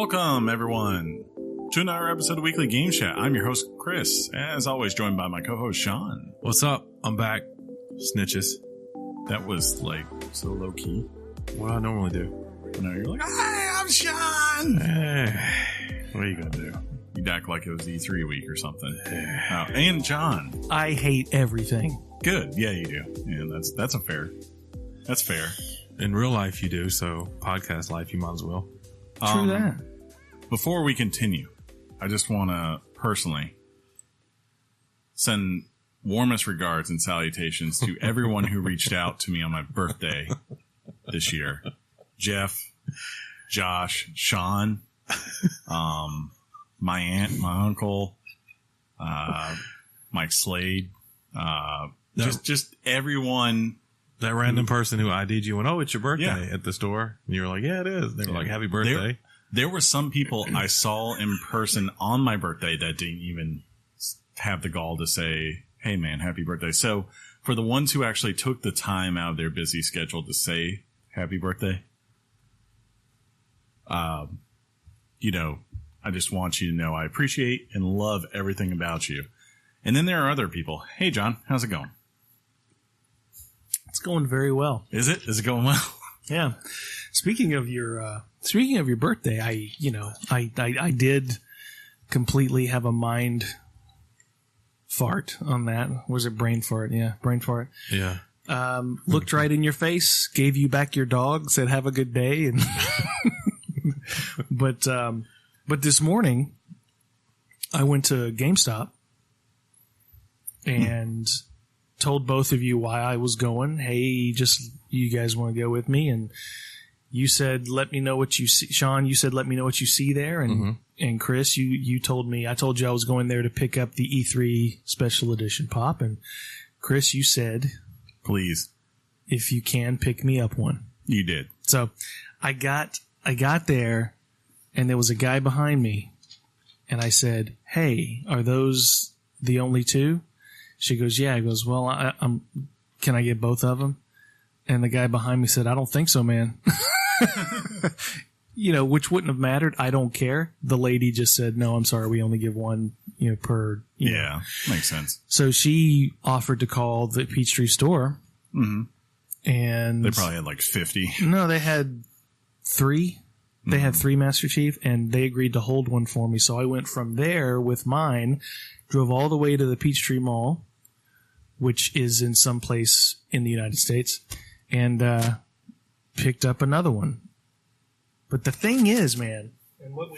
Welcome, everyone, to another episode of Weekly Game Chat. I'm your host, Chris, as always, joined by my co-host, Sean. What's up? I'm back. Snitches. That was, like, so low-key. What I normally do. You know, you're like, hi, I'm Sean! What are you going to do? You'd act like it was E3 week or something. And John. I hate everything. Good. Yeah, you do. Yeah, that's fair. That's fair. In real life, you do, so podcast life, you might as well. True that. Before we continue, I just want to personally send warmest regards and salutations to everyone who reached out to me on my birthday this year. Jeff, Josh, Sean, my aunt, my uncle, Mike Slade, just everyone. That random person who ID'd you went, oh, it's your birthday at the store. And you were like, yeah, it is. They were like, happy birthday. There were some people I saw in person on my birthday that didn't even have the gall to say, hey, man, happy birthday. So for the ones who actually took the time out of their busy schedule to say happy birthday, you know, I just want you to know I appreciate and love everything about you. And then there are other people. Hey, John, how's it going? It's going very well. Is it? Is it going well? Yeah. Speaking of your birthday, I did completely have a mind fart on that. Was it brain fart? Yeah, brain fart. Yeah. Looked right in your face, gave you back your dog, said have a good day, and but this morning I went to GameStop and told both of you why I was going. Hey, just you guys want to go with me? And you said, let me know what you see. Sean, you said, let me know what you see there. And and Chris, you told me, I told you I was going there to pick up the E3 special edition pop. And Chris, you said, please, if you can, pick me up one. You did. So I got there and there was a guy behind me and I said, hey, are those the only two? She goes, yeah. I goes, well, can I get both of them? And the guy behind me said, I don't think so, man. You know, which wouldn't have mattered. I don't care. The lady just said, no, I'm sorry. We only give one, per. Yeah, makes sense. So she offered to call the Peachtree store. Mm-hmm. And they probably had like 50. No, they had 3. They had 3 Master Chief, and they agreed to hold one for me. So I went from there with mine, drove all the way to the Peachtree Mall, which is in some place in the United States, and picked up another one. But the thing is, man, and what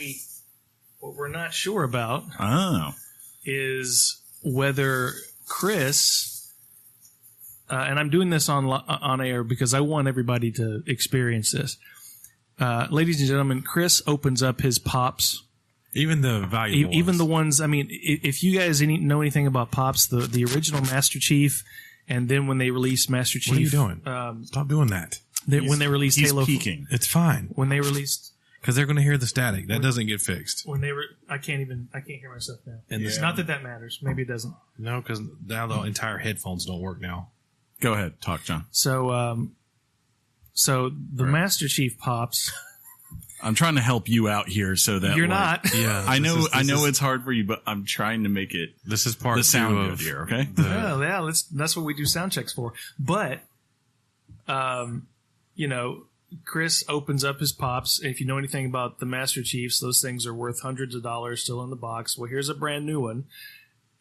we're not sure about is whether Chris, and I'm doing this on air because I want everybody to experience this. Ladies and gentlemen, Chris opens up his pops. Even the valuable ones. Even the ones, I mean, if you guys know anything about pops, the original Master Chief, and then when they released Master Chief. What are you doing? Stop doing that. When they released Halo. Peeking. It's fine. When they released. Because they're going to hear the static. That doesn't get fixed. When they were, I can't hear myself now. And it's not that matters. Maybe it doesn't. No, because now the entire headphones don't work now. Go ahead. Talk, John. So the Master Chief pops. I'm trying to help you out here so that you're not. Yeah, I know it's hard for you, but I'm trying to make it. This is part the sound of good here. Okay. Yeah, that's what we do sound checks for. But, Chris opens up his pops. If you know anything about the Master Chiefs, those things are worth hundreds of dollars still in the box. Well, here's a brand new one,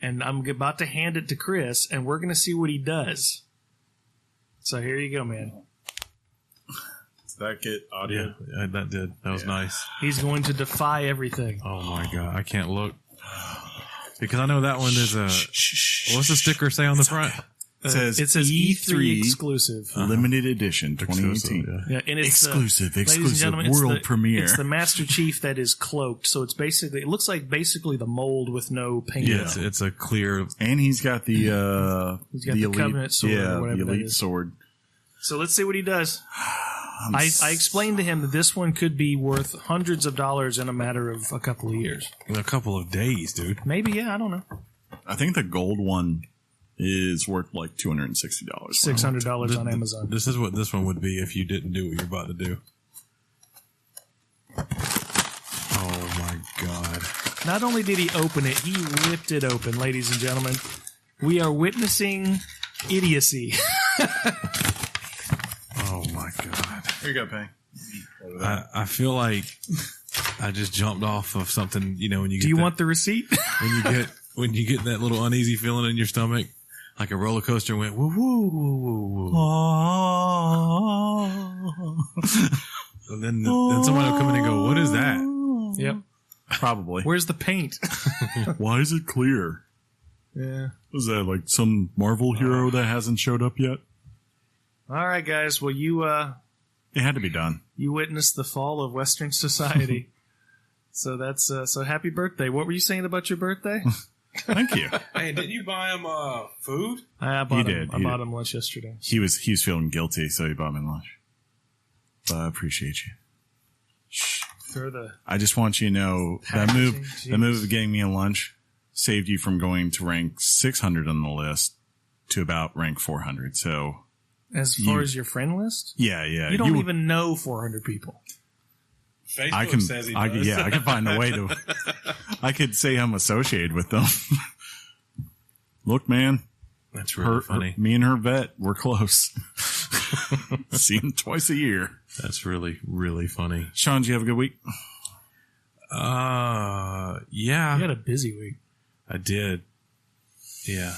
and I'm about to hand it to Chris, and we're going to see what he does. So here you go, man. Did that get audio? Yeah, that did. That was nice. He's going to defy everything. Oh, my God. I can't look. Because I know that one is a... What's the sticker say on the front? It says E3 exclusive. Limited edition 2018. Yeah, and it's exclusive world premiere. It's the Master Chief that is cloaked. So it's basically, it looks like basically the mold with no paint. Yeah, it's a clear... And he's got the elite, Covenant sword or whatever the elite sword. So let's see what he does. I explained to him that this one could be worth hundreds of dollars in a matter of a couple of years. In a couple of days, dude. Maybe, yeah, I don't know. I think the gold one is worth like $260. $600 on Amazon. This is what this one would be if you didn't do what you're about to do. Not only did he open it, he ripped it open, ladies and gentlemen. We are witnessing idiocy. Oh my God. Here you go, Pay. I feel like I just jumped off of something, you know, when you get Do you want the receipt? when you get that little uneasy feeling in your stomach, like a roller coaster went woo woo woo woo woo. And then somebody will come in and go, "What is that?" Yep. Probably. Where's the paint? Why is it clear? Yeah. Was that like some Marvel hero that hasn't showed up yet? All right, guys. Well, It had to be done. you witnessed the fall of Western society. So that's so happy birthday. What were you saying about your birthday? Thank you. Hey, didn't you buy him food? I bought He him. did. I He bought did. him lunch yesterday. He was feeling guilty, so he bought me lunch. But I appreciate you. For the I just want you to know that Packaging, move of getting me a lunch saved you from going to rank 600 on the list to about rank 400. So as far as your friend list, yeah, you don't even know 400 people. Facebook says he does. I can find a way to. I could say I'm associated with them. Look, man, That's really funny. me and her vet, we're close. See him twice a year. That's really, really funny. Shaun, did you have a good week? Yeah, You had a busy week. I did. Yeah,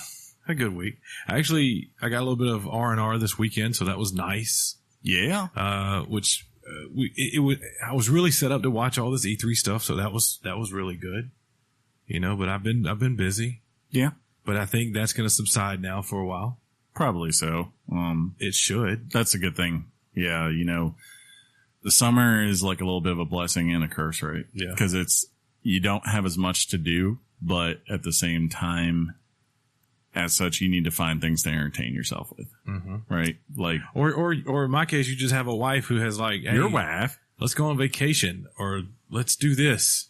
a good week. Actually, I got a little bit of R&R this weekend, so that was nice. Yeah. I was really set up to watch all this E3 stuff, so that was really good. You know, but I've been busy. Yeah. But I think that's going to subside now for a while. Probably so. It should. That's a good thing. Yeah, you know, the summer is like a little bit of a blessing and a curse, right? Yeah. Because you don't have as much to do, but at the same time, as such, you need to find things to entertain yourself with, right? Like, Or in my case, you just have a wife who has like, hey, your wife. let's go on vacation, or let's do this.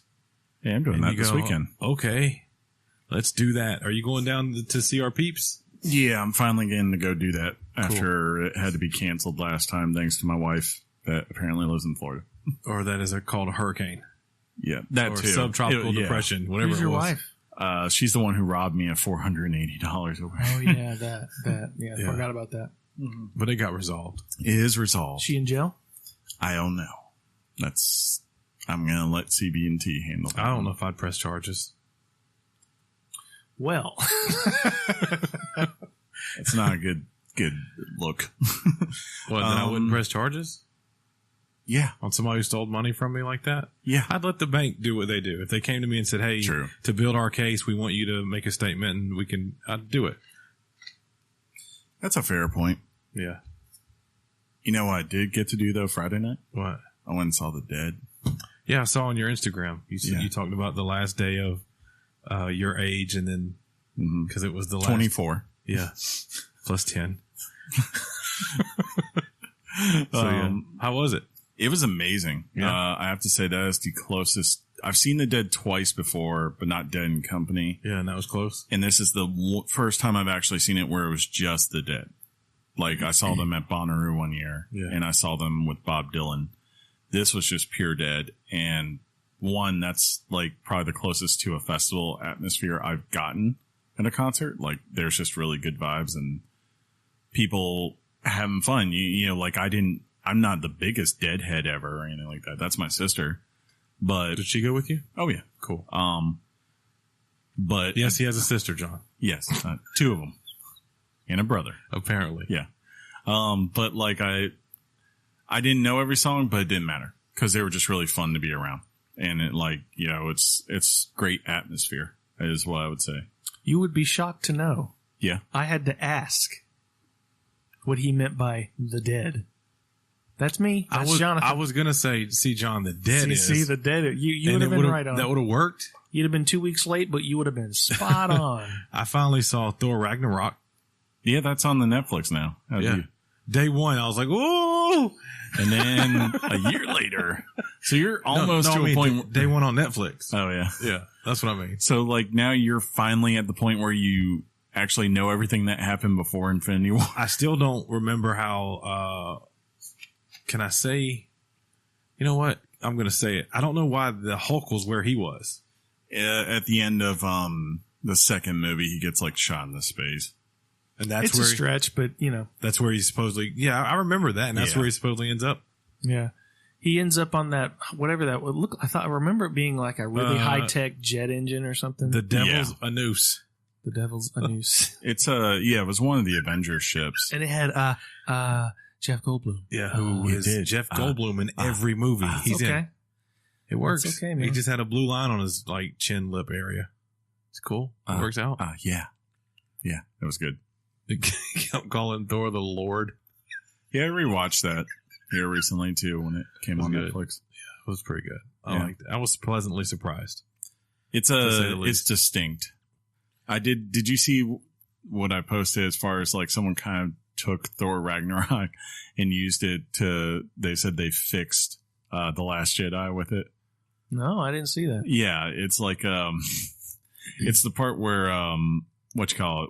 Yeah, I'm doing And that you this go, weekend. Okay, let's do that. Are you going down to see our peeps? Yeah, I'm finally getting to go do that after it had to be canceled last time, thanks to my wife that apparently lives in Florida. Or that is called a hurricane. Yeah, that Or too. subtropical Yeah. depression, whatever Who's it your was. wife? She's the one who robbed me of $480 over. Oh yeah, that. Yeah, I Yeah. forgot about that. But it got resolved. It is resolved. She in jail? I don't know. I'm going to let CB&T handle that. I don't know if I'd press charges. Well, It's not a good look. What, then I wouldn't press charges Yeah. on somebody who stole money from me like that? Yeah. I'd let the bank do what they do. If they came to me and said, hey, True. to build our case, we want you to make a statement and I'd do it. That's a fair point. Yeah. You know what I did get to do, though, Friday night? What? I went and saw The Dead. Yeah, I saw on your Instagram. You said Yeah. you talked about the last day of your age, and then because it was the last 24. Yeah, plus 10. So how was it? It was amazing. Yeah. I have to say that is the closest. I've seen The Dead twice before, but not Dead and Company. Yeah, and that was close. And this is the first time I've actually seen it where it was just The Dead. Like, I saw them at Bonnaroo one year, and I saw them with Bob Dylan. This was just pure Dead. And one, that's like probably the closest to a festival atmosphere I've gotten at a concert. Like, there's just really good vibes and people having fun. You know, like I'm not the biggest Deadhead ever or anything like that. That's my sister. But Did she go with you? oh yeah, Cool. but Yes, he has a sister, John. yes, two of them and a brother. Apparently. Yeah. But like I didn't know every song, but it didn't matter because they were just really fun to be around. And it like, you know, it's great atmosphere is what I would say. you would be shocked to know. Yeah. I had to ask what he meant by the dead. That's me. That's Jonathan. I was gonna say, see, John, the Dead is. See the dead. You and would have been would've- right on. That would have worked. You'd have been 2 weeks late, but you would have been spot on. I finally saw Thor Ragnarok. Yeah, that's on the Netflix now. How'd Yeah. you- Day one, I was like, "Whoa!" And then a year later. So you're almost to a point. Day one on Netflix. Oh, yeah. Yeah, that's what I mean. So, like, now you're finally at the point where you actually know everything that happened before Infinity War. I still don't remember how. Can I say? You know what? I'm going to say it. I don't know why the Hulk was where he was. At the end of the second movie, he gets like shot into space. And that's It's where a stretch, but that's where he supposedly. Yeah, I remember that, and that's where he supposedly ends up. yeah. He ends up on that whatever that would look. I remember it being like a really high tech jet engine or something. The Devil's a noose. The Devil's a noose. It's it was one of the Avengers ships. And it had Jeff Goldblum. Yeah, who is Jeff Goldblum in every movie he's in. It works. It's okay, man. He just had a blue line on his chin lip area. It's cool. It works out. Yeah, it was good. He kept calling Thor the Lord. Yeah, I rewatched that here recently too when it came on good. Netflix. It was pretty good. I liked it. I was pleasantly surprised. It's it's distinct. Did you see what I posted as far as like someone kind of took Thor Ragnarok and used it they said they fixed The Last Jedi with it? No, I didn't see that. Yeah, it's like it's the part where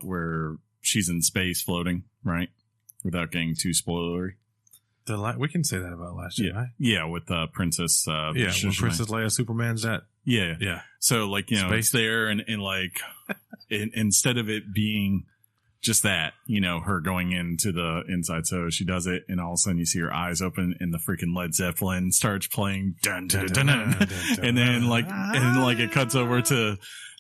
where she's in space floating, right? Without getting too spoilery. We can say that about Last Jedi. Yeah, with Princess. When Princess Leia Superman's that. Yeah. So like it's there and like instead of it being just that, her going into the inside, so she does it, and all of a sudden you see her eyes open, and the freaking Led Zeppelin starts playing, dun, dun, dun, dun, dun, and then it cuts over to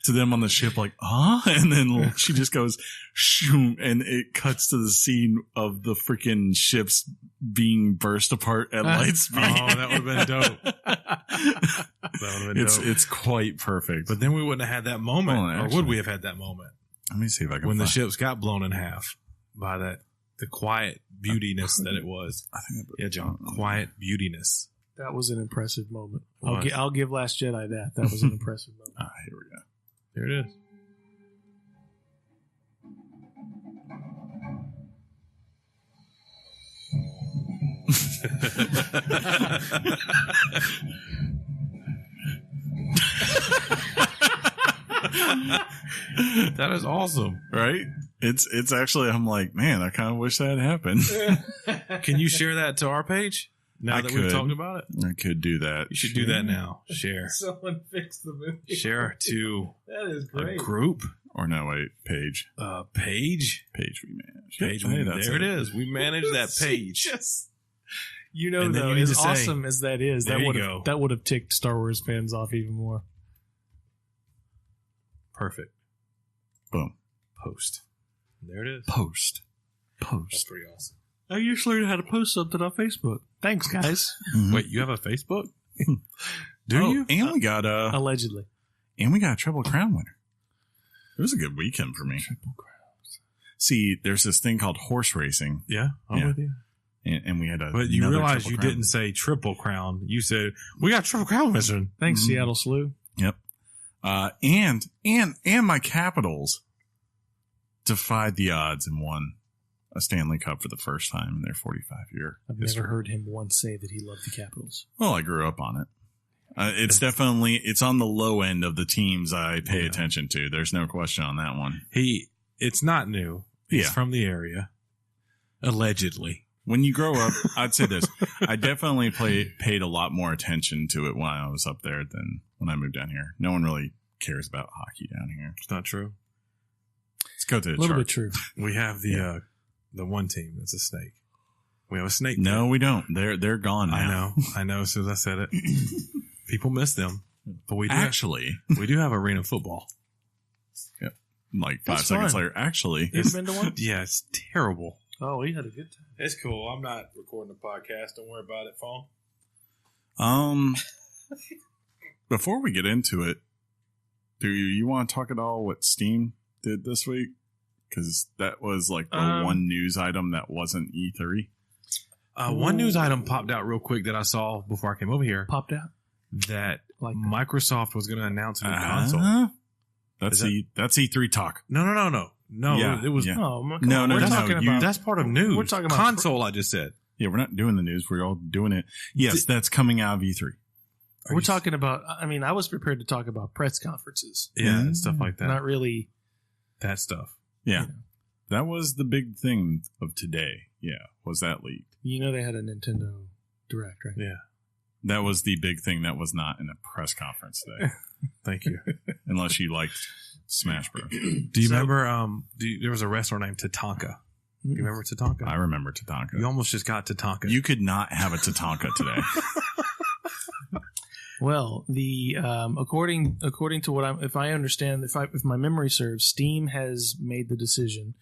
them on the ship, like and then she just goes, shoom, and it cuts to the scene of the freaking ships being burst apart at light speed. Oh, that would have been dope. That would have been dope. It's quite perfect. But then we wouldn't have had that moment, or would we have had that moment? Let me see if I can when the ships got blown in half by the quiet beautiness that it was. Yeah, John, quiet beautiness. That was an impressive moment. I'll give Last Jedi that. That was an impressive moment. Here we go. Here it is. That is awesome, right? It's actually, I'm like, man, I kind of wish that happened. Can you share that to our page? Now that we've talked about it, I could do that. You should do that now. Share. Someone fix the movie. Share to that is great. A group. Or no, wait, page. Page we manage. Page. There it is. We manage that page. Though, as awesome as that is, that would have ticked Star Wars fans off even more. Perfect. Boom. Post. There it is. Post. That's pretty awesome. I just learned how to post something on Facebook. Thanks, guys. Mm-hmm. Wait, you have a Facebook? Do you? And we got allegedly. And we got a Triple Crown winner. It was a good weekend for me. Triple Crowns. See, there's this thing called horse racing. Yeah, I'm with you. And we had a. But you realize you didn't say Triple Crown. You said we got Triple Crown missing. Thanks, Seattle Slew. Yep. And my Capitals defied the odds and won a Stanley Cup for the first time in their 45-year history. Never heard him once say that he loved the Capitals. Well, I grew up on it. It's on the low end of the teams I pay attention to. There's no question on that one. It's not new. He's from the area. Allegedly. When you grow up, I'd say this. I definitely paid a lot more attention to it when I was up there than when I moved down here. No one really cares about hockey down here. It's not true. Let's go to the A little chart. bit true. We have the one team that's a snake. We have a snake. No, we don't. They're gone now. I know. As soon as I said it, people miss them. But we do we do have arena football. Yep. Like 5 seconds later. Actually, you ever been to one? Yeah, it's terrible. Oh, we had a good time. It's cool. I'm not recording the podcast. Don't worry about it, phone. Before we get into it, do you want to talk at all what Steam did this week? Because that was like the one news item that wasn't E3. One news item popped out real quick that I saw before I came over here. Popped out? That Microsoft was going to announce a new console. That's E3 talk. No. No, it was. Yeah. No. We're talking about that's part of news. We're talking about console. I just said. Yeah, we're not doing the news. We're all doing it. Yes, that's coming out of E3. We're talking about. I mean, I was prepared to talk about press conferences. Yeah, and stuff like that. Not really that stuff. Yeah, that was the big thing of today. Yeah, was that leaked? You know, they had a Nintendo Direct, right? Yeah, that was the big thing that was not in a press conference today. Thank you. Unless you liked Smash Bros. Do you remember? There was a wrestler named Tatanka. Do you remember Tatanka? I remember Tatanka. You almost just got Tatanka. You could not have a Tatanka today. Well, the according to what if I understand, if my memory serves, Steam has made the decision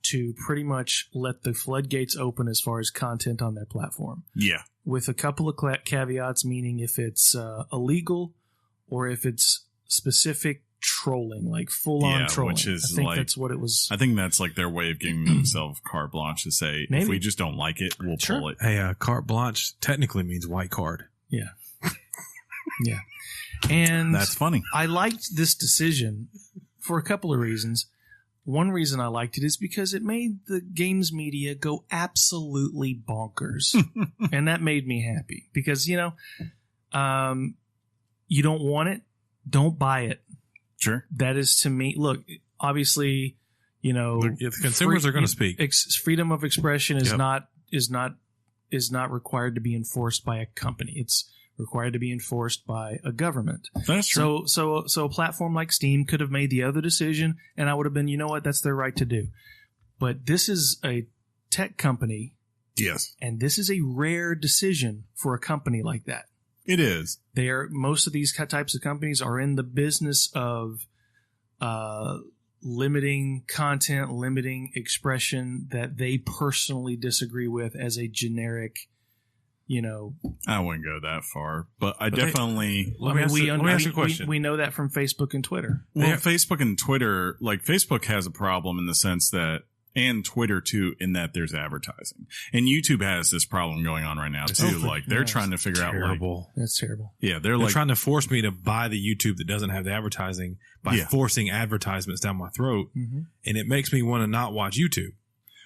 to pretty much let the floodgates open as far as content on their platform. Yeah, with a couple of caveats, meaning if it's illegal or if it's specific trolling, like full-on trolling. Which is I think like, that's what it was. I think that's like their way of giving themselves carte blanche to say, Maybe. if we just don't like it, we'll pull it. Hey, carte blanche technically means white card. Yeah. Yeah. And That's funny. I liked this decision for a couple of reasons. One reason I liked it is because it made the games media go absolutely bonkers. And that made me happy because, you don't want it, don't buy it. Sure. That is, to me, look, obviously, The consumers are going to speak. Freedom of expression is not required to be enforced by a company. It's required to be enforced by a government. That's true. So a platform like Steam could have made the other decision, and I would have been, you know what, that's their right to do. But this is a tech company. Yes. And this is a rare decision for a company like that. It is. Most of these types of companies are in the business of limiting content, limiting expression that they personally disagree with as a generic, I wouldn't go that far, but I definitely. Let me ask you a question. We know that from Facebook and Twitter. Well, Facebook and Twitter, like Facebook has a problem in the sense that, and Twitter too, in that there's advertising, and YouTube has this problem going on right now too. Like they're trying to figure out, that's terrible. Yeah, they're like trying to force me to buy the YouTube that doesn't have the advertising by forcing advertisements down my throat, and it makes me want to not watch YouTube.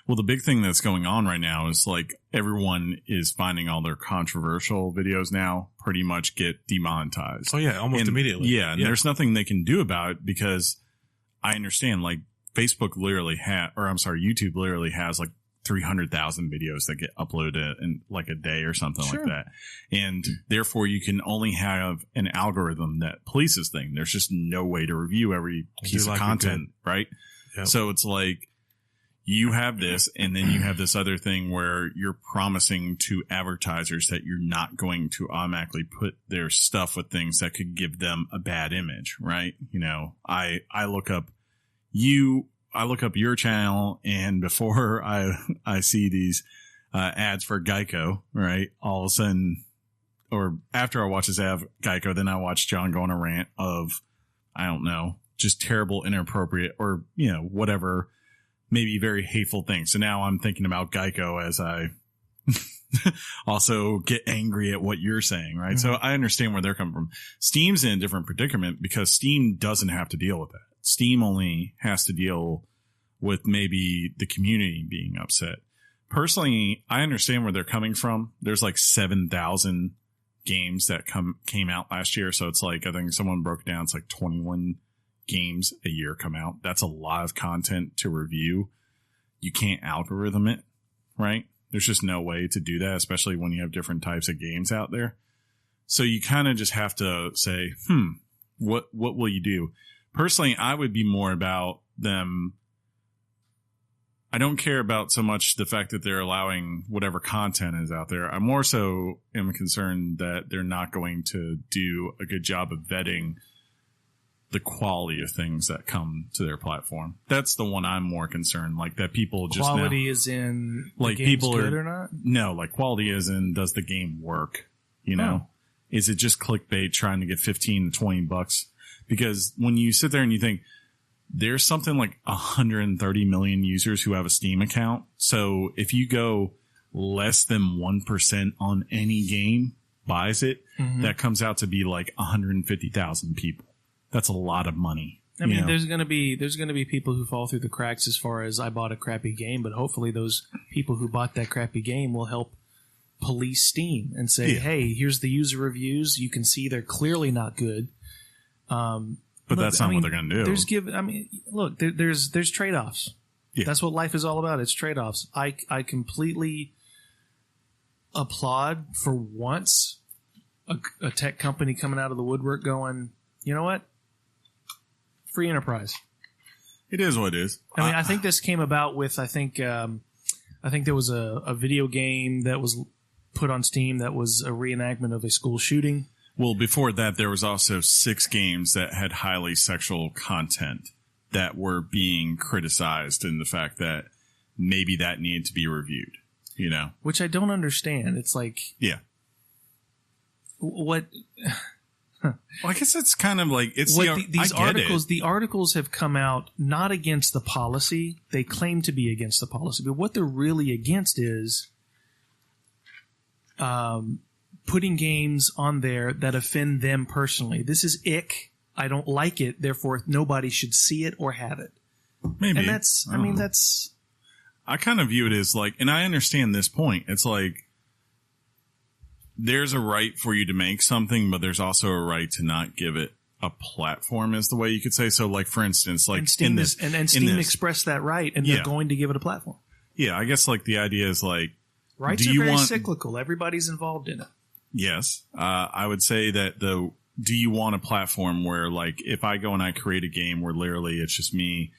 Well, the big thing that's going on right now is like everyone is finding all their controversial videos now pretty much get demonetized. Oh yeah, almost immediately. Yeah, and there's nothing they can do about it because I understand like YouTube literally has like 300,000 videos that get uploaded in like a day or something like that. And therefore you can only have an algorithm that polices things. There's just no way to review every piece of content, right? Yep. So it's like, you have this, and then you have this other thing where you're promising to advertisers that you're not going to automatically put their stuff with things that could give them a bad image, right? I look up your channel, and before I see these ads for Geico, right? All of a sudden, or after I watch this ad of Geico, then I watch John go on a rant of, I don't know, just terrible, inappropriate, or whatever. Maybe very hateful things. So now I'm thinking about Geico as I also get angry at what you're saying, right? So I understand where they're coming from. Steam's in a different predicament because Steam doesn't have to deal with that. Steam only has to deal with maybe the community being upset. Personally, I understand where they're coming from. There's like 7,000 games that came out last year. So it's like, I think someone broke it down. It's like 21 games a year come out. That's a lot of content to review. You can't algorithm it, right? There's just no way to do that, especially when you have different types of games out there. So you kind of just have to say, what will you do? Personally, I would be more about them. I don't care about so much the fact that they're allowing whatever content is out there. I more so am concerned that they're not going to do a good job of vetting the quality of things that come to their platform. That's the one I'm more concerned. Like that people just quality is in like the game's people good are or not? No, like quality is in does the game work? Is it just clickbait trying to get $15 to $20? Because when you sit there and you think there's something like 130 million users who have a Steam account. So if you go less than 1% on any game buys it, that comes out to be like 150,000 people. That's a lot of money. I mean, there's going to be people who fall through the cracks as far as I bought a crappy game, but hopefully those people who bought that crappy game will help police Steam and say, hey, here's the user reviews. You can see they're clearly not good. But that's not what they're going to do. There's trade-offs. Yeah. That's what life is all about. It's trade-offs. I completely applaud for once a tech company coming out of the woodwork going, you know what? Free enterprise. It is what it is. I mean, I think this came about with, I think there was a video game that was put on Steam that was a reenactment of a school shooting. Well, before that, there was also 6 games that had highly sexual content that were being criticized in the fact that maybe that needed to be reviewed, you know? Which I don't understand. It's like... Yeah. What... Well, I guess it's kind of like... It's these articles, the articles have come out not against the policy. They claim to be against the policy. But what they're really against is putting games on there that offend them personally. This is ick. I don't like it. Therefore, nobody should see it or have it. Maybe. And that's... I mean, that's... I kind of view it as like... And I understand this point. It's like... There's a right for you to make something, but there's also a right to not give it a platform, is the way you could say. So, like, for instance, like and Steam Steam expressed that right, and they're going to give it a platform. Yeah, I guess, like, the idea is, like... Rights are very cyclical. Everybody's involved in it. Yes. I would say that, do you want a platform where, like, if I go and I create a game where literally it's just me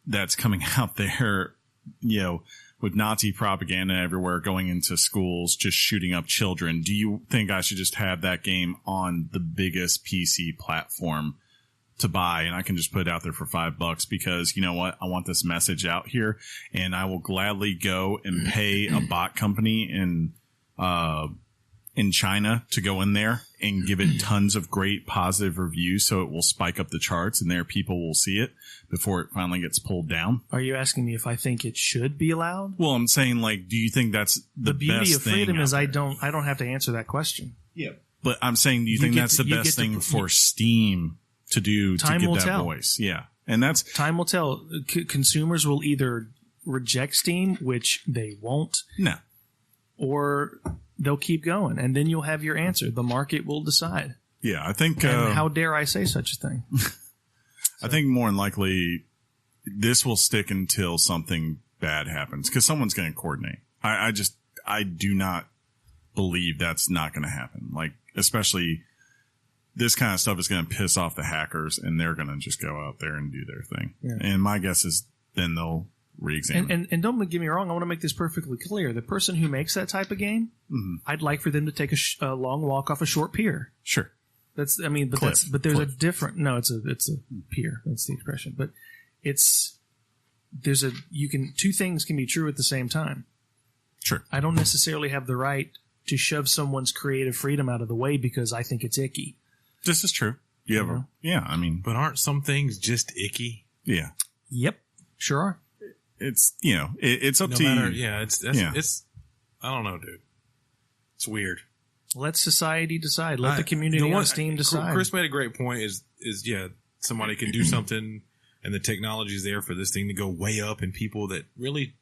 that's coming out there, you know, with Nazi propaganda everywhere, going into schools, just shooting up children, do you think I should just have that game on the biggest PC platform to buy, and I can just put it out there for $5 because, you know what, I want this message out here, and I will gladly go and pay a bot company in China to go in there and give it tons of great positive reviews so it will spike up the charts and there people will see it before it finally gets pulled down. Are you asking me if I think it should be allowed? Well, I'm saying, like, do you think that's the beauty best of freedom thing is out I there? don't have to answer that question. Yeah. But I'm saying, do you think that's the best thing for Steam to do to get that voice? Yeah. And that's... Time will tell. Consumers will either reject Steam, which they won't. No. Or they'll keep going, and then you'll have your answer. The market will decide. Yeah, I think... and how dare I say such a thing? I think more than likely this will stick until something bad happens, because someone's going to coordinate. I do not believe that's not going to happen. Like, especially this kind of stuff is going to piss off the hackers, and they're going to just go out there and do their thing. Yeah. And my guess is then they'll re-examine. And don't get me wrong, I want to make this perfectly clear. The person who makes that type of game, I'd like for them to take a long walk off a short pier. Sure. There's a different, no, it's a pier. That's the expression. But two things can be true at the same time. Sure. I don't necessarily have the right to shove someone's creative freedom out of the way because I think it's icky. This is true. I mean, but aren't some things just icky? Yeah. Yep. Sure are. It's, it's up to you. Yeah. It's, I don't know, dude. It's weird. Let society decide. Let the community on Steam decide. Chris made a great point is somebody can do something and the technology is there for this thing to go way up, and people that really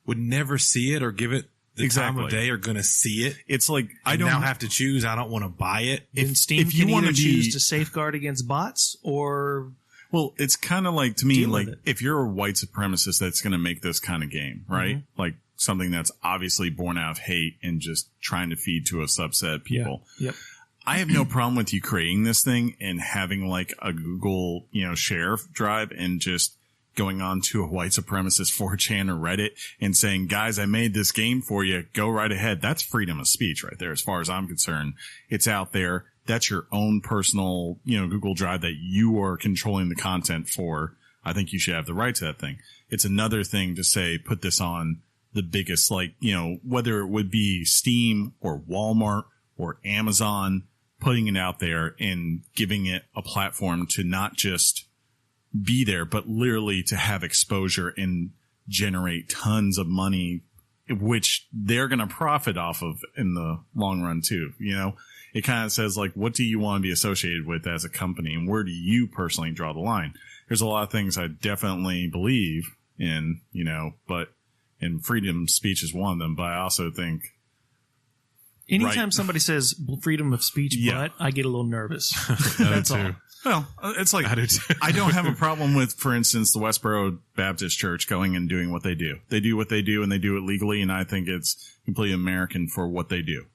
would never see it or give it the time of day are going to see it. It's like, I don't now have to choose. I don't want to buy it. Then Steam if you can either choose to safeguard against bots or... Well, it's kind of like, to me, like, if you're a white supremacist that's going to make this kind of game, right? Mm-hmm. Like, something that's obviously born out of hate and just trying to feed to a subset of people. Yeah. Yep. I have no problem with you creating this thing and having, like, a Google, share drive and just going on to a white supremacist 4chan or Reddit and saying, guys, I made this game for you. Go right ahead. That's freedom of speech right there. As far as I'm concerned, it's out there. That's your own personal, Google Drive that you are controlling the content for. I think you should have the right to that thing. It's another thing to say, put this on the biggest, like, whether it would be Steam or Walmart or Amazon, putting it out there and giving it a platform to not just be there, but literally to have exposure and generate tons of money, which they're going to profit off of in the long run too. It kind of says, like, what do you want to be associated with as a company, and where do you personally draw the line? There's a lot of things I definitely believe in, and freedom of speech is one of them, but I also think anytime somebody says freedom of speech, but I get a little nervous. That's all. Well, it's like, I don't have a problem with, for instance, the Westboro Baptist Church going and doing what they do. They do what they do, and they do it legally, and I think it's completely American for what they do.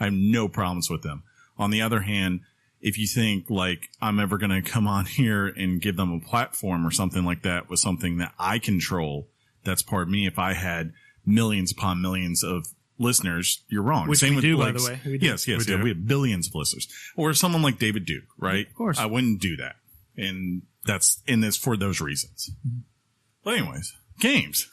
I have no problems with them. On the other hand, if you think like I'm ever going to come on here and give them a platform or something like that with something that I control, that's part of me. If I had millions upon millions of listeners, you're wrong. Which Same we with do, like, by the way. We do. Yes, we have billions of listeners. Or someone like David Duke, right? Of course. I wouldn't do that. And that's in this for those reasons. But anyways, games.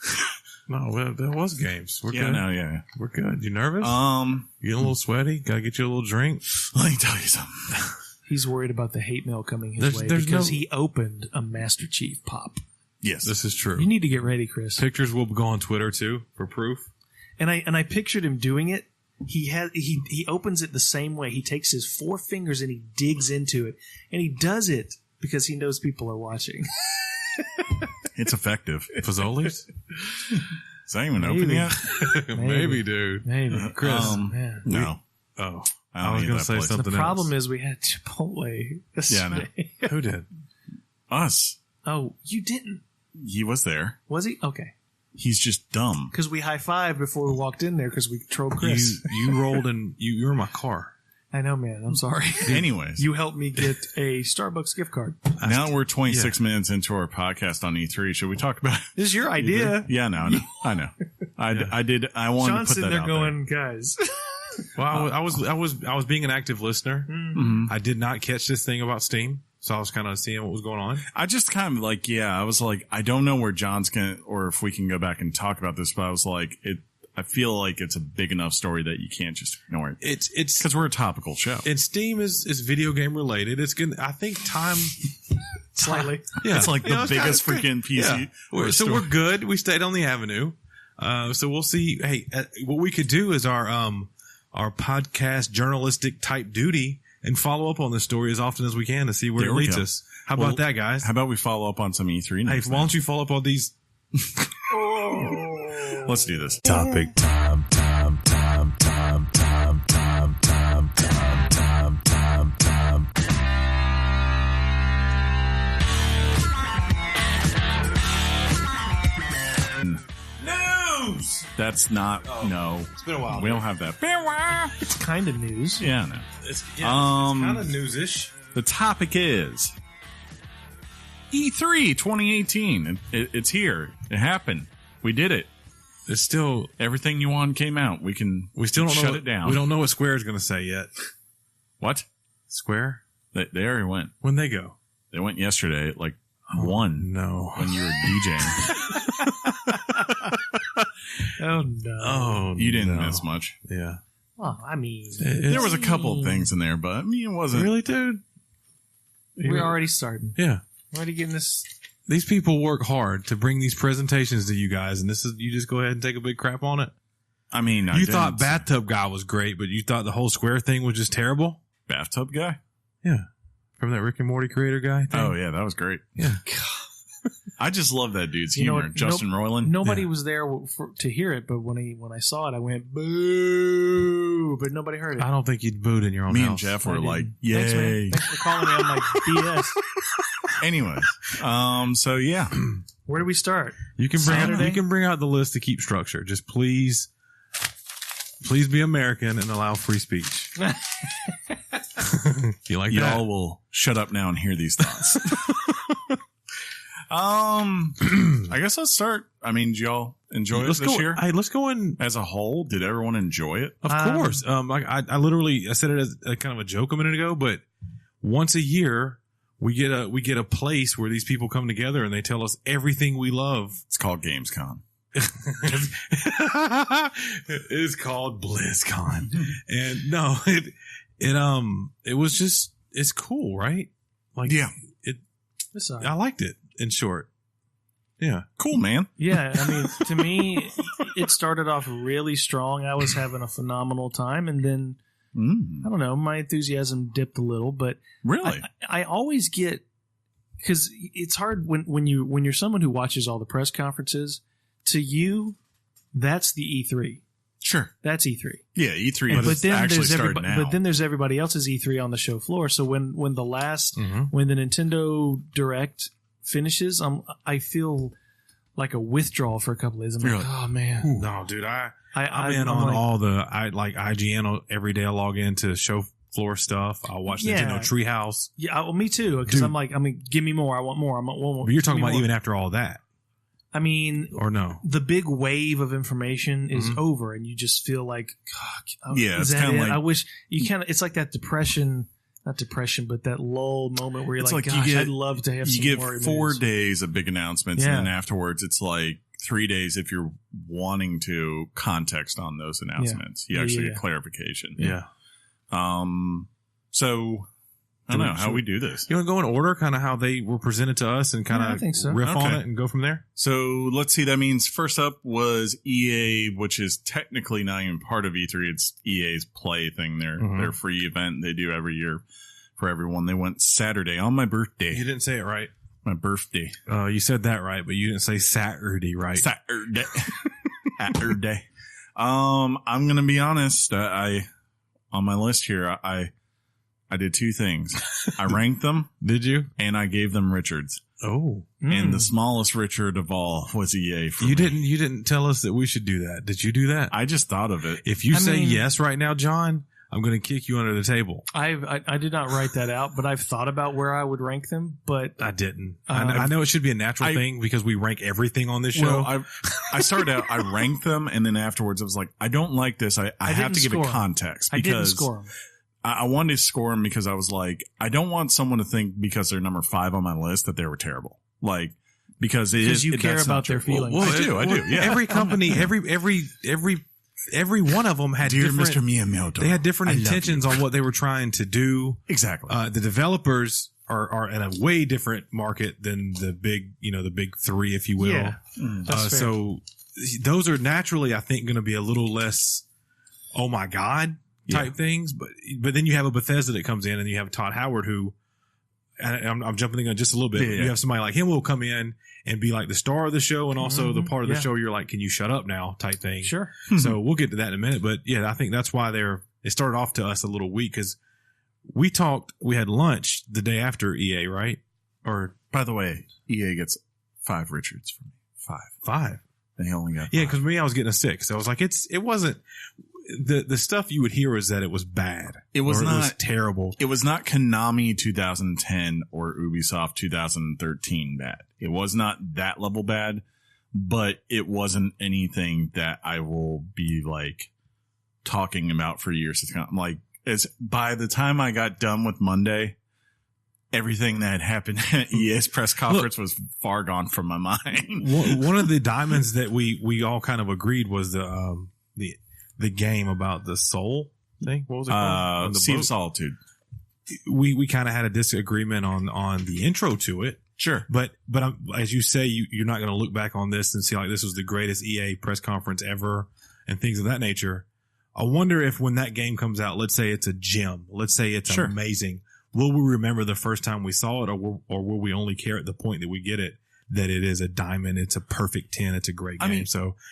No, that was games. We're Yeah, good. no, yeah. We're good. You nervous? Um, You getting a little sweaty? Gotta get you a little drink? let me tell you something. He's worried about the hate mail coming his way There's because no- he opened a Master Chief pop. Yes. This is true. You need to get ready, Chris. Pictures will go on Twitter too for proof. And I pictured him doing it. He opens it the same way. He takes his 4 fingers and he digs into it, and he does it because he knows people are watching. It's effective. Fazoli's? Is that even open yet? Maybe, dude. Maybe, Chris. Man. No. Oh, I don't I was need going that to say place. The something problem else. is we had Chipotle yesterday. Yeah, I know. Who did? Us. Oh, you didn't? He was there. Was he? Okay. He's just dumb. Because we high-fived before we walked in there because we trolled Chris. You rolled and you were in my car. I know, man. I'm sorry. Anyways, You helped me get a Starbucks gift card. now we're 26 minutes into our podcast on E3. Should we talk about This is your idea. Yeah, no, I know. I did. I wanted John's to put sitting that there out going, guys. Well, I was being an active listener. Mm-hmm. I did not catch this thing about Steam, so I was kind of seeing what was going on. I just kind of like, I was like, I don't know where John's gonna, or if we can go back and talk about this, but I was like, I feel like it's a big enough story that you can't just ignore it. It's Because we're a topical show. and Steam is video game related. It's gonna. I think time. Slightly. Yeah, It's like the it's biggest kinda- freaking PC. Yeah. So we're good. We stayed on the avenue. So we'll see. Hey, what we could do is our podcast journalistic type duty and follow up on this story as often as we can to see where There it we leads go. us. How Well, about that, guys? How about we follow up on some E3 Hey, next why don't you follow up on these? Let's do this. Topic time. News! That's not, no. It's been a while. We don't have that. It's kind of news. Yeah, no. It's kind of newsish. The topic is E3 2018. It's here. It happened. We did it. It's still. Everything you want came out. We We still don't shut know. it down. We don't know what Square is going to say yet. What? Square? They already went. When they go? They went yesterday at like 1 No. when you were DJing. Oh, no. Oh, You didn't no. miss much. Yeah. Well, I mean, There was a couple of things in there, but I mean, it wasn't. Really, dude? we're already starting. Yeah. We're already getting this. These people work hard to bring these presentations to you guys, and this is you just go ahead and take a big crap on it. I mean, You thought Bathtub Guy was great, but you thought the whole Square thing was just terrible? Bathtub Guy? Yeah. From that Rick and Morty creator guy thing? Oh, yeah, that was great. Yeah. I just love that dude's You know humor. what? Justin Roiland. Nobody Yeah. was there to hear it, but when I saw it, I went boo, but nobody heard it. I don't think you'd booed in your own Me house. and Jeff I were didn't. like, Thanks, man. yay. Thanks for calling me on my BS. Anyways, so yeah. Where do we start? You can bring Saturday? you can bring out the list to keep structure. Just please be American and allow free speech. You like that? Y'all will shut up now and hear these thoughts. I guess let's start. I mean, did y'all enjoy it Let's this go. year? Hey, let's go in. As a whole, did everyone enjoy it? Of course. I literally I said it as a kind of a joke a minute ago, but once a year we get a place where these people come together and they tell us everything we love. It's called Gamescom. It's called BlizzCon. And no, it was just it's cool, right? Like Yeah. I liked it in short. Yeah. Cool, man. Yeah, I mean, to me, it started off really strong. I was having a phenomenal time, and then I don't know, my enthusiasm dipped a little. But Really? I always get, because it's hard when you're someone who watches all the press conferences. To you, that's the E3. Sure. That's E3. Yeah, E3 But then actually there's started everybody. now. But then there's everybody else's E3 on the show floor. So when the last Mm-hmm. when the Nintendo Direct finishes, I feel like a withdrawal for a couple of days. I'm You're like, like, oh man, No, dude, I'm I'm in on like, all the IGN every day. I log in to show floor stuff. I'll watch Nintendo Treehouse. Yeah, well, me too. Because I'm like, give me more. I want more. I want more. But you're talking about even after all that. I mean, or no? The big wave of information is over, and you just feel like, God, it's kind of like, I wish you kind of. It's like that depression, not depression, but that lull moment where you're like, gosh, I'd love to have. You get 4 days of big announcements, and then afterwards, it's like 3 days if you're wanting to context on those announcements. You actually get clarification. Yeah. So. I don't know how we do this. You want to go in order, kind of how they were presented to us and kind of riff on it and go from there? So let's see. That means first up was EA, which is technically not even part of E3. It's EA's Play thing, their free event they do every year for everyone. They went Saturday on my birthday. You didn't say it right. My birthday. You said that right, but you didn't say Saturday right. Saturday. Saturday. I'm going to be honest. On my list here, I did 2 things. I ranked them. Did you? And I gave them Richards. Oh. And the smallest Richard of all was EA for me. You didn't tell us that we should do that. Did you do that? I just thought of it. If you say yes right now, John, I'm going to kick you under the table. I did not write that out, but I've thought about where I would rank them, but I didn't. I know it should be a natural thing because we rank everything on this show. Well, I started out, I ranked them, and then afterwards I was like, I don't like this. I have to give it context. I didn't score them. I wanted to score them because I was like, I don't want someone to think because they're number 5 on my list that they were terrible. Like, because you care about their feelings. Well, I do. Yeah. Every company, every one of them had Dear different, Mr. Miyamoto, they had different intentions on what they were trying to do. Exactly. The developers are in a way different market than the big 3, if you will. Yeah. So those are naturally, I think, going to be a little less, oh my God, type things, but then you have a Bethesda that comes in, and you have Todd Howard, who, and I'm jumping the gun just a little bit. You have somebody like him who will come in and be like the star of the show, and also the part of the show you're like, can you shut up now, type thing. Sure. So we'll get to that in a minute, but yeah, I think that's why it started off to us a little weak because we had lunch the day after EA, right? Or by the way, EA gets 5 Richards from me. 5. They only got 5. Yeah, because me, I was getting a 6. So I was like, it wasn't. The stuff you would hear is that it was bad. It was terrible. It was not Konami 2010 or Ubisoft 2013 bad. It was not that level bad, but it wasn't anything that I will be like talking about for years to come. Like, by the time I got done with Monday, everything that happened at EA's press conference was far gone from my mind. One of the diamonds that we all kind of agreed was the game about the soul thing. What was it called? Sea of Solitude. We kind of had a disagreement on the intro to it. Sure. But as you say, you're not going to look back on this and see like this was the greatest EA press conference ever and things of that nature. I wonder if when that game comes out, let's say it's a gem, let's say it's amazing, will we remember the first time we saw it, or will we only care at the point that we get it? That it is a diamond, it's a perfect 10, it's a great game.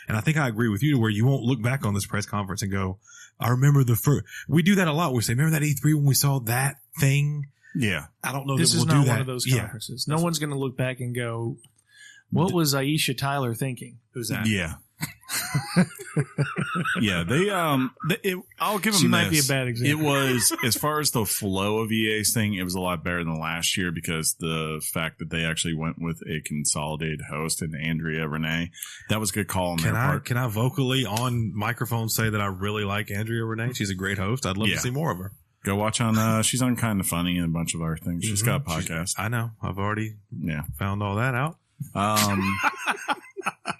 And I think I agree with you to where you won't look back on this press conference and go, I remember the first. We do that a lot. We say, remember that E3 when we saw that thing? Yeah. I don't know this that we'll do that. This is not one of those conferences. No one's going to look back and go, what was Aisha Tyler thinking? Who's that? Yeah. Yeah, I'll give them She might be a bad example. It was, as far as the flow of EA's thing, it was a lot better than last year because the fact that they actually went with a consolidated host and Andrea Renee, that was a good call on their part. Can I vocally on microphone say that I really like Andrea Renee? She's a great host. I'd love to see more of her. Go watch on, she's on Kind of Funny and a bunch of other things. She's got a podcast. I know. I've already found all that out.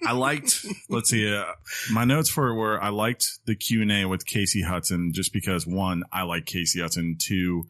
I liked, let's see, my notes for it were I liked the Q&A with Casey Hudson just because, one, I like Casey Hudson. Two,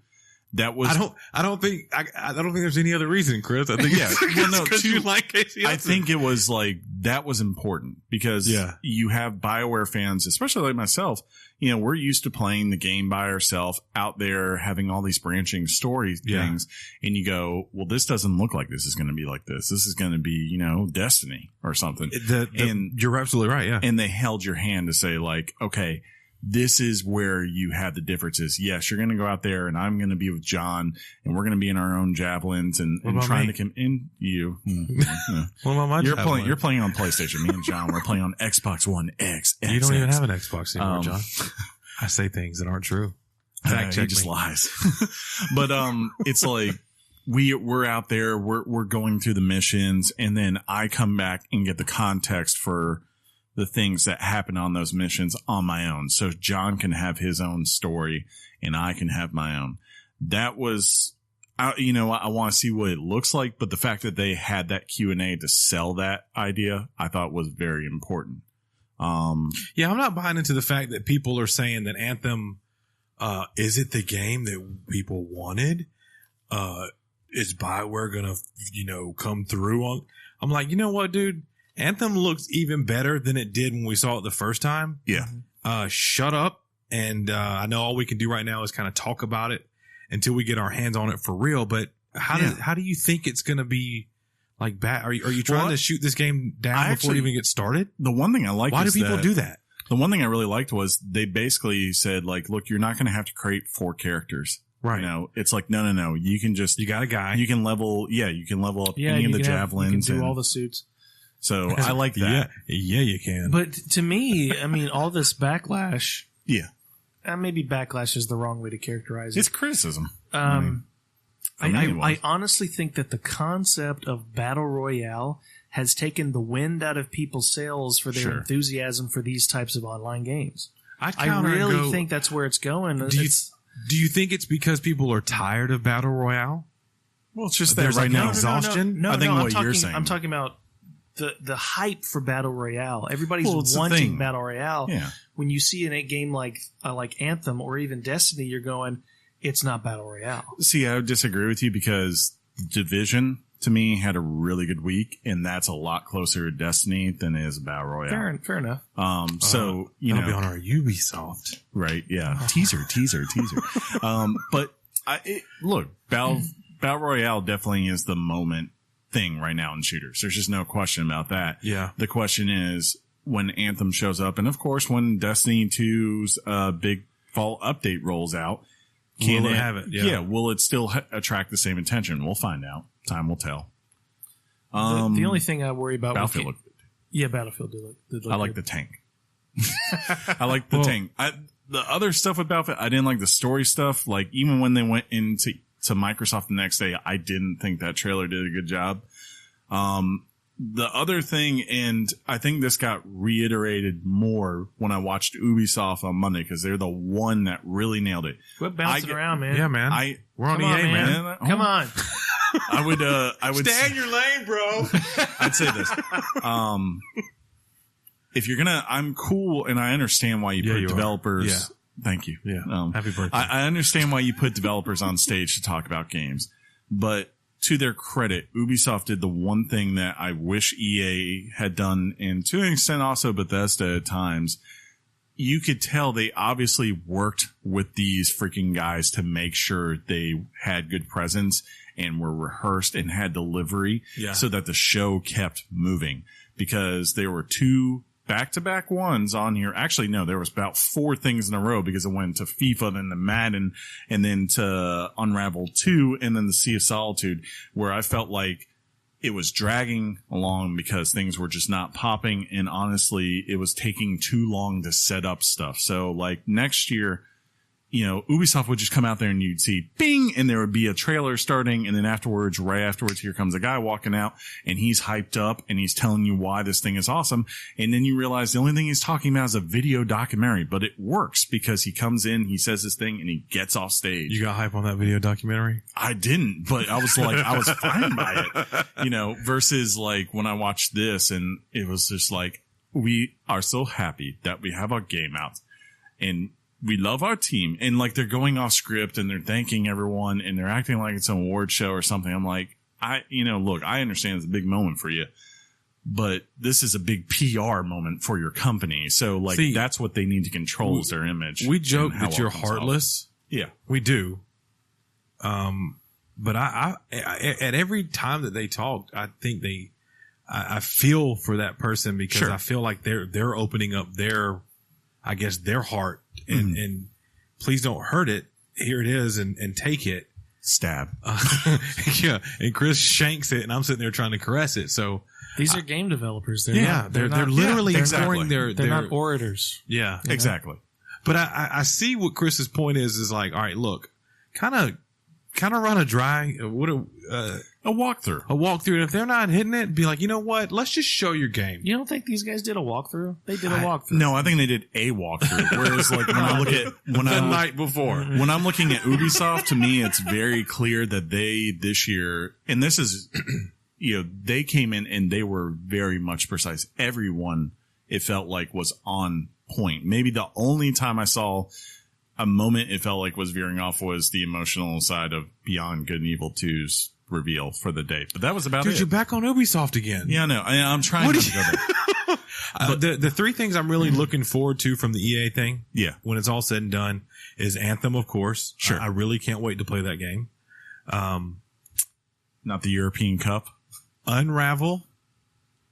that was I don't think there's any other reason, Chris. I think because you like Casey Hudson. I think it was like that was important because you have BioWare fans, especially like myself. You know, we're used to playing the game by ourselves out there, having all these branching story things, and you go, well, this doesn't look like this is going to be like this. This is going to be, you know, Destiny or something. And you're absolutely right. Yeah. And they held your hand to say like, okay, this is where you have the differences. Yes, you're going to go out there and I'm going to be with John and we're going to be in our own javelins and trying to come in you. You're playing on PlayStation. Me and John, we're playing on Xbox One X. You don't even have an Xbox anymore, John. I say things that aren't true. Fact He check just me. lies. But it's like we're out there, we're going through the missions, and then I come back and get the context for the things that happen on those missions on my own. So John can have his own story and I can have my own. That was, I want to see what it looks like, but the fact that they had that Q&A to sell that idea, I thought was very important. Yeah, I'm not buying into the fact that people are saying that Anthem, is it the game that people wanted? Is BioWare gonna, come through on? I'm like, you know what, dude? Anthem looks even better than it did when we saw it the first time. Yeah. Shut up. And I know all we can do right now is kind of talk about it until we get our hands on it for real. But how do you think it's going to be like bad? Are you trying to shoot this game down before it even gets started? The one thing I like Why do people do that? The one thing I really liked was they basically said, like, look, you're not going to have to create 4 characters. Right. It's like, no. You can just, you got a guy. You can level up any of the javelins. You can do all the suits. So I like that. Yeah, you can. But to me, I mean, all this backlash. Yeah. Maybe backlash is the wrong way to characterize it. It's criticism. I honestly think that the concept of Battle Royale has taken the wind out of people's sails for their enthusiasm for these types of online games. I really think that's where it's going. Do you think it's because people are tired of Battle Royale? Well, it's just that right now. Exhaustion? I think what you're saying. I'm talking about the hype for Battle Royale. Everybody's wanting Battle Royale. Yeah. When you see a game like Anthem or even Destiny, you're going, it's not Battle Royale. See, I would disagree with you because Division, to me, had a really good week, and that's a lot closer to Destiny than it is Battle Royale. Fair enough. So, that'll be on our Ubisoft. Right, yeah. Teaser. But look, Battle Royale definitely is the moment thing right now in shooters. There's just no question about that. Yeah. The question is when Anthem shows up, and of course when Destiny 2's big fall update rolls out, will it have it? Yeah. Will it still attract the same attention? We'll find out. Time will tell. The only thing I worry about Battlefield looked good. Yeah, Battlefield did look I like good. the tank. I like the tank. The other stuff with Battlefield, I didn't like the story stuff. Like even when they went into Microsoft the next day, I didn't think that trailer did a good job. The other thing, and I think this got reiterated more when I watched Ubisoft on Monday because they're the one that really nailed it. Quit bouncing around, man. Yeah, man. We're on EA, man. Come on. I would stay in your lane, bro. I'd say this. If you're I'm cool, and I understand why you put developers. Yeah. Thank you. Yeah. Happy birthday. I understand why you put developers on stage to talk about games, but to their credit, Ubisoft did the one thing that I wish EA had done, and to an extent also Bethesda at times. You could tell they obviously worked with these freaking guys to make sure they had good presence and were rehearsed and had delivery so that the show kept moving, because there were 2 back-to-back ones on here. Actually, no, there was about 4 things in a row because it went to FIFA, then to Madden, and then to Unravel 2, and then the Sea of Solitude, where I felt like it was dragging along because things were just not popping, and honestly, it was taking too long to set up stuff. So, like, next year, Ubisoft would just come out there and you'd see bing, and there would be a trailer starting, and then right afterwards, here comes a guy walking out, and he's hyped up, and he's telling you why this thing is awesome, and then you realize the only thing he's talking about is a video documentary, but it works because he comes in, he says this thing, and he gets off stage. You got hype on that video documentary? I didn't, but I was like, I was fine by it, versus like when I watched this, and it was just like, we are so happy that we have our game out, and we love our team, and like they're going off script and they're thanking everyone and they're acting like it's an award show or something. I'm like, look, I understand it's a big moment for you, but this is a big PR moment for your company. So like, that's what they need to control is their image. We joke that you're heartless. Yeah, we do. But I at every time that they talked, I think I feel for that person because I feel like they're opening up their heart and please don't hurt it. Here it is and take it. Stab. Yeah. And Chris shanks it and I'm sitting there trying to caress it. So these are game developers. They're literally pouring they're not orators. Yeah. Exactly. But I see what Chris's point is like, all right, look, kind of run a walkthrough. A walkthrough. And if they're not hitting it, be like, you know what? Let's just show your game. You don't think these guys did a walkthrough? They did a walkthrough. No, I think they did a walkthrough. Whereas, like, when I look at the night before, when I'm looking at Ubisoft, to me, it's very clear that they this year, and this is, they came in and they were very much precise. Everyone, it felt like, was on point. Maybe the only time I saw a moment it felt like was veering off was the emotional side of Beyond Good and Evil 2's reveal for the day. But that was about it. Dude, you're back on Ubisoft again. Yeah, I know. I'm trying not to go there. But the three things I'm really looking forward to from the EA thing, when it's all said and done, is Anthem, of course. Sure. I really can't wait to play that game. Not the European Cup. Unravel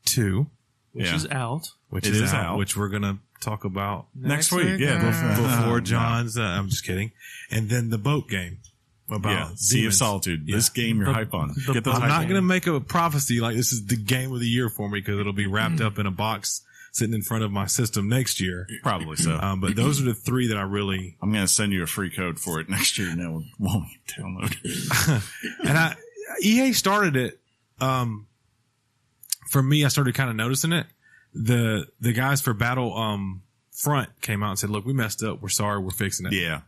2. Which is out. Which is out. Which we're going to talk about next week. Yeah. Before John's, I'm just kidding. And then the boat game. About Sea of Solitude. This game you're hype on. I'm not going to make a prophecy like this is the game of the year for me because it'll be wrapped up in a box sitting in front of my system next year. Probably so. But those are the three that I really... I'm going to send you a free code for it next year and then won't download it. And EA started it. For me, I started kind of noticing it. The guys for Battle Front came out and said, look, we messed up. We're sorry. We're fixing it. Yeah.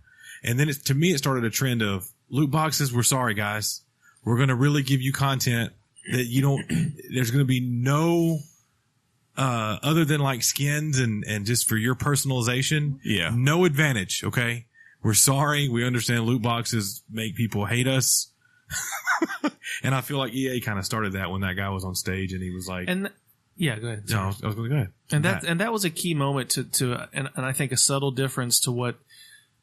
And then to me, it started a trend of loot boxes. We're sorry, guys. We're going to really give you content that you don't, there's going to be no, other than like skins and just for your personalization. Yeah. No advantage. Okay. We're sorry. We understand loot boxes make people hate us. And I feel like EA kind of started that when that guy was on stage and he was like, go ahead. No, I was going to go ahead. And that was a key moment and I think a subtle difference to what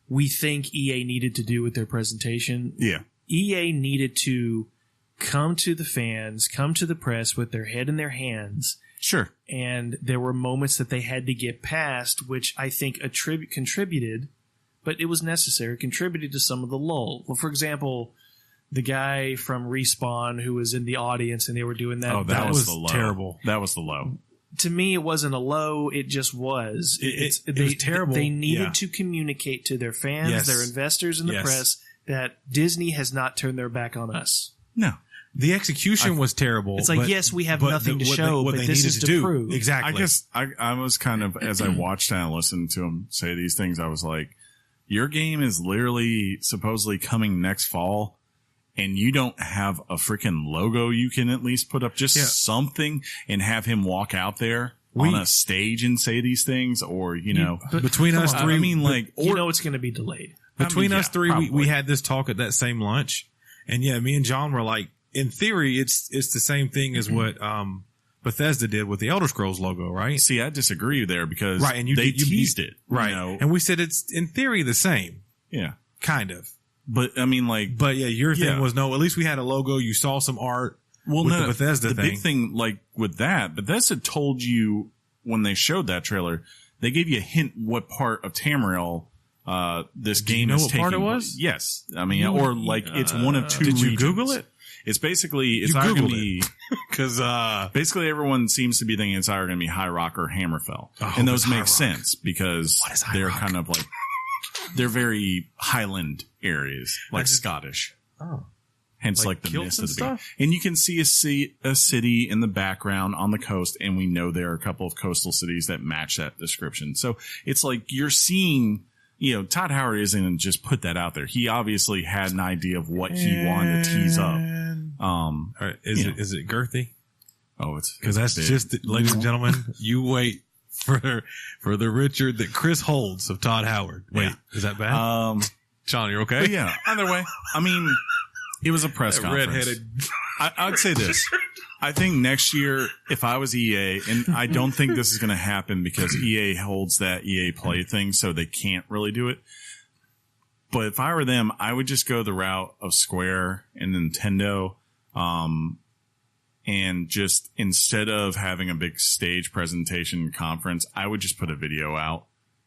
we think EA needed to do with their presentation. Yeah. EA needed to come to the fans, come to the press with their head in their hands. Sure. And there were moments that they had to get past, which I think contributed, but it was necessary, contributed to some of the lull. Well, for example, the guy from Respawn who was in the audience and they were doing that. Oh, that was the low. Terrible. That was the low. To me, it wasn't a low. It just was. It was terrible. They needed to communicate to their fans, their investors in the press, that Disney has not turned their back on us. No. The execution was terrible. It's like, yes, we have nothing to show, but this is to prove. Exactly. I guess I was kind of, as I watched and I listened to him say these things, I was like, your game is literally supposedly coming next fall. And you don't have a freaking logo you can at least put up, just something, and have him walk out there on a stage and say these things, or, between us three, I mean, like, it's going to be delayed. Between us three, we had this talk at that same lunch, and me and John were like, in theory, it's the same thing as what Bethesda did with the Elder Scrolls logo, right? See, I disagree there because and they teased it, right? And we said it's in theory the same, kind of. But I mean, like, your thing was no. At least we had a logo. You saw some art. Well, with no, the Bethesda the thing. big thing, like with that, Bethesda told you when they showed that trailer, they gave you a hint what part of Tamriel this game is taking. What part it was? Yes, I mean, or like it's one of two. Did you regions. Google it? It's basically it's either going to be because basically everyone seems to be thinking it's either going to be High Rock or Hammerfell, and those make sense because they're kind of like. They're very Highland areas, like Scottish. Oh. Hence, like the mist of the beginning. stuff? And you can see a city in the background on the coast, and we know there are a couple of coastal cities that match that description. So it's like you're seeing, Todd Howard isn't just put that out there. He obviously had an idea of what he wanted to tease up. All right, is it girthy? Oh, it's because that's big. just, ladies and gentlemen, you wait. For the Richard that Chris holds of Todd Howard. Wait, is that bad? Sean, you're okay? But yeah, either way. I mean, it was a press conference. Redheaded. I'd say this. I think next year, if I was EA, and I don't think this is going to happen because EA holds that EA Play thing, so they can't really do it. But if I were them, I would just go the route of Square and Nintendo. And just instead of having a big stage presentation conference, I would just put a video out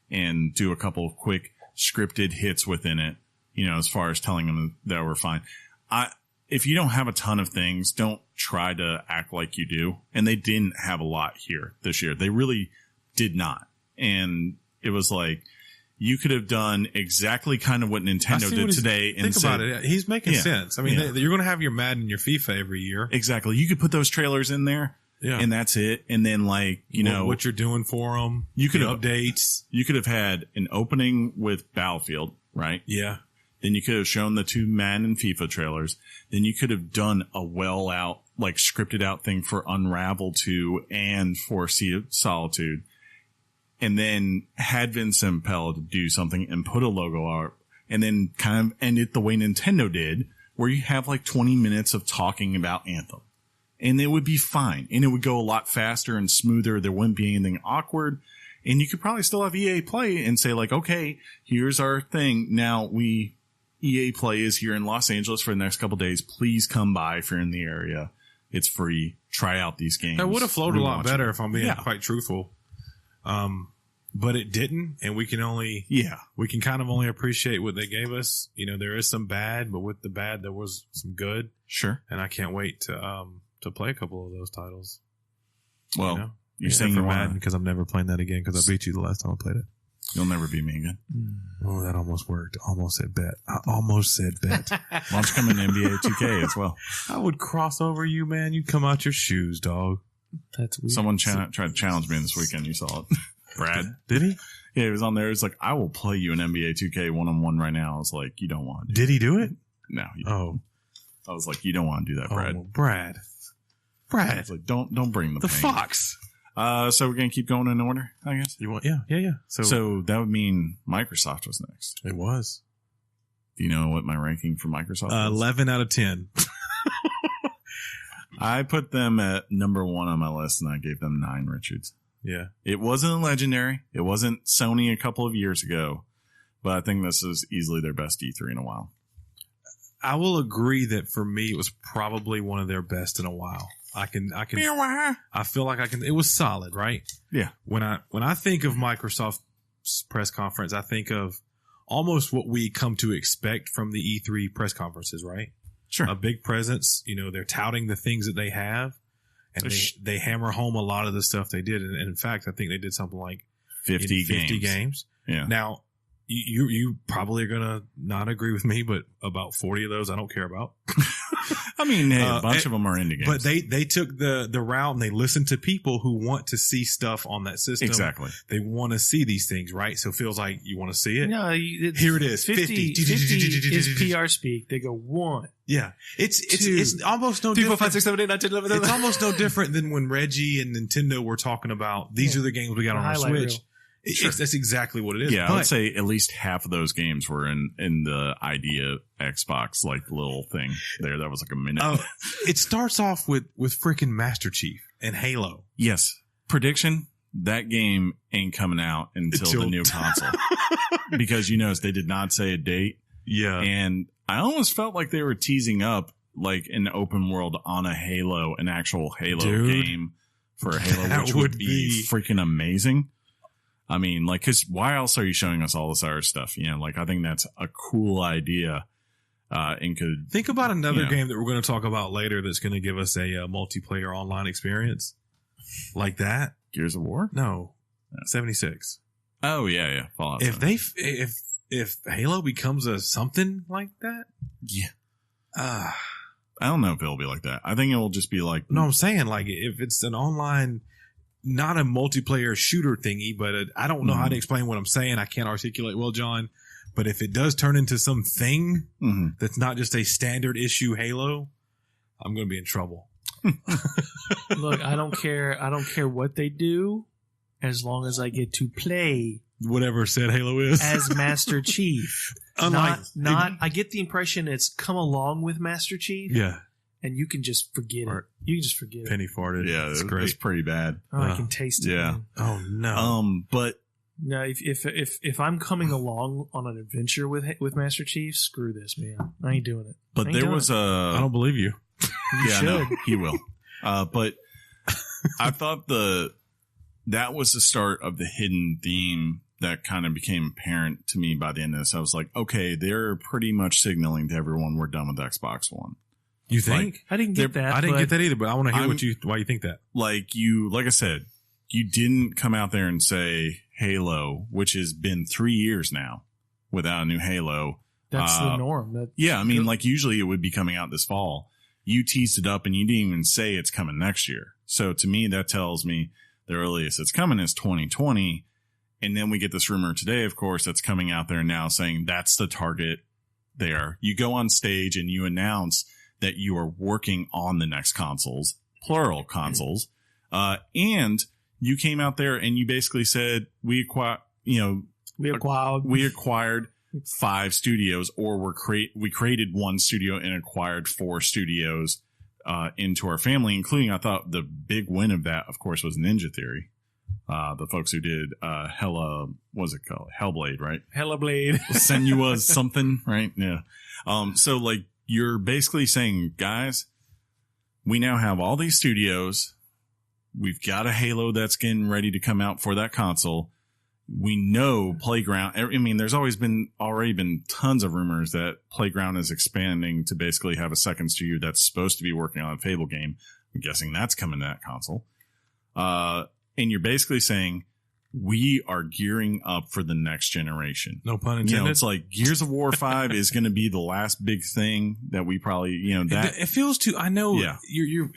and do a couple of quick scripted hits within it, as far as telling them that we're fine. If you don't have a ton of things, don't try to act like you do. And they didn't have a lot here this year. They really did not. And it was like, you could have done exactly kind of what Nintendo did today. And think about it. He's making sense. I mean, you're going to have your Madden and your FIFA every year. Exactly. You could put those trailers in there. Yeah. And that's it. And then, like, you know, what you're doing for them. You could have updates. You could have had an opening with Battlefield, right? Yeah. Then you could have shown the 2 Madden and FIFA trailers. Then you could have done a well out, like scripted out thing for Unravel 2 and for Sea of Solitude. And then had Vincent Pell to do something and put a logo out, and then kind of end it the way Nintendo did, where you have like 20 minutes of talking about Anthem. And it would be fine. And it would go a lot faster and smoother. There wouldn't be anything awkward. And you could probably still have EA Play and say like, okay, here's our thing. Now EA Play is here in Los Angeles for the next couple of days. Please come by if you're in the area. It's free. Try out these games. That would have flowed a lot better if I'm being quite truthful. But it didn't, and we can kind of only appreciate what they gave us. You know, there is some bad, but with the bad, there was some good. Sure. And I can't wait to play a couple of those titles. Well, you're saying for Madden because I'm never playing that again because I beat you the last time I played it. You'll never beat me again. Oh, that almost worked. Almost said bet. I almost said bet. Why don't you come in NBA 2K as well? I would cross over you, man. You'd come out your shoes, dog. That's weird. Someone tried to challenge me this weekend. You saw it. Brad. Did he? Yeah, he was on there. It's like, I will play you in NBA 2K one-on-one right now. I was like, you don't want to do Did he do it? No. Oh. I was like, you don't want to do that, Brad. Oh, Brad. I was like, don't bring the pain. Fox. So we're going to keep going in order, I guess? You want? Yeah. So that would mean Microsoft was next. It was. Do you know what my ranking for Microsoft was? 11 out of 10. I put them at number 1 on my list, and I gave them 9, Richards. Yeah. It wasn't a legendary. It wasn't Sony a couple of years ago, but I think this is easily their best E3 in a while. I will agree that for me, it was probably one of their best in a while. I feel like I can. It was solid, right? Yeah. When I think of Microsoft's press conference, I think of almost what we come to expect from the E3 press conferences, right? Sure. A big presence. You know, they're touting the things that they have, and they hammer home a lot of the stuff they did. And in fact, I think they did something like 50 games. Yeah. Now, you probably are going to not agree with me, but about 40 of those I don't care about. I mean, hey, a bunch of them are indie games. But they took the route and they listened to people who want to see stuff on that system. Exactly. They want to see these things, right? So it feels like you want to see it. No, here it is. 50 is PR speak. They go 1. Yeah. It's almost no 3, 4, 5, 6, 7, 8, 9, 10, 11. It's almost no different than when Reggie and Nintendo were talking about these are the games we got on our Switch. Sure. That's exactly what it is. Yeah, I would say at least half of those games were in the idea Xbox like little thing there. That was like a minute. It starts off with freaking Master Chief and Halo. Yes. Prediction, that game ain't coming out until the new console. Because you notice they did not say a date. Yeah. And I almost felt like they were teasing up like an open world on a Halo, an actual Halo game for a Halo, which would be freaking amazing. I mean, like, because why else are you showing us all this other stuff? You know, like, I think that's a cool idea. And could think about another game that we're going to talk about later that's going to give us a multiplayer online experience like that. Gears of War? No, 76. Oh yeah. Fallout. If Halo becomes a something like that, I don't know if it'll be like that. I think it will just be like. No, I'm saying like if it's an online. Not a multiplayer shooter thingy, but I don't know how to explain what I'm saying. I can't articulate well, John. But if it does turn into something that's not just a standard issue Halo, I'm going to be in trouble. Look, I don't care. I don't care what they do, as long as I get to play whatever said Halo is as Master Chief. I get the impression it's come along with Master Chief. Yeah. And you can just forget it. You can just forget it. Penny farted. Yeah, it's great. It's pretty bad. Oh, I can taste it. Yeah. Man. Oh no. But no, if I'm coming along on an adventure with Master Chief, screw this, man. I ain't doing it. But there was I don't believe you. You should. No, he will. But I thought that was the start of the hidden theme that kind of became apparent to me by the end of this. I was like, okay, they're pretty much signaling to everyone we're done with Xbox One. You think? Like, I didn't get that. I didn't get that either, but I want to hear why you think that. Like I said, you didn't come out there and say, Halo, which has been 3 years now without a new Halo. That's the norm. Yeah, I mean, like usually it would be coming out this fall. You teased it up and you didn't even say it's coming next year. So to me, that tells me the earliest it's coming is 2020. And then we get this rumor today, of course, that's coming out there now saying that's the target there. You go on stage and you announce that you are working on the next consoles, plural consoles. And you came out there and you basically said, we acquired 5 studios, or we created 1 studio and acquired 4 studios into our family, including, I thought the big win of that, of course, was Ninja Theory. The folks who did what was it called? Hellblade, right? Hellblade. Senua something, right? Yeah. So like you're basically saying, guys, we now have all these studios. We've got a Halo that's getting ready to come out for that console. We know Playground. I mean, there's already been tons of rumors that Playground is expanding to basically have a second studio that's supposed to be working on a Fable game. I'm guessing that's coming to that console. And you're basically saying we are gearing up for the next generation. No pun intended. You know, it's like Gears of War 5 is going to be the last big thing that we probably, that it feels too. I know. Yeah. You're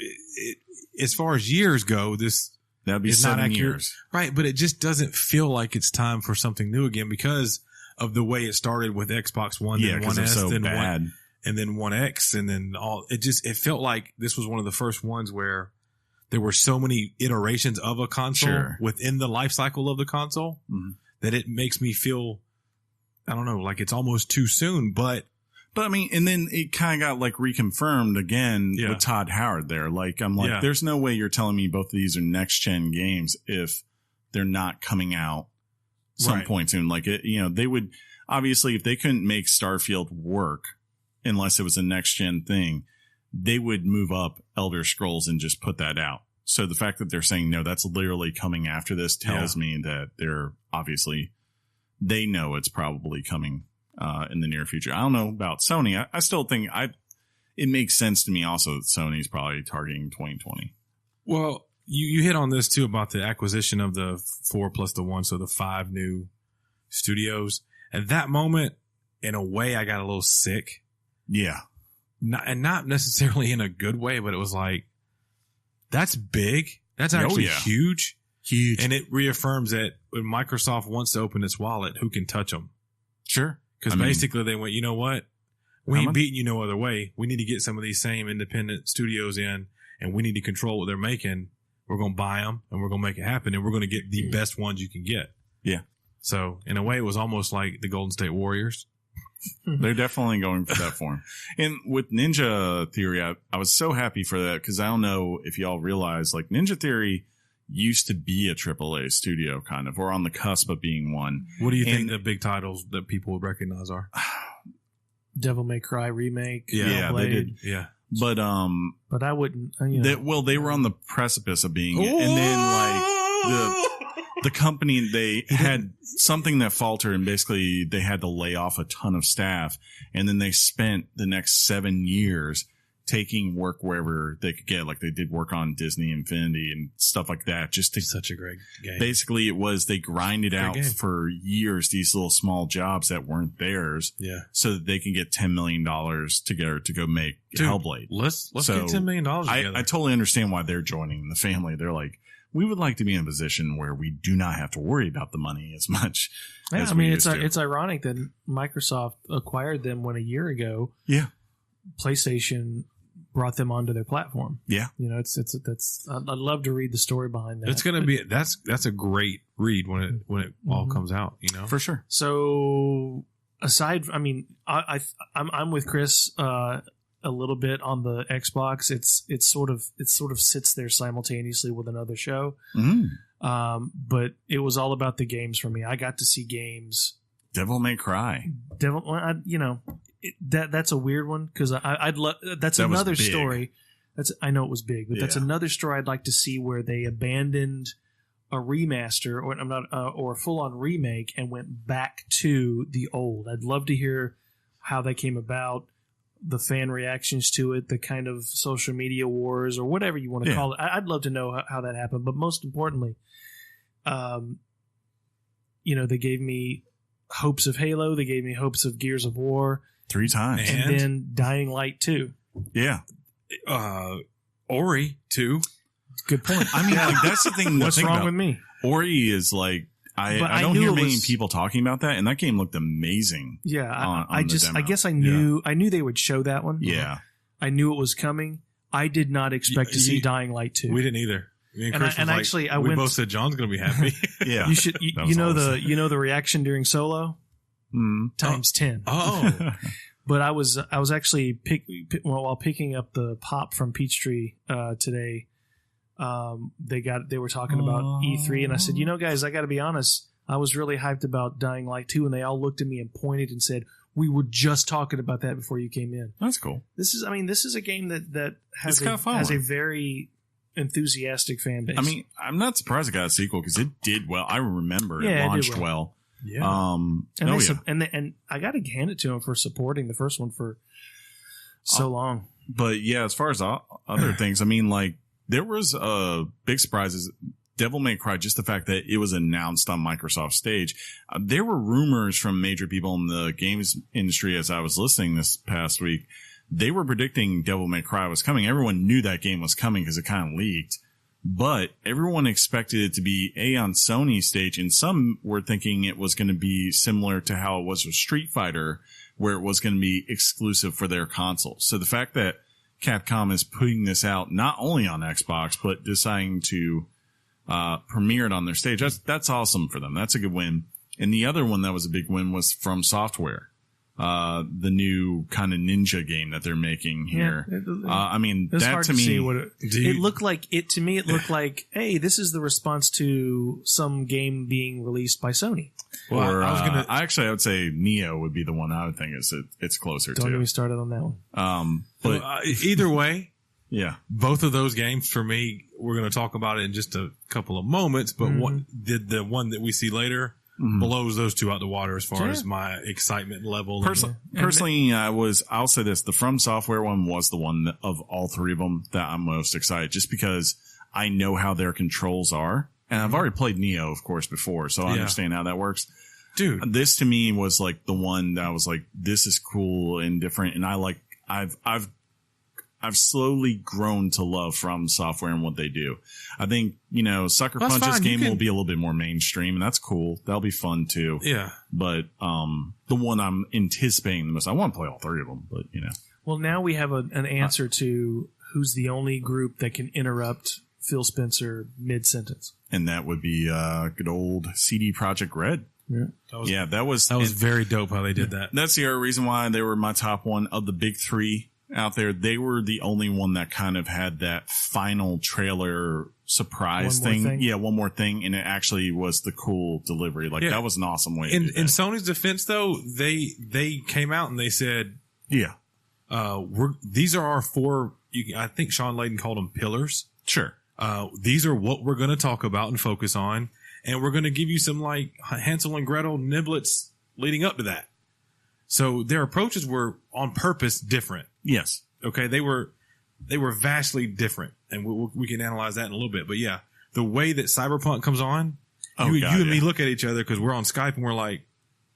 as far as years go, that'd be is 7 not accurate, years, right? But it just doesn't feel like it's time for something new again because of the way it started with Xbox One, yeah, then because One it's S, so then bad. and then One X, and then all. It felt like this was one of the first ones where there were so many iterations of a console within the life cycle of the console that it makes me feel, I don't know, like it's almost too soon. But I mean, and then it kind of got like reconfirmed again with Todd Howard there. Like, I'm like, there's no way you're telling me both of these are next gen games if they're not coming out some point soon. Like, they would obviously, if they couldn't make Starfield work unless it was a next gen thing, they would move up Elder Scrolls and just put that out. So the fact that they're saying, no, that's literally coming after this tells me that they know it's probably coming in the near future. I don't know about Sony. I still think it makes sense to me also that Sony's probably targeting 2020. Well, you hit on this too about the acquisition of the 4 plus the 1, so the 5 new studios. At that moment, in a way, I got a little sick. Yeah. Not necessarily in a good way, but it was like, that's big. That's actually huge. Huge. And it reaffirms that when Microsoft wants to open its wallet, who can touch them? Sure. Because basically they went, you know what? We ain't beating you no other way. We need to get some of these same independent studios in, and we need to control what they're making. We're going to buy them, and we're going to make it happen, and we're going to get the best ones you can get. Yeah. So, in a way, it was almost like the Golden State Warriors. They're definitely going for that form. And with Ninja Theory, I was so happy for that because I don't know if y'all realize, like, Ninja Theory used to be a AAA studio, kind of, or on the cusp of being one. What do you think the big titles that people would recognize are? Devil May Cry remake. Yeah, they did. Yeah. But I wouldn't. They were on the precipice of being it. And then, like, the company, they had something that faltered, and basically they had to lay off a ton of staff. And then they spent the next 7 years taking work wherever they could get. Like, they did work on Disney Infinity and stuff like that. Just to, such a great game. Basically, it was they grinded out for years these little small jobs that weren't theirs. Yeah. So that they can get $10 million together to go make Hellblade. Let's get $10 million together. I totally understand why they're joining the family. They're like, we would like to be in a position where we do not have to worry about the money as much. Yeah, I mean, it's ironic that Microsoft acquired them when a year ago. Yeah. PlayStation brought them onto their platform. Yeah. I'd love to read the story behind that. It's going to be, that's a great read when it all comes out, For sure. So aside, I mean, I'm with Chris, a little bit on the Xbox. It sort of sits there simultaneously with another show. But it was all about the games for me. I got to see games. Devil May Cry. That's a weird one because I'd love. That's another story. I know it was big, but that's another story I'd like to see where they abandoned a remaster or a full on remake and went back to the old. I'd love to hear how that came about, the fan reactions to it, the kind of social media wars or whatever you want to call it. I'd love to know how that happened. But most importantly, they gave me hopes of Halo. They gave me hopes of Gears of War. 3 times. And then Dying Light 2. Yeah. Ori 2. Good point. I mean, like, that's the thing. What's wrong with me? Ori is like, I don't hear many people talking about that, and that game looked amazing. Yeah, I guess I knew they would show that one. Yeah. I knew it was coming. I did not expect to see Dying Light 2. We didn't either. Me and Chris we both said John's going to be happy. Yeah. You should the reaction during Solo times 10. Oh. But I was actually while picking up the pop from Peachtree today, they were talking about E3, and I said, guys, I got to be honest, I was really hyped about Dying Light 2, and they all looked at me and pointed and said, we were just talking about that before you came in. That's cool. This is a game that has a very enthusiastic fan base. I mean, I'm not surprised it got a sequel because it did well. I remember it launched well. Yeah. And I got to hand it to them for supporting the first one for so long. But yeah, as far as other things, I mean, like, there was big surprises. Devil May Cry, just the fact that it was announced on Microsoft stage. There were rumors from major people in the games industry as I was listening this past week. They were predicting Devil May Cry was coming. Everyone knew that game was coming because it kind of leaked. But everyone expected it to be on Sony stage, and some were thinking it was going to be similar to how it was with Street Fighter, where it was going to be exclusive for their console. So the fact that Capcom is putting this out not only on Xbox, but deciding to premiere it on their stage, that's awesome for them. That's a good win. And the other one that was a big win was From Software, the new kind of ninja game that they're making here. I mean, that to me, it looked like to me. It looked like, hey, this is the response to some game being released by Sony. Or I would say Neo would be the one I would think it's closer to. Don't get me started on that one. But either way. Yeah. Both of those games for me, we're going to talk about it in just a couple of moments, but the one that we see later blows those two out the water as far as my excitement level. Personally, I'll say this, the From Software one was the one of all three of them that I'm most excited, just because I know how their controls are. And I've already played Neo, of course, before, so I understand how that works. Dude. This to me was like the one that I was like, this is cool and different. And I've slowly grown to love From Software and what they do. I think, Sucker Punch's game will be a little bit more mainstream, and that's cool. That'll be fun too. Yeah. But the one I'm anticipating the most, I want to play all three of them, but Well, now we have an answer to who's the only group that can interrupt Phil Spencer mid-sentence. And that would be good old CD Projekt Red. Yeah. That was very dope how they did that. That's the other reason why they were my top one of the big three out there. They were the only one that kind of had that final trailer surprise thing. Yeah, one more thing, and it actually was the cool delivery. Like that was an awesome way. In Sony's defense, though, they came out and they said, "Yeah, these are our four." I think Sean Layden called them pillars. Sure. These are what we're going to talk about and focus on, and we're going to give you some like Hansel and Gretel niblets leading up to that. So their approaches were on purpose different. Yes. Okay. They were vastly different, and we can analyze that in a little bit. But yeah, the way that Cyberpunk comes on, you and me look at each other because we're on Skype and we're like,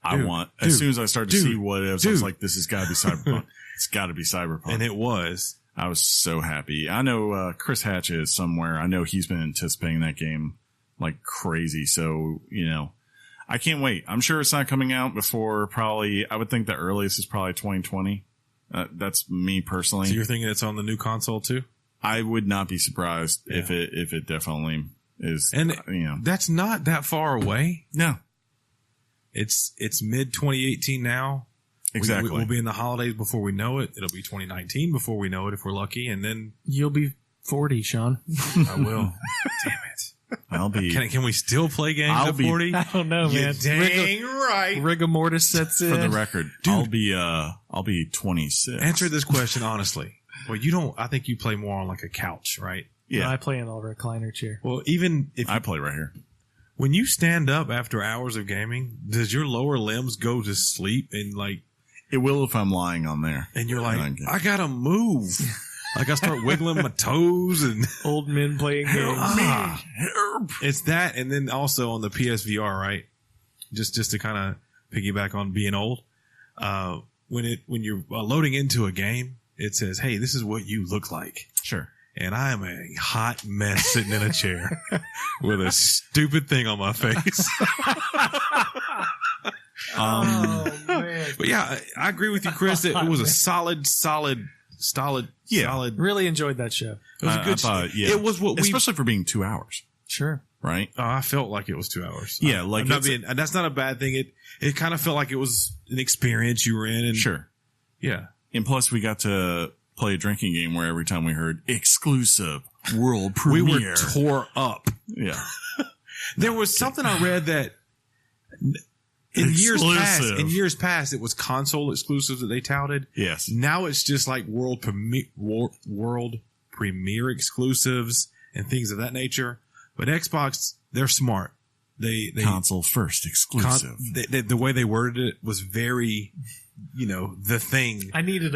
as soon as I started to see what it was, I was like, this has got to be Cyberpunk. It's got to be Cyberpunk. And it was. I was so happy. I know Chris Hatch is somewhere. I know he's been anticipating that game like crazy. So, I can't wait. I'm sure it's not coming out before probably, I would think the earliest is probably 2020. That's me personally. So you're thinking it's on the new console too? I would not be surprised if it definitely is. And that's not that far away. No. It's mid 2018 now. Exactly. We'll be in the holidays before we know it. It'll be 2019 before we know it if we're lucky, and then you'll be 40, Sean. I will. Damn it. I'll be. Can we still play games at 40? I don't know, man. Dang right. Rigor mortis sets in. For the record, dude, I'll be 26. Answer this question honestly. Well, you don't. I think you play more on like a couch, right? Yeah, no, I play in a recliner chair. Well, even if I play right here. When you stand up after hours of gaming, does your lower limbs go to sleep and like? It will if I'm lying on there. And you're like, I gotta move. Like I start wiggling my toes and old men playing games. It's that, and then also on the PSVR, right? just to kind of piggyback on being old. When you're loading into a game, it says, "Hey, this is what you look like." Sure. And I am a hot mess sitting in a chair with a stupid thing on my face. Man. But yeah, I agree with you, Chris. It was a solid. Really enjoyed that show. It was a good show. Yeah. It was what we, especially for being 2 hours, Sure. right? I felt like it was 2 hours. Yeah, like I'm not being, and that's not a bad thing. It kind of felt like it was an experience you were in. And Sure. yeah. And plus, we got to play a drinking game where every time we heard exclusive world premiere, We were tore up. yeah. There was something I read that in years past, it was console exclusives that they touted. Yes. Now it's just like world premiere exclusives and things of that nature. But Xbox, they're smart. They Console first exclusive. the way they worded it was very, the thing. I needed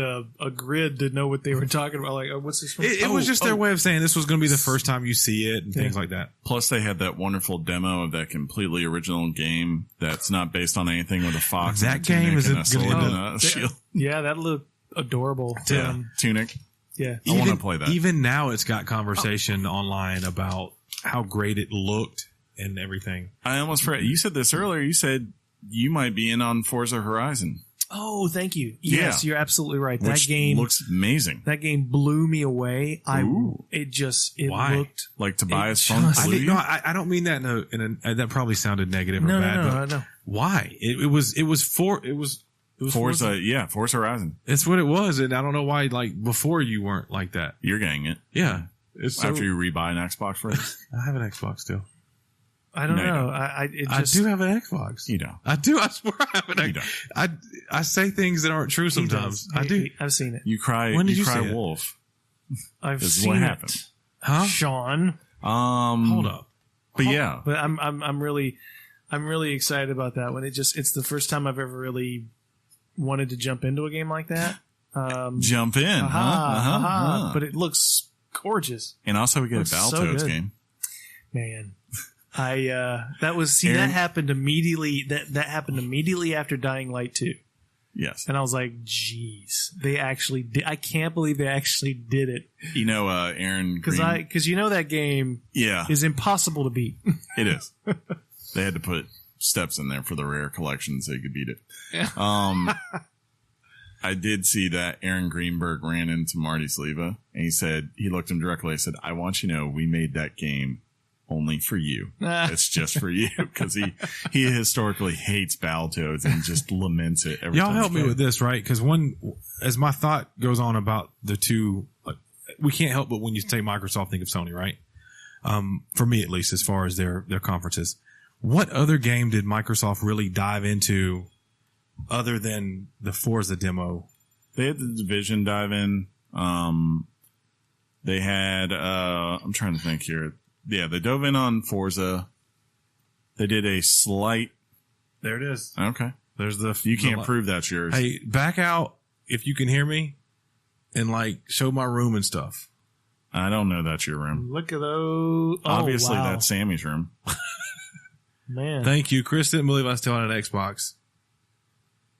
a grid to know what they were talking about. Like, what's this from? It was just their way of saying this was going to be the first time you see it and things like that. Plus, they had that wonderful demo of that completely original game that's not based on anything with a fox. That and a game tunic is and a a sword good- and a shield. Yeah, that looked adorable. Yeah, tunic. Yeah. I want to play that. Even now, it's got conversation online about how great it looked and everything. I almost forgot. You said this earlier. You said you might be in on Forza Horizon. Oh, thank you. Yes, you're absolutely right. That Which game looks amazing. That game blew me away. Why? Looked Like Tobias It Funk just- blew you? I don't mean that in a that probably sounded negative or bad. no. Why? It was Forza, yeah, Forza Horizon. It's what it was, and I don't know why. Like before, you weren't like that. You're getting it. Yeah, it's so, After you rebuy an Xbox for it. I have an Xbox still. I don't No, you know. don't. I do have an Xbox. You don't. I do. I swear I have an You Xbox. I say things that aren't true sometimes. I do. I've seen it. You cry. When did you cry see it? wolf. I've This is seen what it. happened. Huh? Sean. Hold up. But yeah, But I'm really excited about that one. It's the first time I've ever really wanted to jump into a game like that. jump in, huh? But it looks gorgeous, And also, we get a Looks so Battletoads good. game. man. That Aaron? happened immediately. That happened immediately after Dying Light 2. Yes. And I was like, geez, they actually did. I can't believe they actually did it. You know, Aaron Green. Because that game Yeah, is impossible to beat. it is. They had to put steps in there for the rare collection so you could beat it. Yeah. I did see that Aaron Greenberg ran into Marty Sleva, and he looked him directly. I said, I want you to know we made that game only for you. It's just for you, because he historically hates Battletoads and just laments it every Y'all time. help me with this, right? Because as my thought goes on about the two, we can't help but when you say Microsoft, think of Sony, right? For me, at least, as far as their conferences. What other game did Microsoft really dive into other than the Forza demo? They had the Division dive in. They had, I'm trying to think here. Yeah, they dove in on Forza. They did a slight. There it is. Okay. There's the. You can't prove that's yours. Hey, back out if you can hear me, and show my room and stuff. I don't know that's your room. Look at those. Obviously, wow. that's Sammy's room. Man. Thank you, Chris. Didn't believe I still had an Xbox,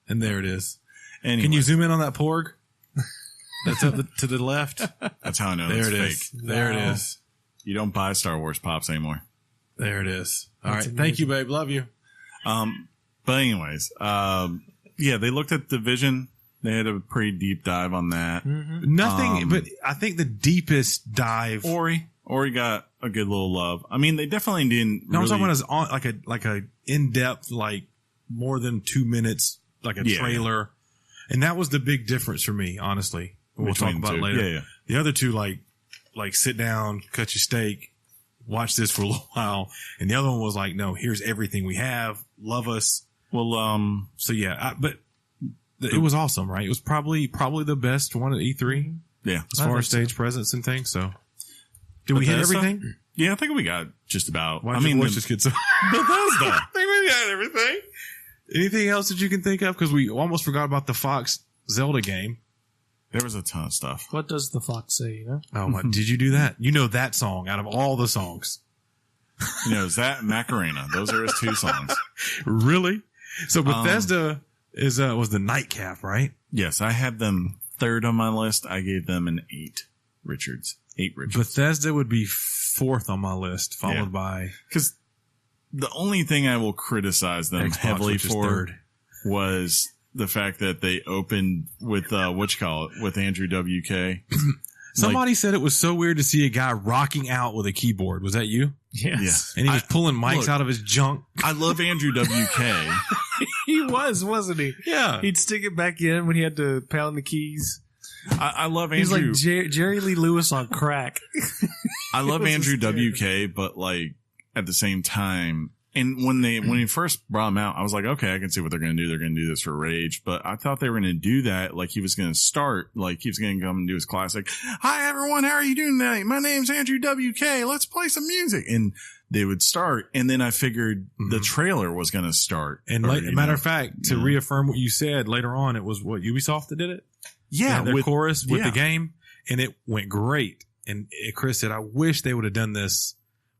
and there it is. Anyway, Can you zoom in on that Porg? That's up to the left. that's how I know There it's it fake. is. There it Wow. is. You don't buy Star Wars pops anymore. There it is. All That's right. Thank you, babe. Love you. But anyways, yeah, they looked at Division. They had a pretty deep dive on that. Nothing, but I think the deepest dive. Ori got a good little love. I mean, they definitely didn't. No, I'm really, talking about as on like a in depth, more than 2 minutes, like a Yeah. trailer, and that was the big difference for me, honestly. We'll Between talk about the it two. later. Yeah. The other two, like sit down, cut your steak, watch this for a little while, and the other one was like, no, here's everything we have, love us. Well, So yeah, but it was awesome, right? It was probably the best one at E3 yeah. as far as think so. stage presence and things. So, did we hit Bethesda? everything? Yeah, I think we got just about. Why I did mean, your voice just get so? Bethesda. I think we got everything. Anything else that you can think of? Because we almost forgot about the Fox Zelda game. There was a ton of stuff. What does the fox say? Oh my! Did you do that? You know that song out of all the songs. You know, Zat and Macarena. Those are his two songs. Really? So Bethesda was the nightcap, right? Yes, I had them third on my list. I gave them an 8 Richards. 8 Richards. Bethesda would be fourth on my list, followed by... Because the only thing I will criticize them Xbox, heavily which is for third. was the fact that they opened with, with Andrew WK. Somebody said it was so weird to see a guy rocking out with a keyboard. Was that you? Yes. Yeah. And he was pulling mics out of his junk. I love Andrew WK. He was, wasn't he? Yeah. He'd stick it back in when he had to pound the keys. I love He's Andrew. like Jerry Lee Lewis on crack. I love was Andrew hysterical. WK, but like at the same time, and when he first brought him out, I was like, okay, I can see what they're going to do. They're going to do this for Rage, but I thought they were going to do that. Like he was going to start, like he was going to come and do his classic. Hi everyone, how are you doing tonight? My name's Andrew WK. Let's play some music. And they would start, and then I figured the trailer was going to start. And matter of fact, to reaffirm what you said later on, it was what Ubisoft that did it. Yeah, Their chorus with the game, and it went great. And Chris said, I wish they would have done this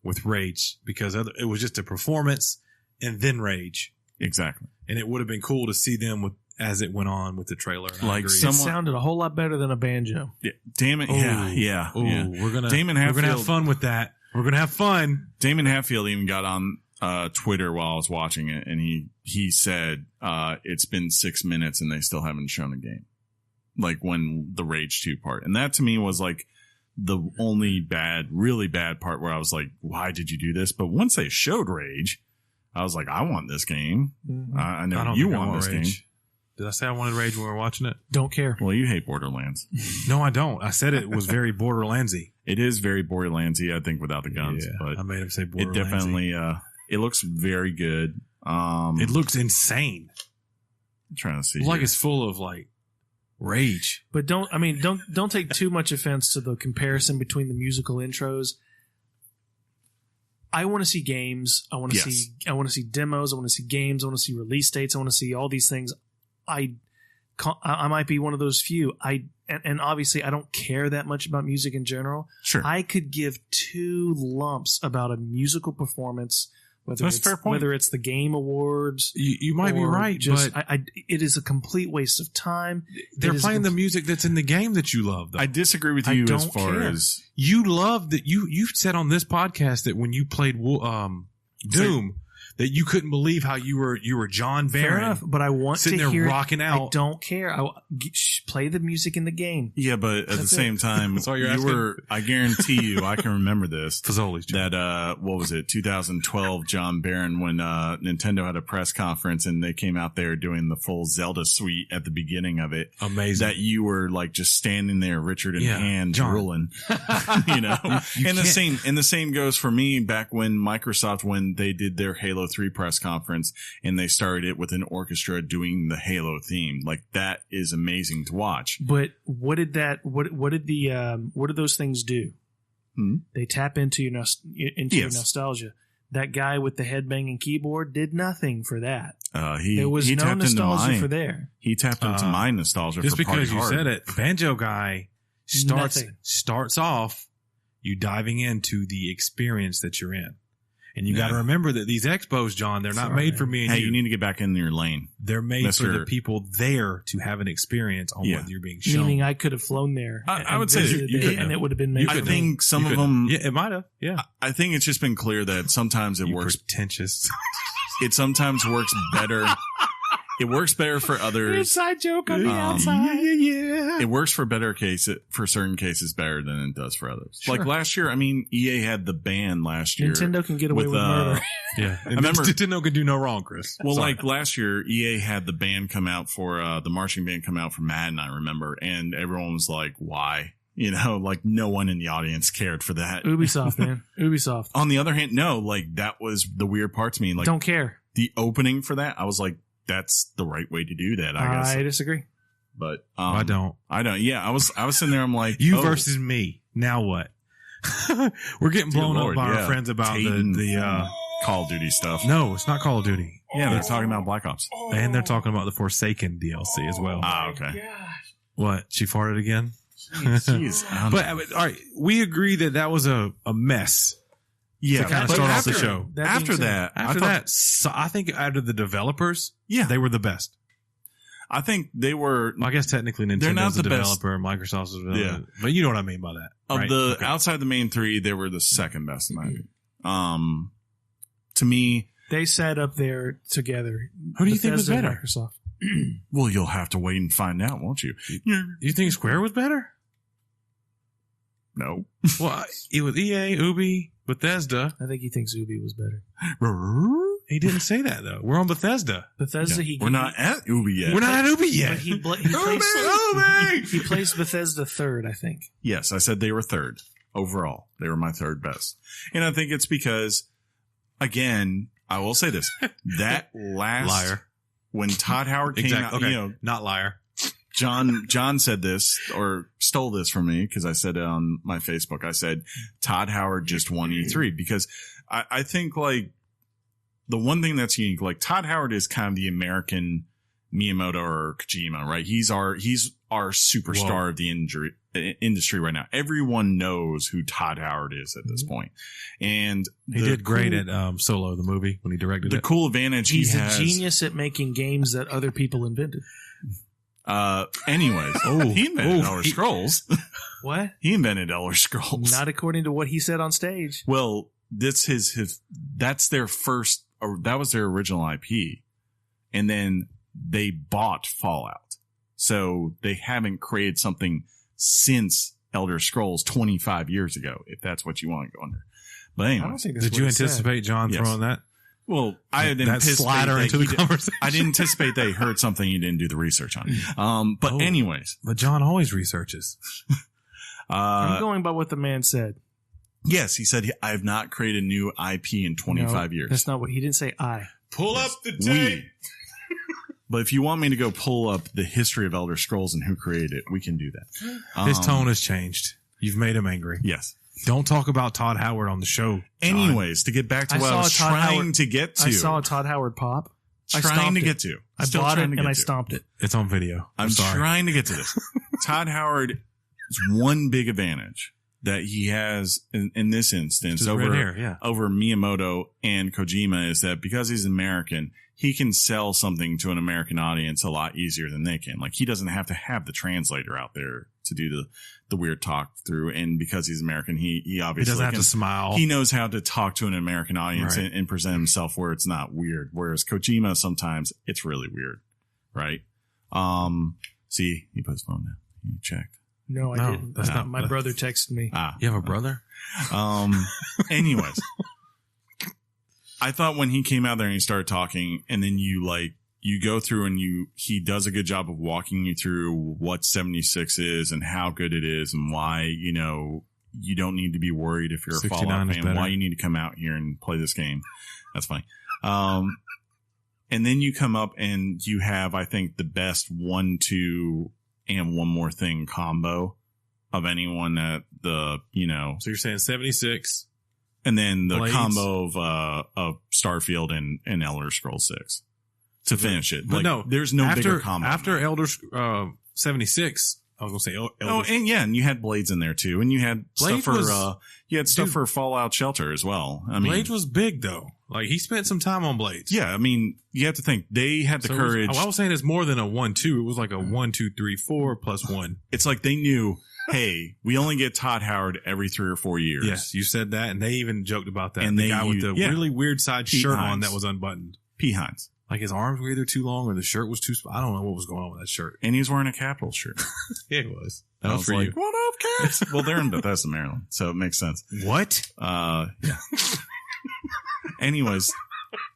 with Rage, because it was just a performance and then Rage. Exactly. And it would have been cool to see them as it went on with the trailer. Like It sounded a whole lot better than a banjo. Yeah, damn it. Yeah. We're gonna Damon we're gonna Hatfield- have fun with that. We're gonna have fun. Damon Hatfield even got on Twitter while I was watching it, and he said it's been 6 minutes and they still haven't shown a game. Like when the Rage 2 part. And that to me was like the only really bad part where I was like, why did you do this? But once they showed Rage, I was like, I want this game. Mm-hmm. I know I don't you think I want this Rage. game. Did I say I wanted Rage when we were watching it? Don't care. Well, you hate Borderlands. No, I don't. I said it was very Borderlandsy. It is very Borderlandsy, I think, without the guns. Yeah, but I made him say it Borderlandsy. definitely, it looks very good. It looks insane. I'm trying to see. Like here. it's full of like rage. But don't take too much offense to the comparison between the musical intros. I want to see games. I want to see demos. I want to see games. I want to see release dates. I want to see all these things. I might be one of those few. And obviously I don't care that much about music in general. Sure. I could give 2 lumps about a musical performance, whether That's a fair point. whether it's the Game Awards. You might be right, but it is a complete waste of time. they're playing the music that's in the game that you love, though. I disagree with you as don't far care. as You love that you've said on this podcast that when you played Doom that you couldn't believe how you were John Fair Barron enough, but I want sitting to there hear rocking I out. don't care. Play the music in the game. yeah, but at the That's same time, That's all you're you asking? were. I guarantee you, I can remember this. Fazoli's John. That what was it? 2012, John Barron, when Nintendo had a press conference and they came out there doing the full Zelda suite at the beginning of it. Amazing. That you were like just standing there, Richard in Yeah, hand, John. drooling. You know, and the same goes for me. Back when Microsoft, when they did their Halo 3 press conference and they started it with an orchestra doing the Halo theme, like that is amazing to watch. But what did those things do? They tap into your nostalgia. That guy with the headbanging keyboard did nothing for that. There was no tapped into nostalgia mine. for there. He tapped into my nostalgia Just for Party because you Hard. said it, Banjo Guy Nothing. starts off you diving into the experience that you're in. And you got to remember that these expos, John, they're not made for me and Hey, you. you need to get back in your lane. They're made for Mr. the people there to have an experience on what you're being shown. Meaning I could have flown there. I would say visited you it, could and have. it would have been made I for think me. some of them. Yeah, it might have. Yeah. I think it's just been clear that sometimes it works. Pretentious. It sometimes works better. It works better for others. Inside joke on the outside. Yeah. It works for for certain cases better than it does for others. Sure. Like last year, I mean, EA had the band last year. Nintendo can get away with murder. Yeah. I remember- Nintendo could do no wrong, Chris. Well, Sorry. like last year, EA had the band come out for the marching band come out for Madden, I remember, and everyone was like, "Why?" You know, like no one in the audience cared for that. Ubisoft, man. Ubisoft. On the other hand, no, like that was the weird part to me. Like Don't care. the opening for that, I was like, "That's the right way to do that." I guess, I disagree. but I don't. Yeah, I was sitting there. I'm like, You oh, versus me. Now what? We're getting blown Lord, up by yeah. our friends about Tatum, the Call of Duty stuff. no, it's not Call of Duty. Yeah, they're talking about Black Ops. And they're talking about the Forsaken DLC as well. Ah, okay. What? She farted again? Jeez. But all right, we agree that was a mess. Yeah, to kind of but start off after- the show. After that, I think out of the developers, Yeah. they were the best. I think they were Well, I guess technically They're not Nintendo's the the best. developer and Microsoft's the developer. Yeah. But you know what I mean by that. of right? the Okay. outside the main three. They were the second best in my opinion. To me, They sat up there together. Who do you think was Bethesda and better? Microsoft. well, you'll have to wait and find out, won't you? You think Square was better? No. Well, it was EA, Ubi, Bethesda. I think he thinks Ubi was better. He didn't say that though. We're on Bethesda. Bethesda, We're not at Ubi yet. We're not at Ubi But yet. he placed Ubi! he placed Bethesda third, I think. Yes, I said they were third overall. They were my third best. And I think it's because, again, I will say this. That last... Liar. When Todd Howard came out, Okay. you know, Not liar. John said this or stole this from me because I said it on my Facebook. I said Todd Howard just won E3 because I think like the one thing that's unique, like Todd Howard is kind of the American Miyamoto or Kojima, right? He's our superstar of the industry right now. Everyone knows who Todd Howard is at this point. And He did great at Solo, the movie, when he directed the it. cool advantage He's he a has. genius at making games that other people invented. Anyways, he invented Elder Scrolls. What? He invented Elder Scrolls. Not according to what he said on stage. Well, that's that's their first, or that was their original IP. And then they bought Fallout. So they haven't created something since Elder Scrolls 25 years ago, if that's what you want to go under. But I anyway, don't think that's Did what you he said. anticipate John Yes. throwing that? well, I didn't that anticipate slider that into he the did- conversation. I didn't anticipate they heard something you didn't do the research on. But Oh. anyways, But John always researches. I'm going by what the man said. yes, he said, I have not created a new IP in 25 No, years. That's not what he didn't say. I. Pull Yes, we. But if you want me to go pull up the history of Elder Scrolls and who created it, we can do that. His tone has changed. You've made him angry. Yes. Don't talk about Todd Howard on the show. John. Anyways, to get back to I what I saw was Todd trying Howard- to get to. I saw a Todd Howard pop. I trying stomped to it. get to. I Still bought it trying to and get I to. stomped it. It's on video. I'm sorry. trying to get to this. Todd Howard is one big advantage that he has in this instance Just over right here, yeah. over Miyamoto and Kojima is that because he's American, he can sell something to an American audience a lot easier than they can. Like he doesn't have to have the translator out there to do the weird talk through. And because he's American, he obviously He doesn't have can- to smile. He knows how to talk to an American audience Right. and present himself where it's not weird. Whereas Kojima, sometimes it's really weird. Right. See, he put his phone down. He checked. No, I No, didn't. that's not- My brother texted me. You have a brother? Anyways, I thought when he came out there and he started talking and then you go through and he does a good job of walking you through what 76 is and how good it is and why, you don't need to be worried if you're a 69 Fallout is fan, better. why you need to come out here and play this game. That's funny. And then you come up and you have, I think, the best 1, 2, and one more thing combo of anyone at the, So you're saying 76? and then the Blades. combo of Starfield and Elder Scrolls 6 to finish it. But Like, no, there's no bigger combo. After Elder 76, I was going to say Elder Oh, and yeah, and you had Blades in there too, and you had Blades stuff for was- for Fallout Shelter as well. I mean, Blades was big, though. Like, he spent some time on Blades. yeah. I mean, you have to think they had the So courage. I was saying it's more than a 1-2. It was like a 1, 2, 3, 4 plus 1. It's like they knew, hey, we only get Todd Howard every 3 or 4 years. Yes, you said that, and they even joked about that. And the they guy with the used- yeah. really weird side Pete shirt on Hines. that was unbuttoned. P. Hines, Like, his arms were either too long or the shirt was too small. I don't know what was going on with that shirt. and he's wearing a Capitol shirt. Yeah, it was. I That was was for like, you. what up, cats? Well, they're in Bethesda, Maryland, so it makes sense. What? Yeah. Anyways,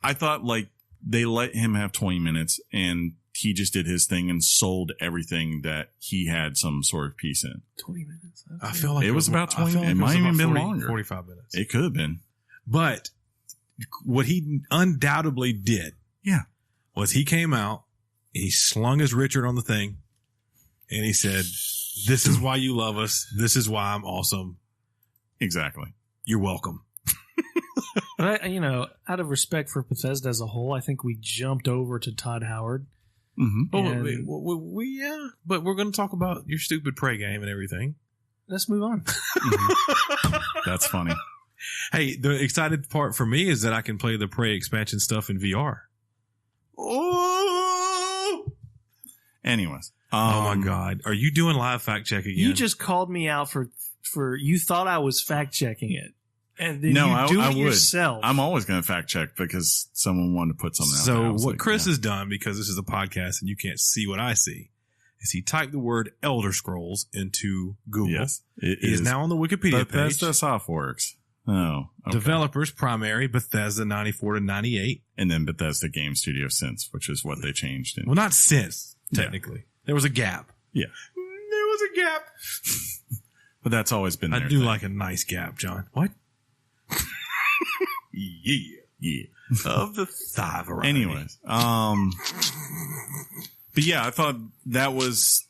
I thought like they let him have 20 minutes and he just did his thing and sold everything that he had some sort of piece in. 20 minutes. I feel like It was about 20 I feel like it might was even about been 40 longer. 45 minutes. It could have been. But what he undoubtedly did Yeah. was he came out, he slung his Richard on the thing, and he said, "This is why you love us. This is why I'm awesome. Exactly. You're welcome." But out of respect for Bethesda as a whole, I think we jumped over to Todd Howard. Mm-hmm. Oh, And- yeah, but we're going to talk about your stupid Prey game and everything. Let's move on. That's funny. Hey, the excited part for me is that I can play the Prey expansion stuff in VR. Oh. Anyways. Oh my God. Are you doing live fact check again? You just called me out for you thought I was fact checking it. And then No, you do I it would. yourself. I'm always going to fact check because someone wanted to put something out there. I So was what like, Chris yeah. has done, because this is a podcast and you can't see what I see, is he typed the word Elder Scrolls into Google. Yes, it He is now on the Wikipedia page. Bethesda Softworks. Oh, okay. Developers primary Bethesda 94 to 98. And then Bethesda Game Studio since, which is what they changed. Well, not since, technically. There was a gap. Yeah. There was a gap. But that's always been I their do thing. like a nice gap, John. What? Yeah. Of the thigh variety. Anyways, but yeah, I thought that was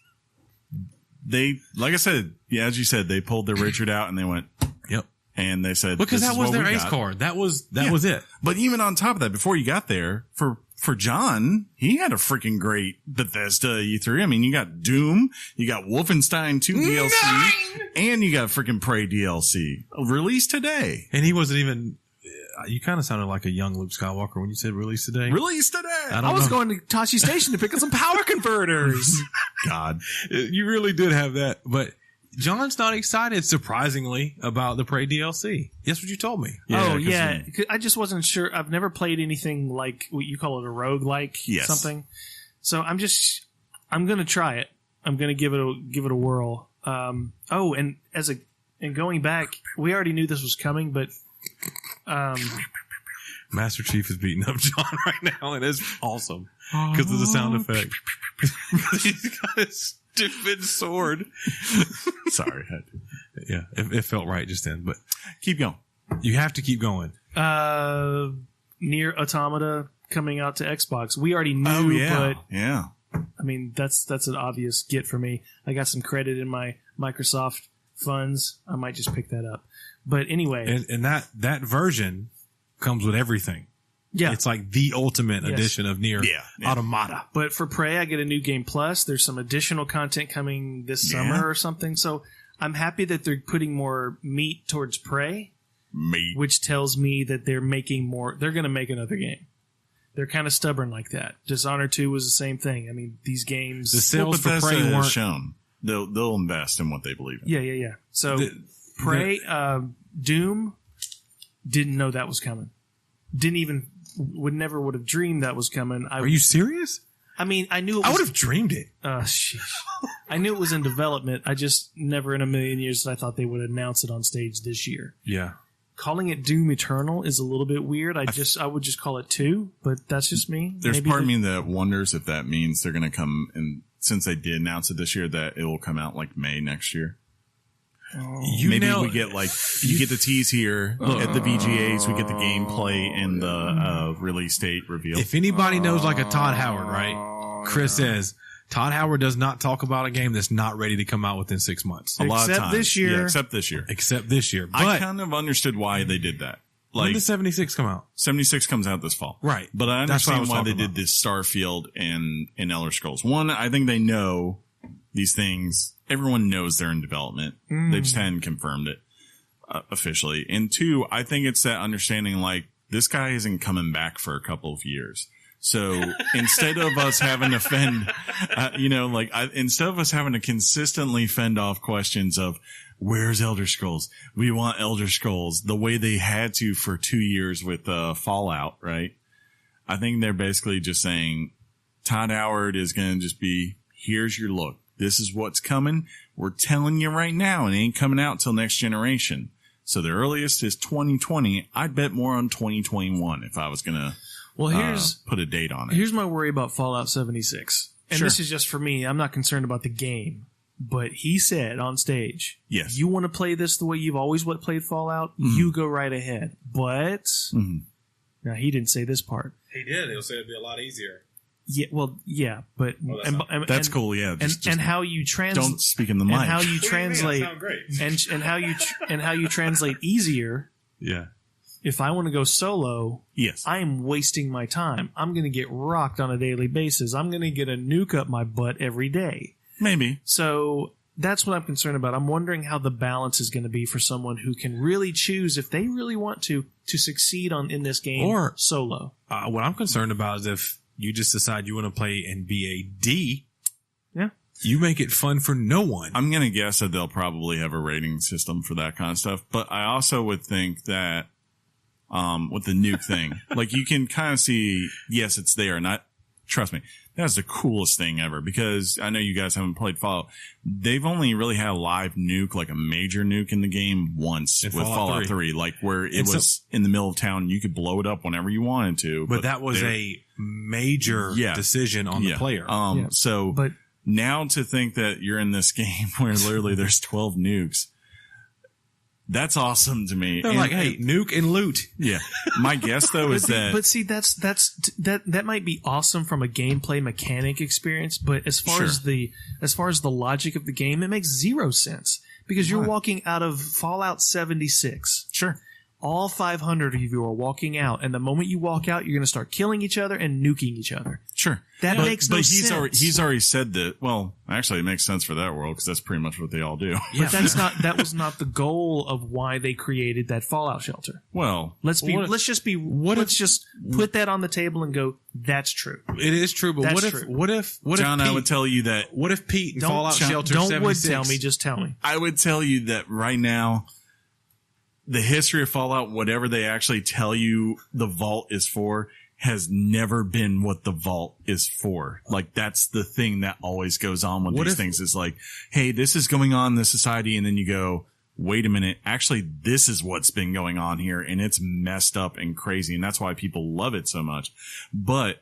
like I said, yeah, as you said, they pulled their Richard out and they went, Yep. and they said, Because this that is was what their we ace got. card. That was Yeah. it. But even on top of that, before you got there, for John, he had a freaking great Bethesda E3. I mean, you got Doom, you got Wolfenstein 2 DLC, and you got freaking Prey DLC released today. And he wasn't even. You kind of sounded like a young Luke Skywalker when you said release today. Released today. I was going to Tachi Station to pick up some power converters. God. You really did have that. But John's not excited, surprisingly, about the Prey DLC. That's what you told me. Oh, 'cause yeah. I just wasn't sure. I've never played anything like what you call it, a roguelike Yes. something. So I'm going to try it. I'm going to give it a whirl. And going back, we already knew this was coming, but Master Chief is beating up John right now, and it's awesome because of the sound effect. He's got a stupid sword. Sorry. Yeah, it felt right just then, but Keep going. you have to keep going. Near Automata coming out to Xbox. We already knew, Oh, yeah. but Yeah. I mean, that's an obvious get for me. I got some credit in my Microsoft funds. I might just pick that up. But anyway. And that version comes with everything. Yeah. It's like the ultimate Yes. edition of Nier Automata. But for Prey, I get a new game plus. There's some additional content coming this summer or something. So I'm happy that they're putting more meat towards Prey, which tells me that they're making more. They're going to make another game. They're kind of stubborn like that. Dishonored 2 was the same thing. I mean, these games. The sales for Bethesda Prey has weren't. shown. They'll invest in what they believe in. Yeah. So Prey, Doom, didn't know that was coming. Would have dreamed that was coming. Are you serious? I mean, I knew it was, I would have dreamed it. Sheesh. I knew it was in development. I just never in a million years I thought they would announce it on stage this year. Yeah. Calling it Doom Eternal is a little bit weird. I would just call it 2, but that's just me. There's Maybe part of me that wonders if that means they're going to come, and since they did announce it this year, that it will come out like May next year. Maybe we get you get the tease here at the VGAs, we get the gameplay and the release date reveal. If anybody knows like a Todd Howard, right? Chris says Todd Howard does not talk about a game that's not ready to come out within 6 months. A lot of Except times. this year. Yeah, except this year. Except this year. But I kind of understood why they did that. when Like did 76 come out? 76 comes out this fall. Right. But I That's what I understand was why they talking did this Starfield and Elder Scrolls. One, I think they know these things. Everyone knows they're in development. They just hadn't confirmed it officially. And two, I think it's that understanding like this guy isn't coming back for a couple of years. So instead of us having to fend, instead of us having to consistently fend off questions of where's Elder Scrolls? We want Elder Scrolls the way they had to for 2 years with Fallout, right? I think they're basically just saying Todd Howard is going to just be, here's your look. This is what's coming. We're telling you right now, it ain't coming out till next generation. So the earliest is 2020. I'd bet more on 2021 if I was going to put a date on it. Here's my worry about Fallout 76. And Sure. this is just for me. I'm not concerned about the game. But he said on stage, Yes. you want to play this the way you've always played Fallout? You go right ahead. But, now he didn't say this part. He did. He'll say it'd be a lot easier. Yeah, well, yeah, but That's cool. Yeah. And how you don't speak in the mic. and how you translate great. and how you translate easier. Yeah. If I want to go solo, Yes. I am wasting my time. I'm going to get rocked on a daily basis. I'm going to get a nuke up my butt every day. Maybe. So That's what I'm concerned about. I'm wondering how the balance is going to be for someone who can really choose, if they really want to succeed in this game or solo. What I'm concerned about is if you just decide you want to play and be a D, yeah, you make it fun for no one. I'm going to guess that they'll probably have a rating system for that kind of stuff. But I also would think that with the nuke thing, like you can kind of see, yes, it's there. And trust me, that's the coolest thing ever, because I know you guys haven't played Fallout. They've only really had a live nuke, like a major nuke in the game once with Fallout 3, like where it was in the middle of town and you could blow it up whenever you wanted to. But that was a major decision on the player. But now to think that you're in this game where literally there's 12 nukes, that's awesome to me. They're like, hey, nuke and loot. Yeah. My guess though is that. But see, that might be awesome from a gameplay mechanic experience. But as far as the logic of the game, it makes zero sense, because you're walking out of Fallout 76. Sure. All 500 of you are walking out, and the moment you walk out, you're going to start killing each other and nuking each other. Sure. That makes no sense. He's already said that. Well, actually, it makes sense for that world, because that's pretty much what they all do. But that was not the goal of why they created that Fallout shelter. Well, let's just put that on the table and go, that's true. It is true, but what if John, Pete, I would tell you that. What if Pete and Fallout Shelter 76? Don't tell me, just tell me. I would tell you that right now, the history of Fallout, whatever they actually tell you the vault is for, has never been what the vault is for. Like, that's the thing that always goes on with these things, is like, hey, this is going on in this society, and then you go, wait a minute, actually, this is what's been going on here, and it's messed up and crazy, and that's why people love it so much. But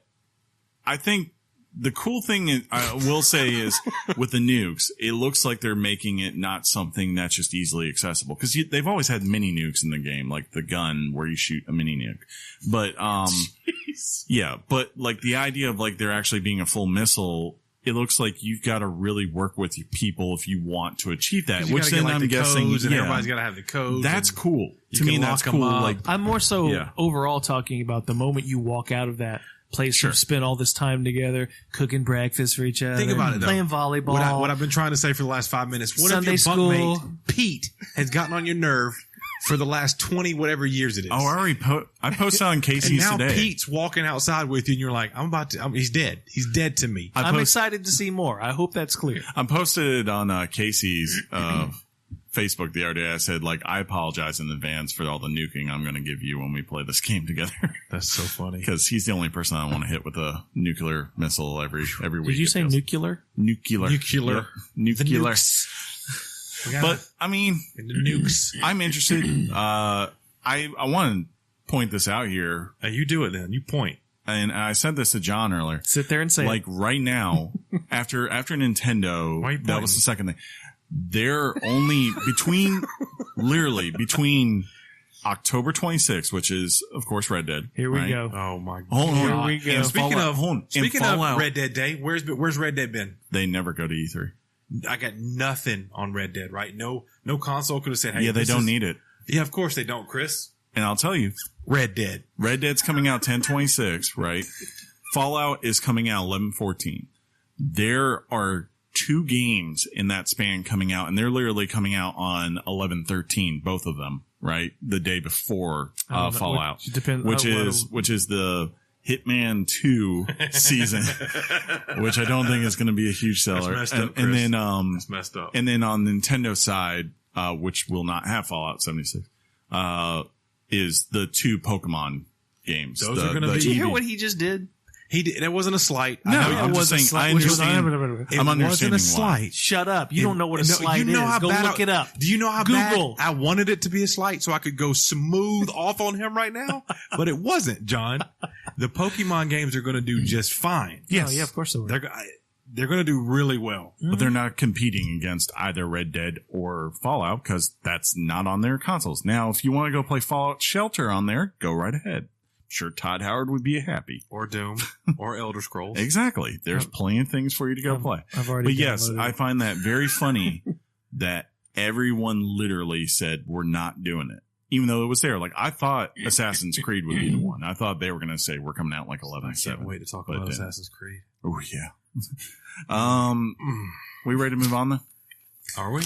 I think the cool thing I will say is with the nukes, it looks like they're making it not something that's just easily accessible, because they've always had mini nukes in the game, like the gun where you shoot a mini nuke. But yeah, but like the idea of like there actually being a full missile, it looks like you've got to really work with your people if you want to achieve that. Which then I'm guessing, everybody's got to have the codes. That's cool. To me, that's cool. Like, I'm more so overall talking about the moment you walk out of that place, you've spent all this time together, cooking breakfast for each other. Think about it, though. Playing volleyball. What I've been trying to say for the last 5 minutes. What Sunday if your school bunkmate, Pete, has gotten on your nerve for the last 20 whatever years it is? Oh, I posted on Casey's and now today. Pete's walking outside with you, and you're like, he's dead. He's dead to me. I'm excited to see more. I hope that's clear. I posted on Casey's Facebook the other day. I said, like, I apologize in advance for all the nuking I'm going to give you when we play this game together. That's so funny. Because he's the only person I want to hit with a nuclear missile every week. Did you say nuclear? Nuclear. Nuclear. Nuclear. But, I mean, the nukes. I'm interested. I want to point this out here. You do it then. You point. And I said this to John earlier. Sit there and say, like, right now, after Nintendo, that was the second thing. They're only between October 26th, which is, of course, Red Dead. Here we go. Oh, my God. Hold on. Here we go. And speaking of Red Dead Day, where's Red Dead been? They never go to E3. I got nothing on Red Dead, right? No console could have said, hey, yeah, they don't need it. Yeah, of course they don't, Chris. And I'll tell you, Red Dead's coming out 10/26, right? Fallout is coming out 11/14. There are 2 games in that span coming out, and they're literally coming out on 11/13, both of them, right? The day before Fallout, which is the Hitman 2 season, which I don't think is going to be a huge seller. That's messed up, and then that's messed up. And then on Nintendo side, which will not have Fallout 76, is the 2 Pokemon games. Those are going to be. Did you hear what he just did? He did. That wasn't a slight. No, I'm just saying. I understand. I'm understanding wasn't a slight. Why. Shut up! You don't know what a slight is. Go look it up. Do you know how Google. bad I wanted it to be a slight so I could go smooth off on him right now? But it wasn't, John. The Pokemon games are going to do just fine. Yes, yeah, of course they will. They're going to do really well. But they're not competing against either Red Dead or Fallout because that's not on their consoles. Now, if you want to go play Fallout Shelter on there, go right ahead. Sure, Todd Howard would be happy. Or Doom. Or Elder Scrolls. Exactly. There's plenty of things for you to go play. I've already But yes, I find that very funny that everyone literally said we're not doing it. Even though it was there. Like, I thought Assassin's Creed would be the one. I thought they were going to say we're coming out like 11/7. I can't wait to talk about Assassin's Creed. Oh, yeah. We ready to move on, though? Are we?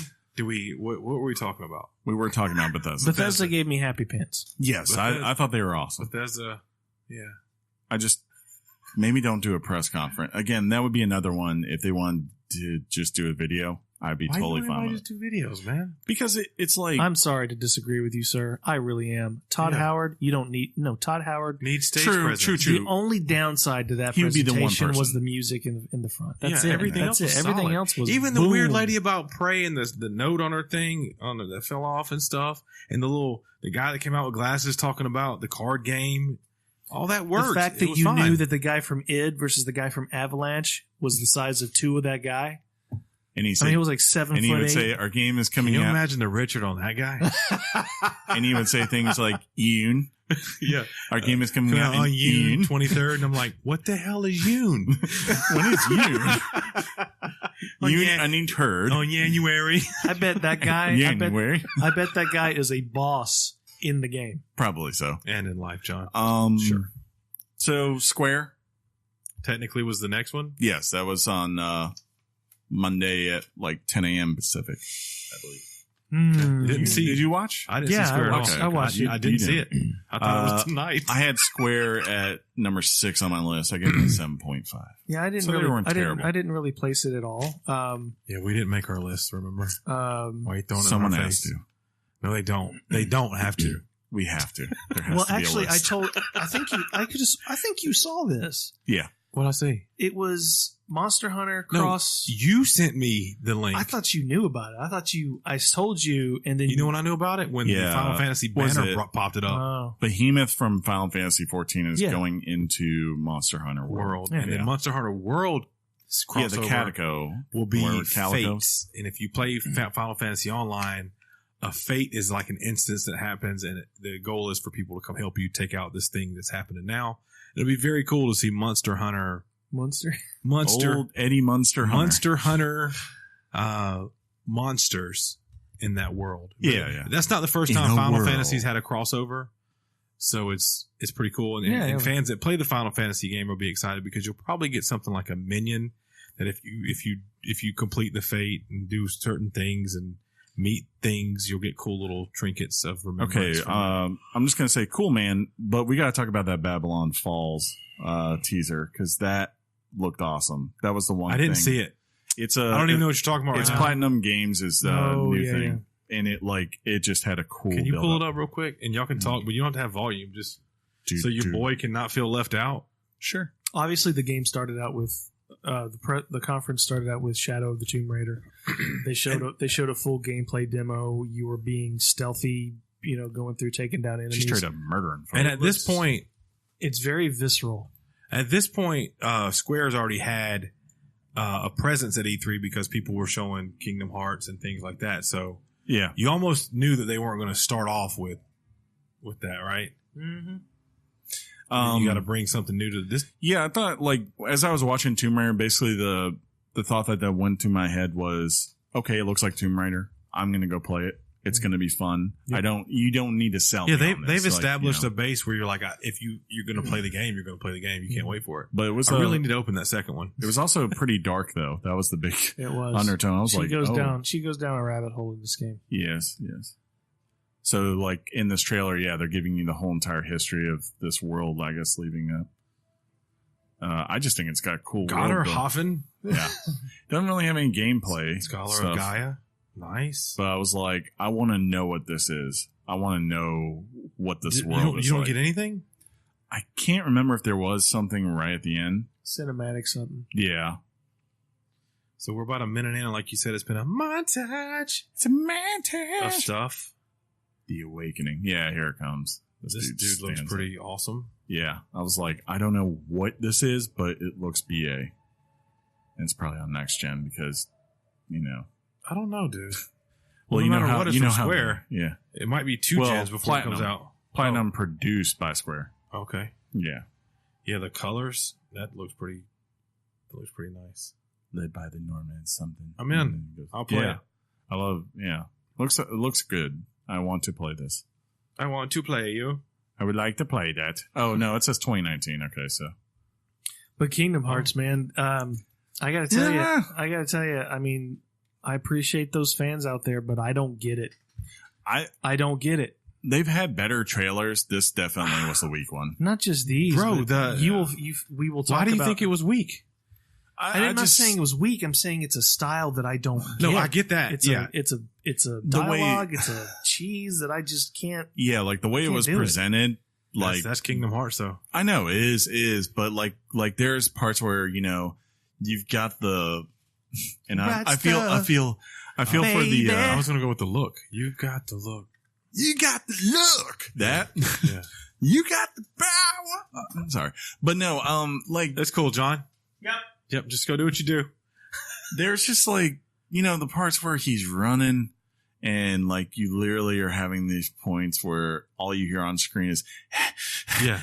What were we talking about? We were talking about Bethesda. Bethesda gave me happy pants. Yes, I thought they were awesome. Bethesda, yeah. I just maybe don't do a press conference again. That would be another one if they wanted to just do a video. I'd be totally fine with it. Just do videos, man? Because it's like I'm sorry to disagree with you, sir. I really am. Todd Howard, you don't need Todd Howard needs stage presence. True. The only downside to that He would be the one presentation was person. the music in the front. That's it. Everything That's else it. was Everything solid. else was even the boom. weird lady about Prey and the note on her thing that fell off and stuff, and the guy that came out with glasses talking about the card game. All that worked. The fact It that was you fine. knew that the guy from id versus the guy from Avalanche was the size of two of that guy. and he I said, mean, he was like 7 and foot he would 8. say our game is Can coming you out, imagine the Richard on that guy? and he would say things like Yoon. Yeah. Our game is coming out in on Yoon Yoon. 23rd, and I'm like, what the hell is Yoon? What is Yoon? Yoon, I mean turd. On January. I bet that guy. January. I bet that guy is a boss in the game. Probably so. And in life, John. Sure. So Square, Technically was the next one. yes, that was on Monday at like 10 a.m. Pacific, I believe. Didn't see. Did you watch? I didn't Yeah, see Square I at watched- all. I watched it. I didn't You see didn't. it. I thought it was tonight. I had Square at number 6 on my list. I gave it a 7.5. Yeah, I didn't So they really. weren't terrible. I didn't really place it at all. Yeah, we didn't make our list, remember? Why are you throwing Someone it in our has face? to. No, they don't. They don't have to. We have to. There has Well, to be actually, a list. I think you saw this. Yeah. What'd I say? It was Monster Hunter No, Cross. you sent me the link. I thought you knew about it. I told you, and then You know when I knew about it? When Yeah. the Final Fantasy Was banner it- popped it up. Oh, Behemoth from Final Fantasy 14 is Yeah. going into Monster Hunter World. World. And then Monster Hunter World Yeah, crossover the Calico will be or Fate. Calicos. And if you play Final Fantasy Online, a Fate is like an instance that happens, and the goal is for people to come help you take out this thing that's happening now. It'll be very cool to see Monster Hunter, Monster. Old Eddie Munster Hunter. Monster Hunter monsters in that world. Yeah. That's not the first In time a Final world. Fantasy's had a crossover. So it's pretty cool. And fans that play the Final Fantasy game will be excited because you'll probably get something like a minion that if you complete the Fate and do certain things and meet things, you'll get cool little trinkets of remembrance. Okay, I'm just gonna say, cool, man. But we got to talk about that Babylon Falls teaser because that looked awesome. That was the one. I didn't thing. see it. It's I don't even know what you're talking about It's right now. Platinum Games is the Oh, new yeah, thing, and it just had a cool. Can you pull it build-up. up real quick? And y'all can talk, but you don't have to have volume, just so your boy cannot feel left out. Sure. Obviously, the game started out with the conference started out with Shadow of the Tomb Raider. They showed a full gameplay demo. You were being stealthy, going through taking down enemies. Just straight up murdering. And at this point, It's very visceral. Square's already had a presence at E3 because people were showing Kingdom Hearts and things like that. So Yeah. you almost knew that they weren't going to start off with that, right? Mm-hmm. You got to bring something new to this. Yeah, I thought, like, as I was watching Tomb Raider, basically the thought that went to my head was, okay, it looks like Tomb Raider. I'm going to go play it. It's going to be fun. Yeah. You don't need to sell Yeah, me on this. they've Like, established a base where you're like, if you're going to play the game, you're going to play the game. You can't wait for it. But it was I really need to open that second one. it was also pretty dark, though. That was the big It was undertone. I was She like, goes oh, down. She goes down a rabbit hole in this game. Yes. So, like, in this trailer, yeah, they're giving you the whole entire history of this world, I guess, leaving up. I just think it's got cool. Goddard world build. Hoffen, Yeah. Doesn't really have any gameplay. Scholar stuff. of Gaia. Nice. But I was like, I want to know what this is. I want to know what this world is You don't like. get anything? I can't remember if there was something right at the end. Cinematic something. Yeah. So we're about a minute in, and like you said, it's been a montage It's a mantis. of stuff. The Awakening. Yeah, here it comes. This dude looks stands pretty awesome. Yeah. I was like, I don't know what this is, but it looks BA. And it's probably on next gen because, I don't know, dude. Well, no you know matter how what, it's you know from how Square. Yeah. It might be two Well, gens before Platinum. it comes out. Platinum produced by Square. Oh, okay. Yeah. Yeah, the colors, that looks pretty nice. Led by the Norman something. I'm in. And then he goes, I'll play yeah. it. I love, yeah. It looks good. I want to play this. I want to play you. I would like to play that. Oh, no, it says 2019. Okay, so. But Kingdom Hearts, man, I gotta tell you, I mean, I appreciate those fans out there, but I don't get it. I don't get it. They've had better trailers. This definitely was the weak one. Not just these, Bro, but we will talk about. Why do you think it was weak? I'm not saying it was weak. I'm saying it's a style that I don't get. No, I get that. It's a dialogue. It's a cheese that I just can't. Yeah, like the way it was presented. Like that's Kingdom Hearts, though. I know it is, but like there's parts where you've got the, and I feel for the. I was gonna go with the look. You got the look. You got the look. That. Yeah. You got the power. I'm sorry, but no. Like that's cool, John. Yep. Just go do what you do. There's just like the parts where he's running. And like you literally are having these points where all you hear on screen is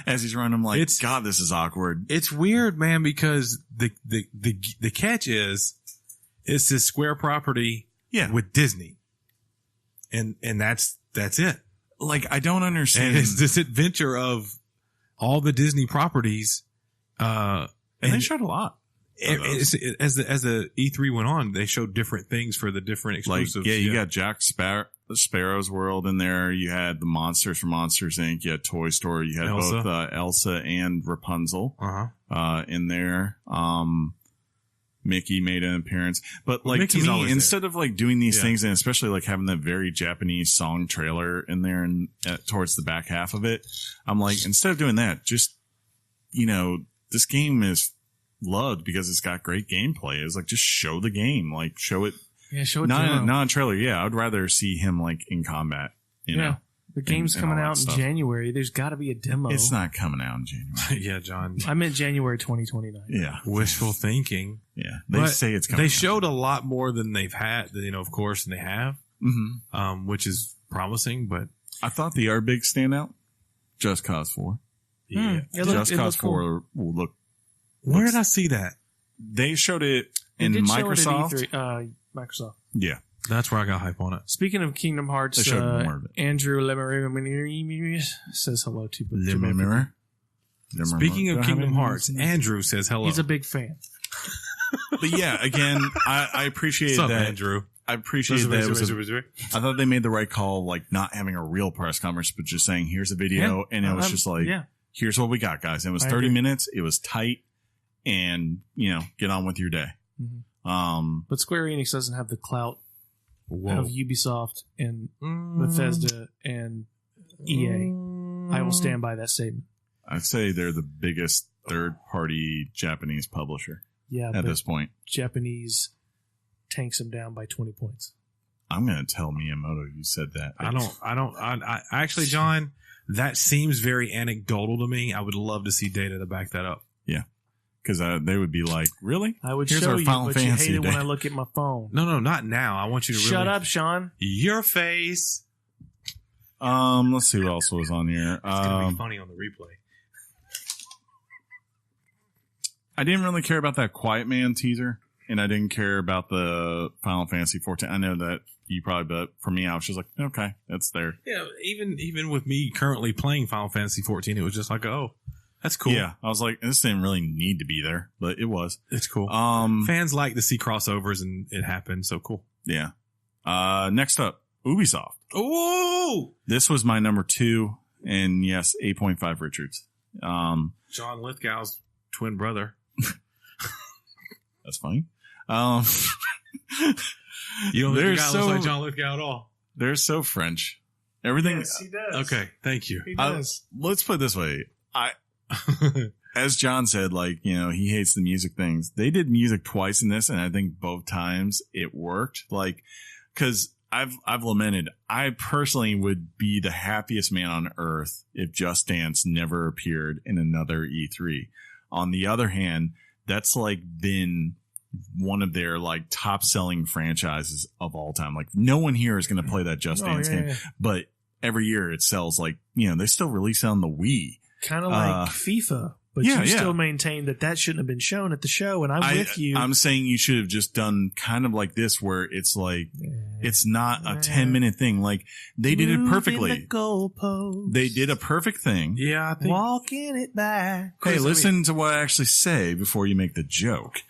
as he's running. I'm like, God, this is awkward. It's weird, man, because the catch is it's this Square property with Disney. And that's it. Like I don't understand. And it's this adventure of all the Disney properties. And they showed a lot. As the E3 went on, they showed different things for the different exclusives. Like, you got Jack Sparrow's World in there. You had the monsters from Monsters Inc. You had Toy Story. You had both Elsa and Rapunzel in there. Mickey made an appearance, but like Mickey's to me, instead of like doing these things, and especially like having that very Japanese song trailer in there and towards the back half of it, I'm like, instead of doing that, just this game is loved because it's got great gameplay. It's like just show the game, like show it. Yeah, show it. Not a trailer. Yeah, I'd rather see him like in combat. You know, the game's coming out in January. There's got to be a demo. It's not coming out in January. Yeah, John. I meant January 2029. Yeah, wishful thinking. Yeah, they say it's coming. They showed a lot more than they've had. Of course, and they have, which is promising. But I thought the other big standout, Just Cause 4. Yeah, Just Cause 4 will look. Where did I see that? They showed it in Microsoft. Show it at E3, Microsoft. Yeah. That's where I got hype on it. Speaking of Kingdom Hearts, Andrew Lemery says hello to Lemery. Speaking of Kingdom Hearts, Andrew says hello. He's a big fan. But yeah, again, I appreciate that. Andrew? I appreciate that. I thought they made the right call, like not having a real press conference, but just saying, here's a video. And it was just like, here's what we got, guys. And it was 30 minutes. It was tight. And, get on with your day. Mm-hmm. But Square Enix doesn't have the clout of Ubisoft and Bethesda and EA. I will stand by that statement. I'd say they're the biggest third-party Japanese publisher at this point. Japanese tanks them down by 20 points. I'm going to tell Miyamoto you said that. I actually, John, that seems very anecdotal to me. I would love to see data to back that up. Yeah. Because they would be like, really? I would Here's show our you, Final but Fantasy you hate it day. when I look at my phone. No, not now. I want you to Shut up, Sean. Your face. Let's see what else was on here. It's going to be funny on the replay. I didn't really care about that Quiet Man teaser, and I didn't care about the Final Fantasy 14. I know that you probably, but for me, I was just like, okay, it's there. Yeah, even with me currently playing Final Fantasy 14, it was just like, oh, that's cool. Yeah, I was like, this didn't really need to be there, but it was. It's cool. Fans like to see crossovers, and it happened, so cool. Yeah. Next up, Ubisoft. Oh! This was my number 2, and yes, 8.5 Richards. John Lithgow's twin brother. That's funny. You don't think the guy looks like John Lithgow at all? They're so French. Everything. Yes, he does. Okay, thank you. He does. Let's put it this way. As John said, like, he hates the music things. They did music twice in this, and I think both times it worked. Like, because I've lamented, I personally would be the happiest man on earth if Just Dance never appeared in another E3. On the other hand, that's like been one of their like top selling franchises of all time. Like no one here is going to play that Just Dance game, but every year it sells like, they still release it on the Wii. Kind of like FIFA, but you still maintain that shouldn't have been shown at the show. And I'm with you. I'm saying you should have just done kind of like this, where it's like, it's not a 10-minute thing. Like they did it perfectly. They did a perfect thing. Yeah. I think walking it back. Hey, listen to what I actually say before you make the joke.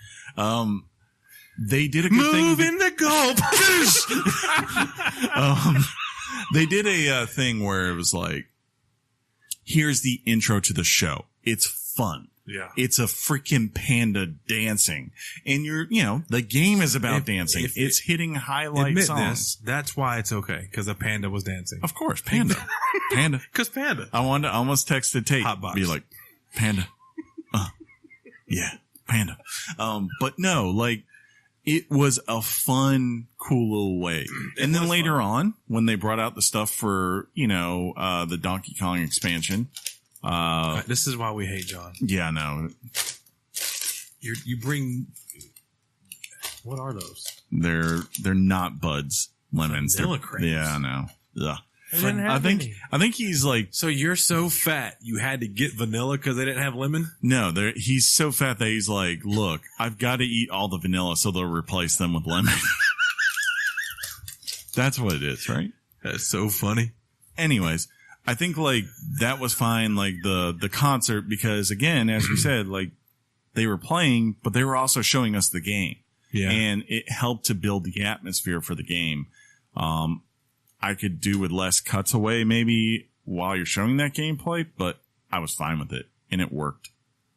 they did a good thing. Move in the goal. They did a thing where it was like, here's the intro to the show. It's fun. Yeah. It's a freaking panda dancing. And the game is about dancing. It's hitting highlight songs. That's why it's okay. Because the panda was dancing. Of course. Panda. Panda. Because panda. I almost texted Tate. Hotbox. Be like, panda. Yeah. Panda. But no, like, it was a fun, cool little way. And then later on, when they brought out the stuff for, the Donkey Kong expansion. This is why we hate John. Yeah, no. You bring. What are those? They're not buds, lemons. Vanilla crepes. Yeah, I know. Yeah. I think he's like. So you're so fat you had to get vanilla because they didn't have lemon? No, he's so fat that he's like, look, I've got to eat all the vanilla so they'll replace them with lemon. That's what it is, right? That's so funny. Anyways, I think like that was fine, like the concert, because again, as we said, like they were playing, but they were also showing us the game. Yeah. And it helped to build the atmosphere for the game. I could do with less cuts away maybe while you're showing that gameplay, but I was fine with it and it worked.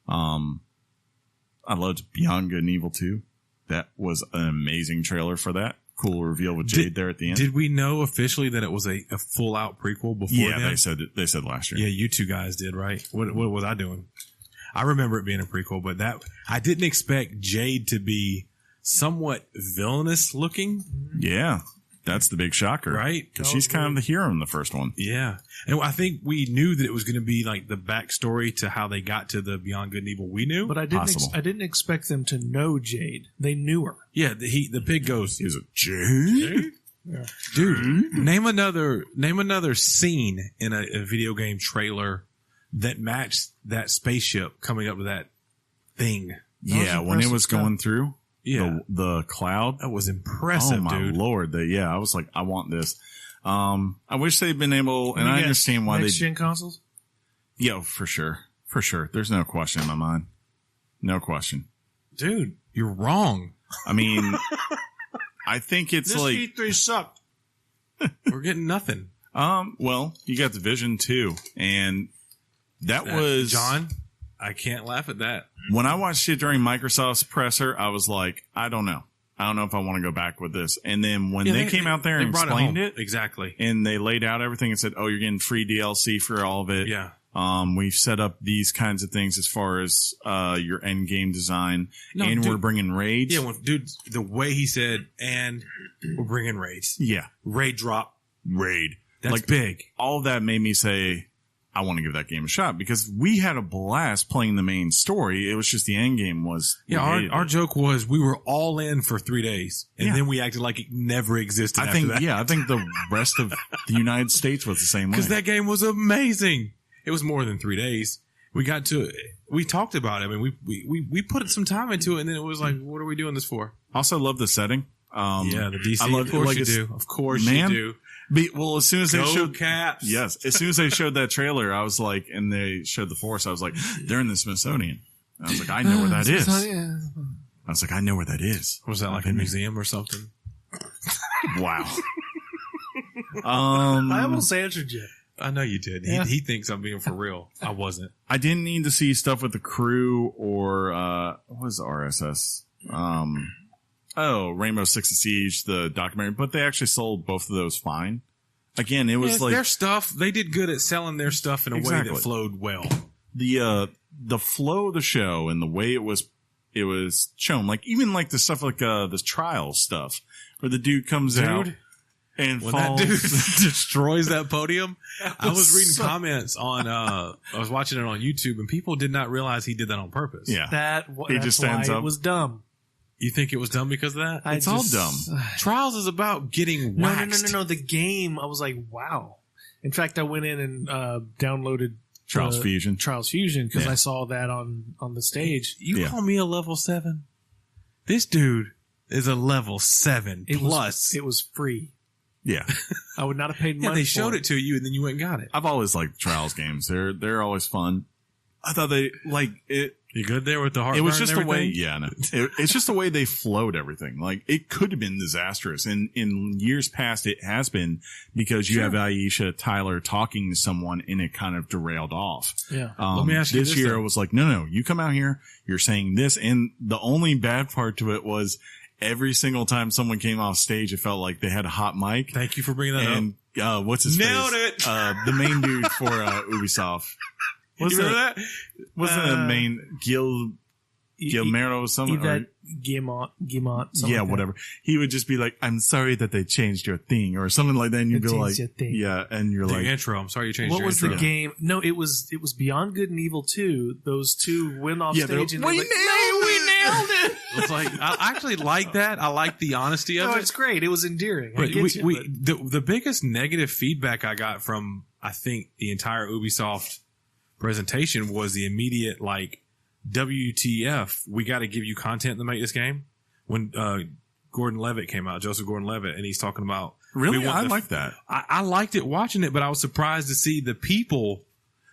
I loved Beyond Good and Evil 2. That was an amazing trailer for that. Cool reveal with Jade there at the end. Did we know officially that it was a full out prequel before? Yeah, then? they said last year. Yeah, you two guys did, right? What was I doing? I remember it being a prequel, but I didn't expect Jade to be somewhat villainous looking. Yeah. That's the big shocker. Right? Because she's kind of the hero in the first one. Yeah. And I think we knew that it was going to be like the backstory to how they got to the Beyond Good and Evil. We knew. But I didn't expect them to know Jade. They knew her. Yeah. The pig goes, He was a Jade? Yeah. Dude, name another scene in a video game trailer that matched that spaceship coming up to that thing. Yeah, when it was going through. Yeah. The cloud. That was impressive, oh, my dude. Lord. I was like, I want this. I wish they'd been able, and I understand why next gen consoles? Yeah, for sure. For sure. There's no question in my mind. No question. Dude, you're wrong. I mean, I think it's this like. E3 sucked. We're getting nothing. Well, you got the Vision 2, and that was. John, I can't laugh at that. When I watched it during Microsoft's presser, I was like, I don't know. I don't know if I want to go back with this. And then when they came out there and explained it. Exactly. And they laid out everything and said, oh, you're getting free DLC for all of it. Yeah. We've set up these kinds of things as far as your end game design. And we're bringing raids. Yeah, dude, the way he said, and we're bringing raids. Yeah. Raid drop. Raid. That's like, big. All of that made me say, I want to give that game a shot, because we had a blast playing the main story. It was just the end game was. Yeah, our joke was we were all in for 3 days, and then we acted like it never existed. I think the rest of the United States was the same way, because that game was amazing. It was more than 3 days. We talked about it. I mean, we put some time into it, and then it was like, what are we doing this for? Also, love the setting. Yeah, the DC. I love, of course like, you do. Of course you do. Well, as soon as they showed Caps. Yes, as soon as they showed that trailer, I was like, and they showed the Force, I was like, they're in the Smithsonian. And I was like, I know where that is. I was like, I know where that is. Was that like a museum or something? Wow. I almost answered you. I know you did. Yeah. He thinks I'm being for real. I wasn't. I didn't need to see stuff with the crew or what was RSS? Rainbow Six Siege, the documentary, but they actually sold both of those fine. Again, it was like their stuff. They did good at selling their stuff in a way that flowed well. The flow of the show and the way it was shown, like even like the stuff like this trial stuff where the dude comes out and when falls. that dude destroys that podium. I was reading comments on I was watching it on YouTube, and people did not realize he did that on purpose. Yeah, that's just stands why up. It was dumb. You think it was dumb because of that? It's all dumb. Trials is about getting waxed. No. The game, I was like, wow. In fact, I went in and downloaded Trials Fusion because I saw that on the stage. You call me a level 7? This dude is a level 7 plus. It was free. Yeah. I would not have paid money. Yeah, they showed it to you, and then you went and got it. I've always liked Trials games. They're always fun. I thought they like it. You good there with the heart? It was just the way, it's just the way they flowed everything. Like, it could have been disastrous. And in years past, it has been because you have Aisha Tyler talking to someone and it kind of derailed off. Yeah. Let me ask you this year, it was like, no, you come out here, you're saying this. And the only bad part to it was every single time someone came off stage, it felt like they had a hot mic. Thank you for bringing that up. And, what's his Nailed face? it. The main dude for, Ubisoft. You remember that? Wasn't the main Guillermo something? Yvette Guillemot, something Yeah, like whatever. He would just be like, "I'm sorry that they changed your thing," or something like that. And you'd be like, "Yeah," and you're the like, intro. I'm sorry you changed. What your was intro. the game? No, it was Beyond Good and Evil 2. Those two went off stage and we nailed it. It's like I actually like that. I like the honesty of No, it. it's great. It was endearing. But the biggest negative feedback I got from I think the entire Ubisoft presentation was the immediate like, WTF, we got to give you content to make this game. When Gordon-Levitt came out, Joseph Gordon-Levitt, and he's talking about really, I like that. I liked it watching it, but I was surprised to see the people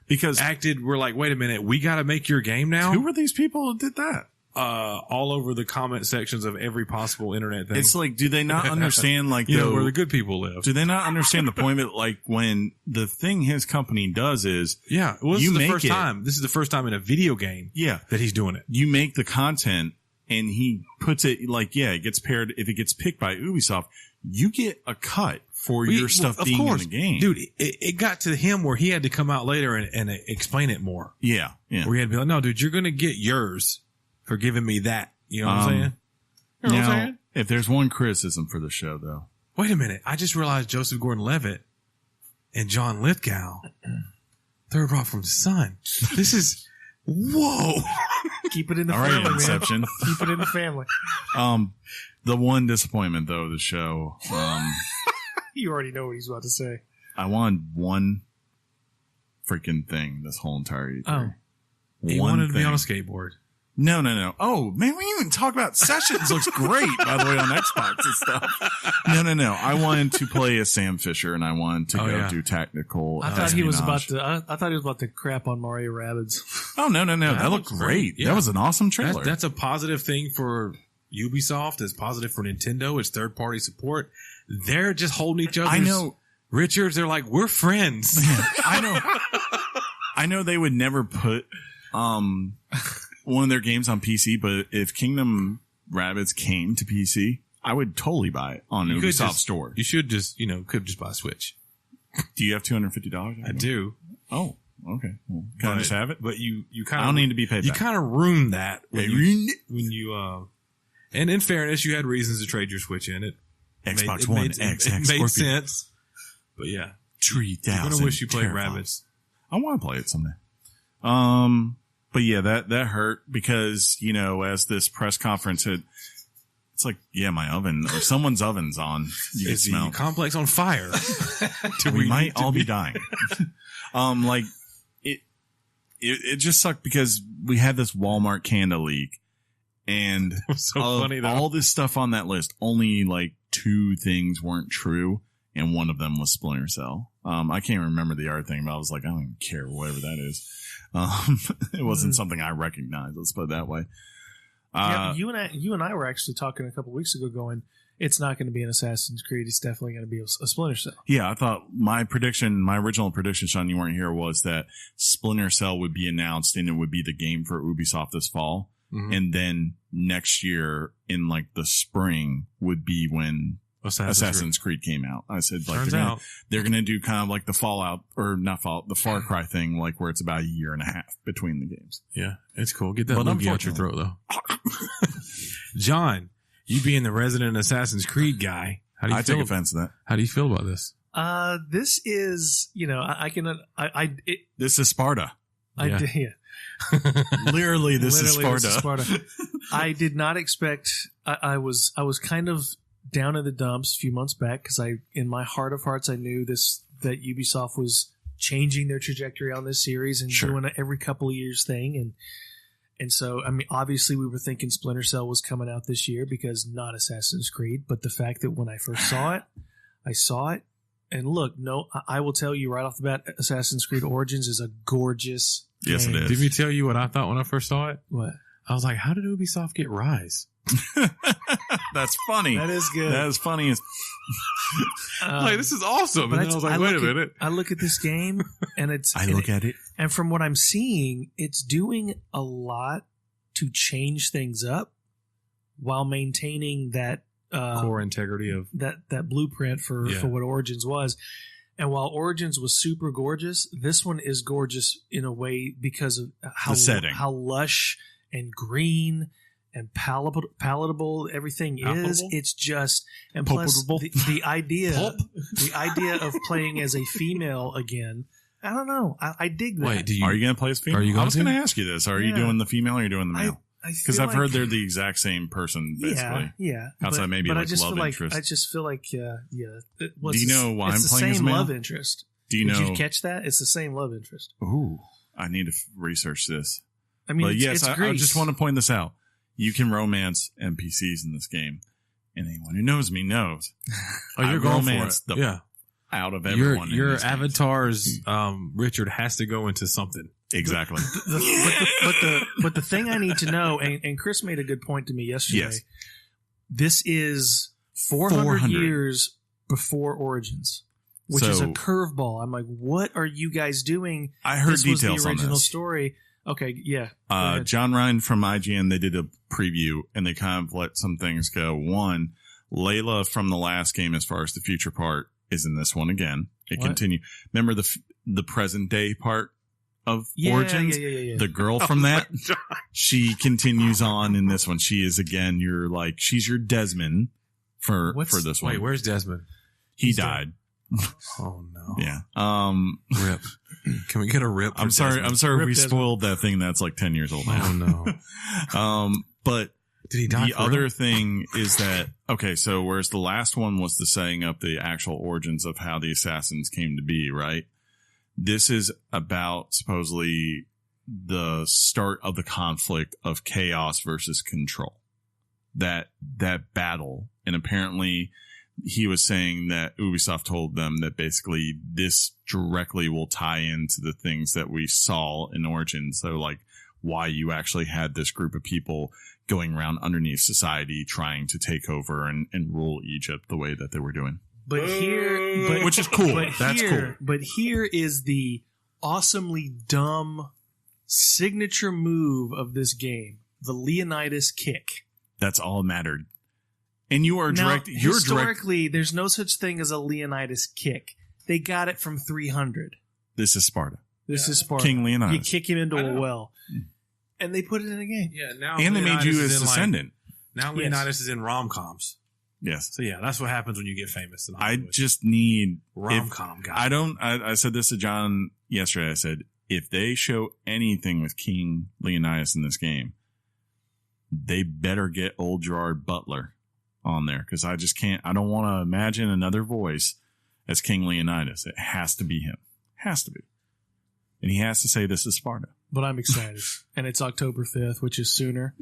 because were like, wait a minute, we got to make your game now. Who were these people who did that? All over the comment sections of every possible internet thing. It's like, do they not understand, like, where the good people live? Do they not understand the point of it? Like, when the thing his company does is, this is the first time. This is the first time in a video game that he's doing it. You make the content and he puts it, like, it gets paired. If it gets picked by Ubisoft, you get a cut for your stuff being in the game. Dude, it got to him where he had to come out later and explain it more. Yeah. Where he had to be like, no, dude, you're going to get yours for giving me that. You know what I'm saying? You know what I'm saying? If there's one criticism for the show, though. Wait a minute. I just realized Joseph Gordon-Levitt and John Lithgow, they're brought from the sun. This is, whoa. Keep it in the All family, right, Inception. man. Keep it in the family. The one disappointment, though, of the show. You already know what he's about to say. I wanted one freaking thing this whole entire E3. Oh. He wanted to be on a skateboard. No. Oh, man, we didn't even talk about Sessions. Looks great, by the way, on Xbox and stuff. No. I wanted to play as Sam Fisher, and I wanted to go do tactical. I thought he was about to crap on Mario Rabbids. Oh, no. That looked great. Yeah. That was an awesome trailer. That's a positive thing for Ubisoft. It's positive for Nintendo. It's third-party support. They're just holding each other's... I know. Richards, they're like, we're friends. I know they would never put one of their games on PC, but if Kingdom Rabbids came to PC, I would totally buy it on Ubisoft Store. You should just, could just buy a Switch. Do you have $250? I do. Oh, okay. Well, can I just have it? But you kind of... I don't need to be paid back. You kind of ruined that when you and in fairness, you had reasons to trade your Switch in. Xbox One X. It made sense. But yeah. 3,000. I'm going to wish you played Rabbids. I want to play it someday. But yeah, that hurt because, as this press conference had, it's like, my oven or somene's oven's on. You can smell. The complex on fire. We might all be dying. It just sucked because we had this Walmart Canada leak and so funny, though. All this stuff on that list, only like 2 things weren't true. And one of them was Splinter Cell. I can't remember the other thing, but I was like, I don't even care, whatever that is. It wasn't something I recognized. Let's put it that way. You and I were actually talking a couple weeks ago going, it's not going to be an Assassin's Creed. It's definitely going to be a Splinter Cell. Yeah, I thought my original prediction, Sean, you weren't here, was that Splinter Cell would be announced and it would be the game for Ubisoft this fall. Mm-hmm. And then next year in like the spring would be when Assassin's Creed came out. I said, like, they're going to do kind of like the Fallout, or not Fallout, the Far Cry thing, like where it's about a year and a half between the games. Yeah, it's cool. Get that loogie out your throat, though. John, you being the resident Assassin's Creed guy, how do you feel? I take offense to that. How do you feel about this? This is, this is Sparta. Literally, this is Sparta. I did not expect. I was kind of down in the dumps a few months back because in my heart of hearts, I knew that Ubisoft was changing their trajectory on this series and doing an every couple of years thing, and so I mean, obviously, we were thinking Splinter Cell was coming out this year because not Assassin's Creed, but the fact that when I first saw it, and look, I will tell you right off the bat, Assassin's Creed Origins is a gorgeous Yes, it game. is. Did we tell you what I thought when I first saw it? What? I was like, how did Ubisoft get Rise? That's funny. That is good. That is funny. Like, this is awesome. And then I was like, wait a minute. I look at this game and it's. I look at it. And from what I'm seeing, it's doing a lot to change things up while maintaining that Core integrity of that blueprint for what Origins was. And while Origins was super gorgeous, this one is gorgeous in a way because of how lush and green and palatable everything is. It's just, and plus the idea of playing as a female again. I don't know. I dig that. Wait, are you going to play as female? I was going to ask you this. Are you doing the female or are you doing the male? Because I've heard they're the exact same person, basically. Yeah. Outside maybe like love interest. I just feel like, Do you know why I'm playing as a male? It's the same love interest. Do you know? Did you catch that? It's the same love interest. Ooh, I need to research this. I mean, but it's I just want to point this out. You can romance NPCs in this game. And anyone who knows me knows. You're going for it. Out of everyone. Your avatar's Richard has to go into something. Exactly. But the thing I need to know, and Chris made a good point to me yesterday. Yes. This is 400 years before Origins, which is a curveball. I'm like, what are you guys doing? I heard this details was the original on this. story. Okay, yeah. John Ryan from IGN, they did a preview and they kind of let some things go. One, Layla from the last game, as far as the future part, is in this one again. It continued. Remember the present day part of Origins? Yeah. The girl from that, she continues on in this one. She is again she's your Desmond for this one. Wait, where's Desmond? He died. Oh no. Yeah. Rip. Can we get a rip? I'm sorry. Rip we Desmond. spoiled that thing that's like 10 years old now. Oh no. But did he die? The other thing is that, so whereas the last one was the setting up the actual origins of how the assassins came to be, right? This is about supposedly the start of the conflict of chaos versus control. That battle. And apparently he was saying that Ubisoft told them that basically this directly will tie into the things that we saw in Origins. So like why you actually had this group of people going around underneath society trying to take over and rule Egypt the way that they were doing. Which is cool. That's cool. But here is the awesomely dumb signature move of this game: the Leonidas kick. That's all that mattered. And you are direct. Historically, there's no such thing as a Leonidas kick. They got it from 300. This is Sparta. This is Sparta. King Leonidas. You kick him into a well, and they put it in a game. Yeah. Now and they made you his descendant. Now Leonidas is in rom-coms. Yes. So yeah, that's what happens when you get famous. I just need rom-com guy. I said this to John yesterday. I said, if they show anything with King Leonidas in this game, they better get old Gerard Butler on there, because I just can't. I don't want to imagine another voice as King Leonidas. It has to be him. Has to be. And he has to say this is Sparta. But I'm excited. And it's October 5th, which is sooner.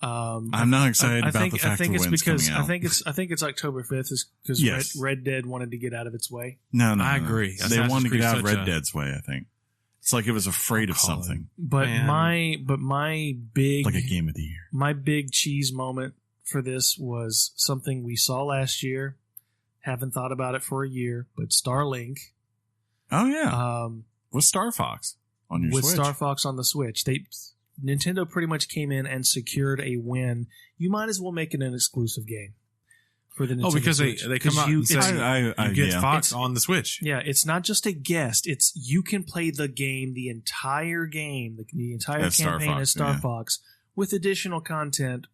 I'm not excited about the fact that when's coming out. I think it's October 5th because Red Dead wanted to get out of its way. No, I agree. They wanted to get out of Red Dead's way, I think. It's like it was afraid of something. But my big, like a game of the year. My big cheese moment for this was something we saw last year. Haven't thought about it for a year, but Starlink. Oh yeah. With Star Fox on your Switch. With Star Fox on the Switch. Nintendo pretty much came in and secured a win. You might as well make it an exclusive game for the Nintendo because Switch. they come out and say you get Fox on the Switch. Yeah, it's not just a guest. It's you can play the game, the entire game, the entire campaign as Star Fox with additional content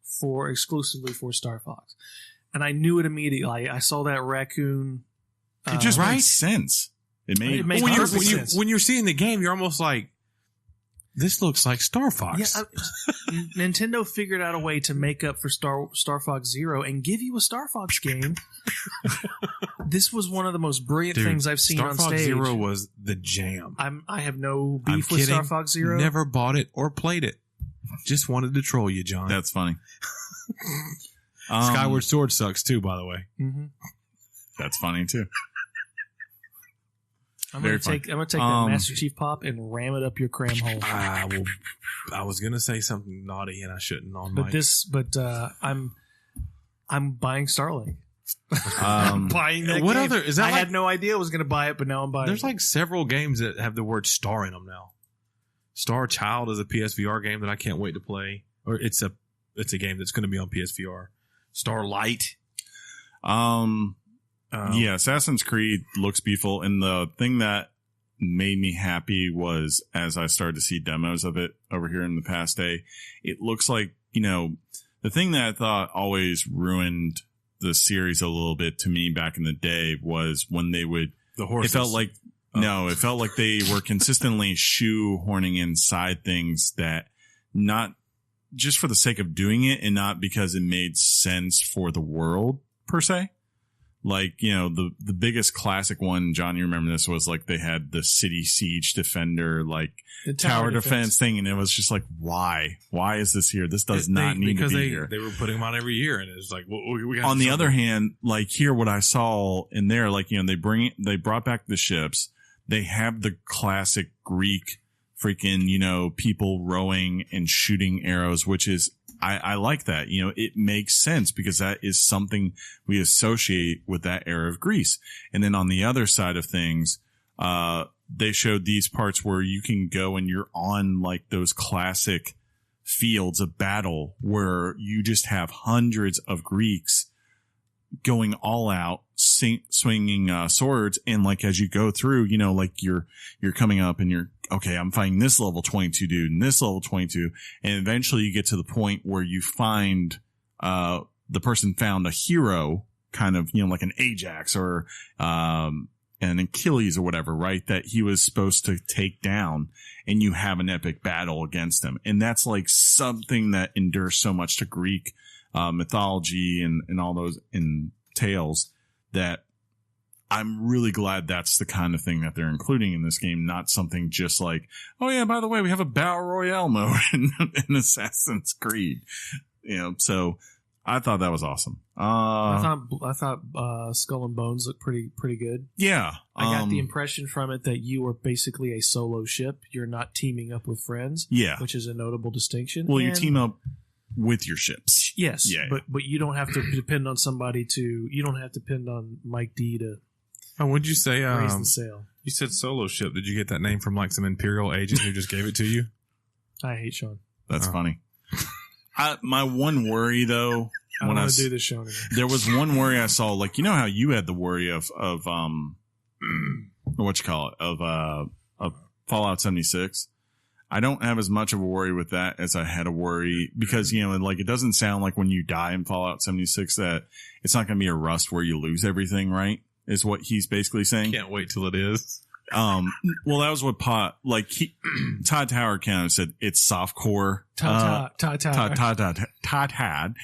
exclusively for Star Fox. And I knew it immediately. I saw that raccoon. It just makes sense. It made perfect sense. When you're seeing the game, you're almost like, this looks like Star Fox. Yeah, Nintendo figured out a way to make up for Star Fox Zero and give you a Star Fox game. This was one of the most brilliant things I've seen on stage. Star Fox Zero was the jam. I have no beef with Star Fox Zero. Never bought it or played it. Just wanted to troll you, John. That's funny. Skyward Sword sucks too, by the way. Mm-hmm. That's funny too. I'm gonna take that Master Chief Pop and ram it up your cram hole. I was gonna say something naughty and I shouldn't on mic. I'm buying Starlink. Buying that what game. Other is that? I had no idea I was gonna buy it, but now I'm buying. There's like several games that have the word "star" in them now. Star Child is a PSVR game that I can't wait to play. Or it's a game that's going to be on PSVR. Starlight. Yeah, Assassin's Creed looks beautiful, and the thing that made me happy was as I started to see demos of it over here in the past day, it looks like, the thing that I thought always ruined the series a little bit to me back in the day was when they would the horses. It felt like it felt like they were consistently shoehorning inside things that not just for the sake of doing it and not because it made sense for the world per se. Like, the biggest classic one, John, you remember this, was like they had the City Siege Defender, like the tower defense thing. And it was just like, why? Why is this here? This does not need to be here. They were putting them on every year. And it was like, we got on the other hand, like here, what I saw in there, like, they brought back the ships. They have the classic Greek freaking, people rowing and shooting arrows, which is, I like that. It makes sense because that is something we associate with that era of Greece. And then on the other side of things, they showed these parts where you can go and you're on like those classic fields of battle where you just have hundreds of Greeks going all out, swinging swords. And like as you go through, like you're coming up and okay, I'm fighting this level 22 dude and this level 22. And eventually you get to the point where you find the person found a hero, kind of, like an Ajax or an Achilles or whatever, right? That he was supposed to take down, and you have an epic battle against him. And that's like something that endures so much to Greek mythology and all those entails that I'm really glad that's the kind of thing that they're including in this game, not something just like, oh yeah, by the way, we have a battle royale mode in Assassin's Creed. So I thought that was awesome. I thought Skull and Bones looked pretty good. Yeah. I got the impression from it that you were basically a solo ship. You're not teaming up with friends. Yeah. Which is a notable distinction. Well, you team up with your ships. Yes. Yeah. But you don't have to depend on you don't have to depend on Mike D to what'd you say? Raise the sail. You said solo ship. Did you get that name from like some Imperial agent who just gave it to you? I hate Sean. That's funny. My one worry though, I don't want to do this show anymore. There was one worry I saw, like, how you had the worry of what you call it, of Fallout 76. I don't have as much of a worry with that as I had a worry because, like it doesn't sound like when you die in Fallout 76 that it's not going to be a rust where you lose everything, right? Is what he's basically saying. Can't wait till it is. Well, that was what Todd Tower kind of said. It's softcore. Todd had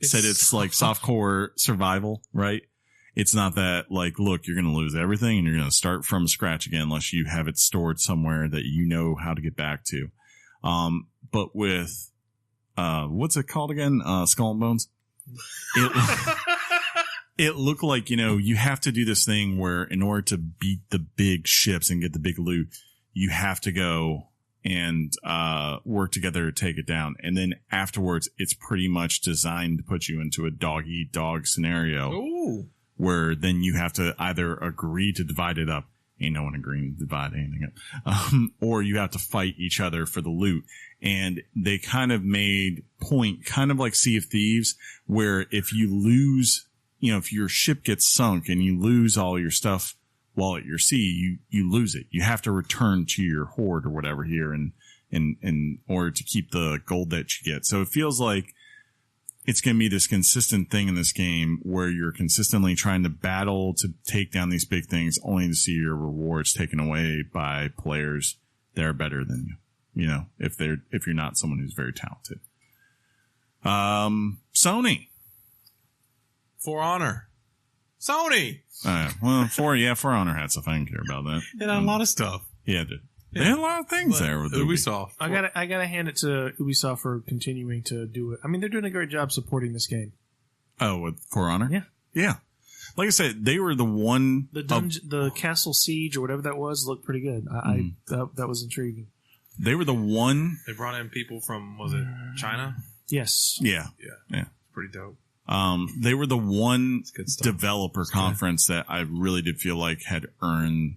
said it's like softcore survival, right? It's not that like, look, you're going to lose everything and you're going to start from scratch again unless you have it stored somewhere that you know how to get back to. But with what's it called again? Skull and Bones. It looked like, you have to do this thing where in order to beat the big ships and get the big loot, you have to go and work together to take it down. And then afterwards, it's pretty much designed to put you into a dog-eat-dog scenario. Ooh. Where then you have to either agree to divide it up. Ain't no one agreeing to divide anything up. Or you have to fight each other for the loot. And they kind of made point, kind of like Sea of Thieves, where if you lose... if your ship gets sunk and you lose all your stuff while at your sea, you lose it. You have to return to your hoard or whatever here in order to keep the gold that you get. So it feels like it's going to be this consistent thing in this game where you're consistently trying to battle to take down these big things only to see your rewards taken away by players that are better than you, if you're not someone who's very talented. Sony. For Honor. Sony! For Honor had stuff. I didn't care about that. It had a lot of stuff. Yeah, it did. They had a lot of things there with Ubisoft. I gotta hand it to Ubisoft for continuing to do it. I mean, they're doing a great job supporting this game. Oh, with For Honor? Yeah. Yeah. like I said, they were the one. The Castle Siege or whatever that was looked pretty good. That was intriguing. They were the one. They brought in people from, was it China? Yes. Yeah. Pretty dope. They were the one developer conference that I really did feel like had earned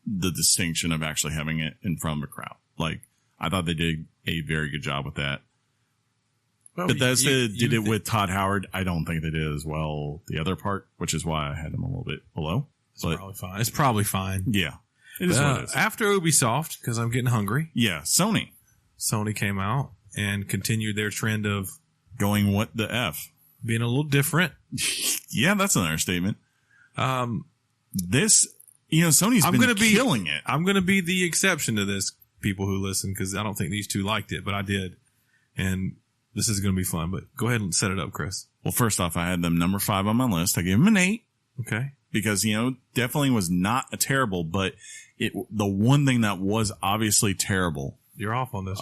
the distinction of actually having it in front of a crowd. Like, I thought they did a very good job with that. Well, Bethesda did it with Todd Howard. I don't think they did as well the other part, which is why I had them a little bit below. It's probably fine. Yeah. It is what it is. After Ubisoft, because I'm getting hungry. Yeah, Sony Came out and continued their trend of going what the F. Being a little different. Yeah, that's an understatement. Sony's been killing it. I'm going to be the exception to this, people who listen, because I don't think these two liked it, but I did. And this is going to be fun, but go ahead and set it up, Chris. Well, first off, I had them number 5 on my list. I gave them an 8. Okay. Because, definitely was not a terrible, but the one thing that was obviously terrible. You're off on this.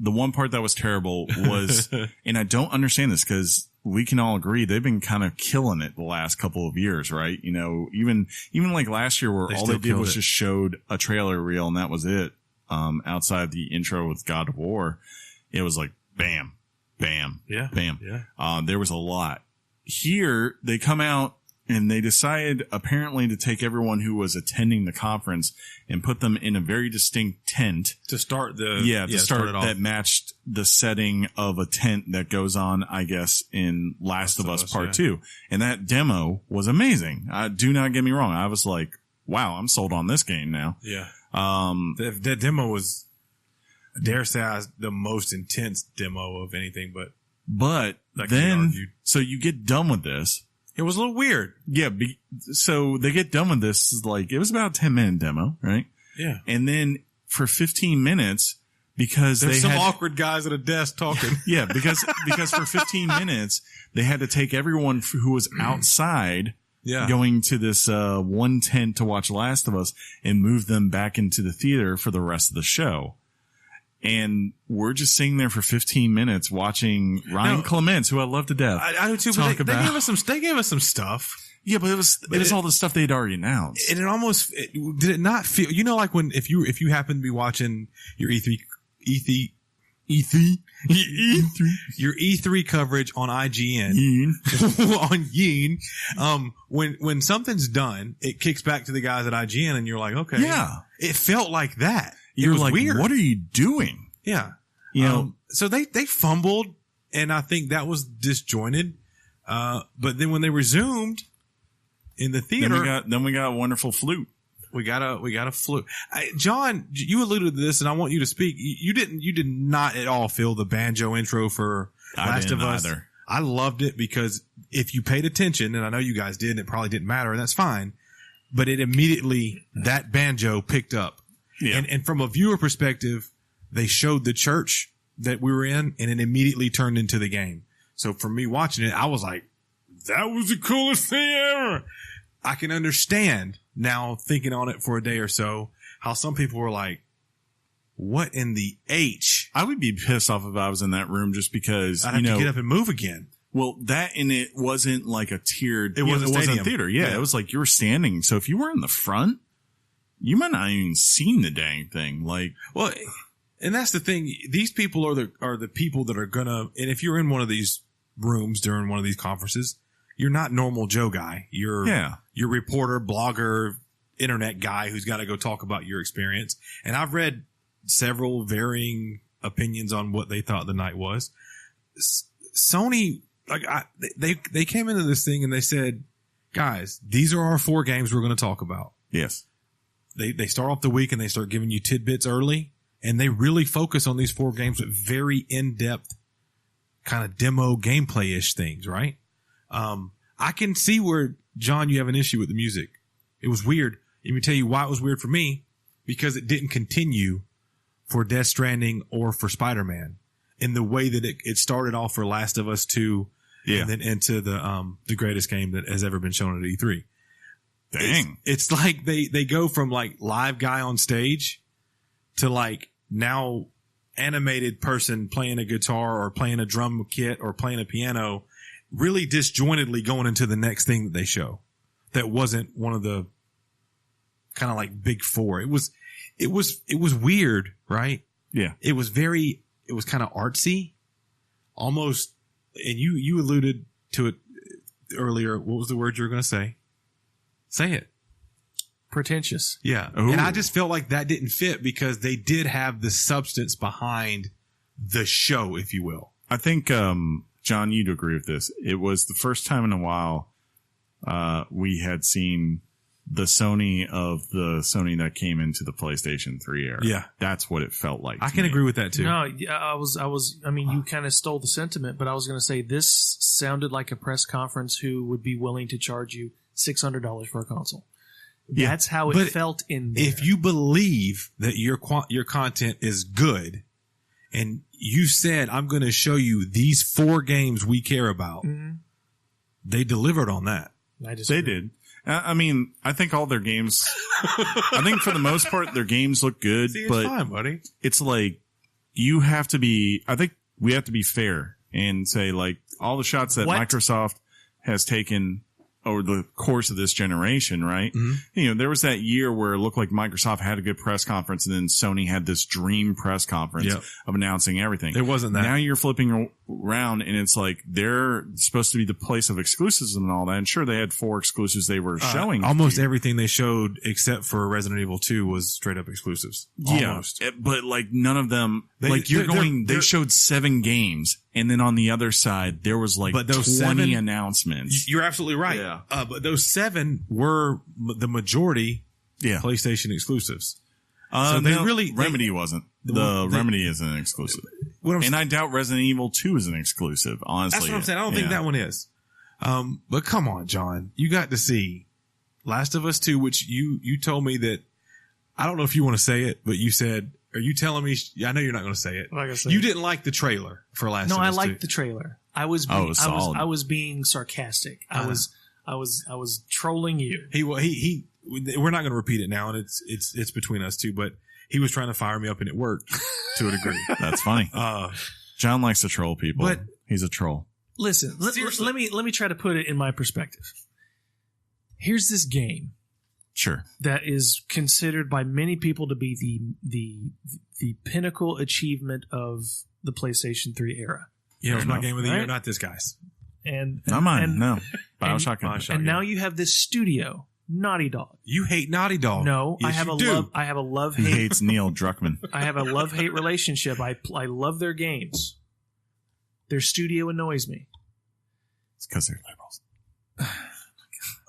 The one part that was terrible was, and I don't understand this because we can all agree they've been kind of killing it the last couple of years, right? Even like last year where all they did was just showed a trailer reel and that was it. Outside the intro with God of War, it was like bam, bam, bam. Yeah. There was a lot. Here they come out and they decided apparently to take everyone who was attending the conference and put them in a very distinct tent to start start it off. That matched the setting of a tent that goes on, I guess, in Last of Us Part 2. And that demo was amazing. Do not get me wrong. I was like, wow, I'm sold on this game now. Yeah. That demo was, I dare say, the most intense demo of anything, but then, so you get done with this. It was a little weird. Yeah. So they get done with this, like, it was about a 10-minute demo, right? Yeah. And then for 15 minutes, because there's some awkward guys at a desk talking. Yeah. Because for 15 minutes, they had to take everyone who was outside going to this one tent to watch Last of Us and move them back into the theater for the rest of the show. And we're just sitting there for 15 minutes watching Ryan Clements, who I love to death. I do too. But they gave us some stuff. Yeah, but it was all the stuff they'd already announced. And did it not feel? Like when if you happen to be watching your your E3 coverage on IGN on Yeen, when something's done, it kicks back to the guys at IGN, and you're like, okay, yeah, it felt like that. You're like, weird. What are you doing? Yeah. So they fumbled, and I think that was disjointed. But then when they resumed in the theater, then we got a wonderful flute. We got a flute. John, you alluded to this, and I want you to speak. You did not at all feel the banjo intro for Last of Us. Either. I loved it because if you paid attention, and I know you guys did, and it probably didn't matter, and that's fine. But it immediately, that banjo picked up. Yeah. And from a viewer perspective, they showed the church that we were in, and it immediately turned into the game. So for me watching it, I was like, that was the coolest thing ever. I can understand now, thinking on it for a day or so, how some people were like, what in the H? I would be pissed off if I was in that room just because, I'd have to get up and move again. Well, that and it wasn't like a tiered. It wasn't a theater. Yeah, it was like you were standing. So if you were in the front, you might not even seen the dang thing. Like, well, and that's the thing. These people are the people that are gonna. And if you're in one of these rooms during one of these conferences, you're not normal Joe guy. You're reporter, blogger, internet guy who's got to go talk about your experience. And I've read several varying opinions on what they thought the night was. Sony, they came into this thing and they said, guys, these are our 4 games we're going to talk about. Yes. They start off the week and they start giving you tidbits early, and they really focus on these 4 games with very in-depth kind of demo gameplay-ish things, right? I can see where, John, you have an issue with the music. It was weird. Let me tell you why it was weird for me, because it didn't continue for Death Stranding or for Spider-Man in the way that it started off for Last of Us 2 and then into the greatest game that has ever been shown at E3. Dang. It's like they go from like live guy on stage to like now animated person playing a guitar or playing a drum kit or playing a piano, really disjointedly going into the next thing that they show. That wasn't one of the kind of like big four. It was weird, right? Yeah. It was kind of artsy, almost. And you alluded to it earlier. What was the word you were going to say? Say it. Pretentious. Yeah. Ooh. And I just felt like that didn't fit because they did have the substance behind the show, if you will. I think, John, you'd agree with this. It was the first time in a while we had seen the Sony of the Sony that came into the PlayStation 3 era. Yeah. That's what it felt like. I can agree with that too. No, I mean, you kind of stole the sentiment, but I was going to say this sounded like a press conference who would be willing to charge you $600 for a console. Yeah, That's how it felt in there. If you believe that your content is good and you said, I'm going to show you these 4 games we care about, they delivered on that. They did. I mean, I think all their games, I think for the most part, their games look good, See, it's but fine, buddy. it's like I think we have to be fair and say like all the shots that Microsoft has taken over the course of this generation, right? Mm-hmm. You know, there was that year where it looked like Microsoft had a good press conference and then Sony had this dream press conference of announcing everything. It wasn't that. Now you're flipping around and it's like they're supposed to be the place of exclusives and all that. And sure, they had 4 exclusives they were showing. Almost everything they showed except for Resident Evil 2 was straight up exclusives. Almost. Yeah, but like none of them, they showed 7 games. And then on the other side, there was like 20 announcements. You're absolutely right. Yeah. But those 7 were the majority PlayStation exclusives. So Remedy wasn't. Remedy isn't an exclusive. And I doubt Resident Evil 2 is an exclusive, honestly. That's what I'm saying. I don't think that one is. But come on, John. You got to see Last of Us 2, which you told me that, I don't know if you want to say it, but you said, are you telling me? I know you're not going to say it. You didn't like the trailer for Last of Us 2. No, I liked the trailer. I was being sarcastic. I was trolling you. We're not going to repeat it now, and it's between us two. But he was trying to fire me up, and it worked to a degree. That's funny. John likes to troll people. But he's a troll. Listen, let me try to put it in my perspective. Here's this game. Sure. That is considered by many people to be the pinnacle achievement of the PlayStation 3 era. Yeah, it was my game of the year, not this guy's. And not mine. No. BioShock. And now you have this studio, Naughty Dog. You hate Naughty Dog. No, yes, I have a love-hate. He hates Neil Druckmann. I have a love-hate relationship. I love their games. Their studio annoys me. It's because they're liberals.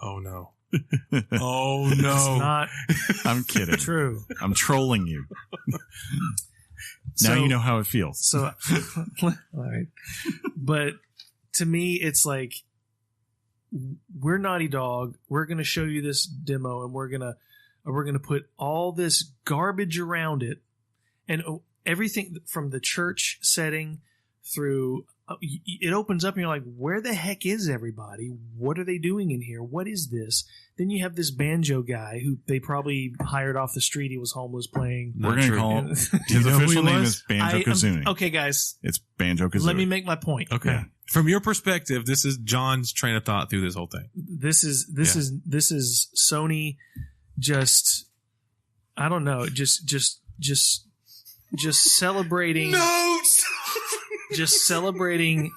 Oh no. Oh no. It's not I'm kidding. True. I'm trolling you. Now you know how it feels. So all right. But to me it's like we're Naughty Dog. We're going to show you this demo and we're going to put all this garbage around it and everything from the church setting through it opens up and you're like, where the heck is everybody? What are they doing in here? What is this? Then you have this banjo guy who they probably hired off the street. He was homeless playing. We're going to call him. His official name is Banjo-Kazooie. Okay, guys. It's Banjo-Kazooie. Let me make my point. Okay. Yeah. From your perspective, this is John's train of thought through this whole thing. This is Sony just, I don't know, just celebrating. No! Just celebrating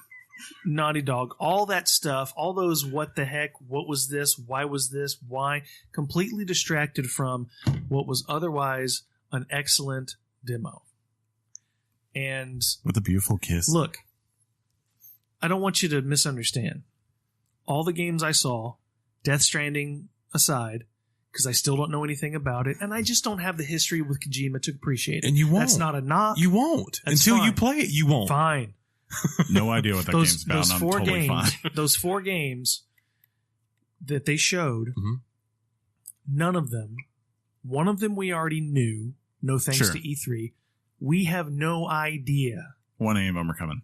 Naughty Dog, all that stuff, all those what the heck, what was this, why was this, why, completely distracted from what was otherwise an excellent demo. And with a beautiful kiss. Look, I don't want you to misunderstand. All the games I saw, Death Stranding aside, because I still don't know anything about it, and I just don't have the history with Kojima to appreciate it. And you won't. That's not a knock. You won't. That's Until fine. You play it, you won't. Fine. No idea what that game's about. Those I'm four totally games, fine. those 4 games that they showed, none of them, one of them we already knew, no thanks to E3. We have no idea. One of them are coming.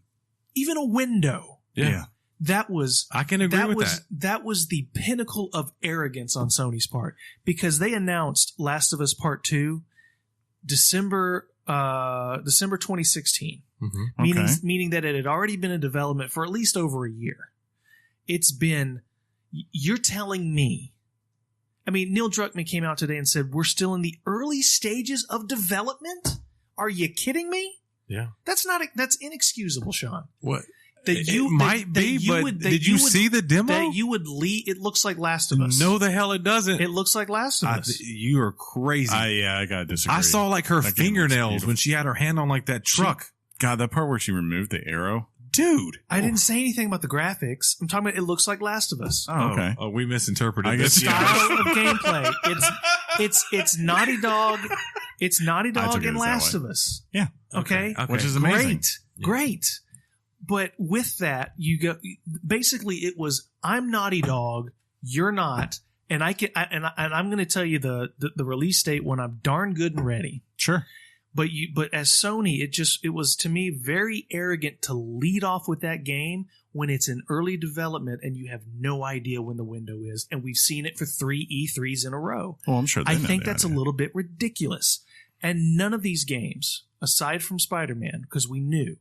Even a window. Yeah. That was I can agree with that. That was the pinnacle of arrogance on Sony's part because they announced Last of Us Part 2 December 2016. Mm-hmm. Meaning that it had already been in development for at least over a year. You're telling me. I mean, Neil Druckmann came out today and said, we're still in the early stages of development? Are you kidding me? Yeah. That's inexcusable, Sean. What? Did you see the demo? That you would lead. It looks like Last of Us. No, the hell it doesn't. It looks like Last of Us. You are crazy. I gotta disagree. I saw like her fingernails when she had her hand on like that truck. God, that part where she removed the arrow. Dude. I didn't say anything about the graphics. I'm talking about it looks like Last of Us. Oh, okay. Oh, we misinterpreted this. Style of gameplay. It's Naughty Dog. It's Naughty Dog and Last of Us. Yeah. Okay. Which is amazing. Great. But with that, you go. Basically, it was I'm Naughty Dog, you're not, and I'm going to tell you the release date when I'm darn good and ready. Sure. But as Sony, it was to me very arrogant to lead off with that game when it's in early development and you have no idea when the window is, and we've seen it for 3 E3s in a row. Well, I'm sure. I think that's a little bit ridiculous. And none of these games, aside from Spider-Man, because we knew.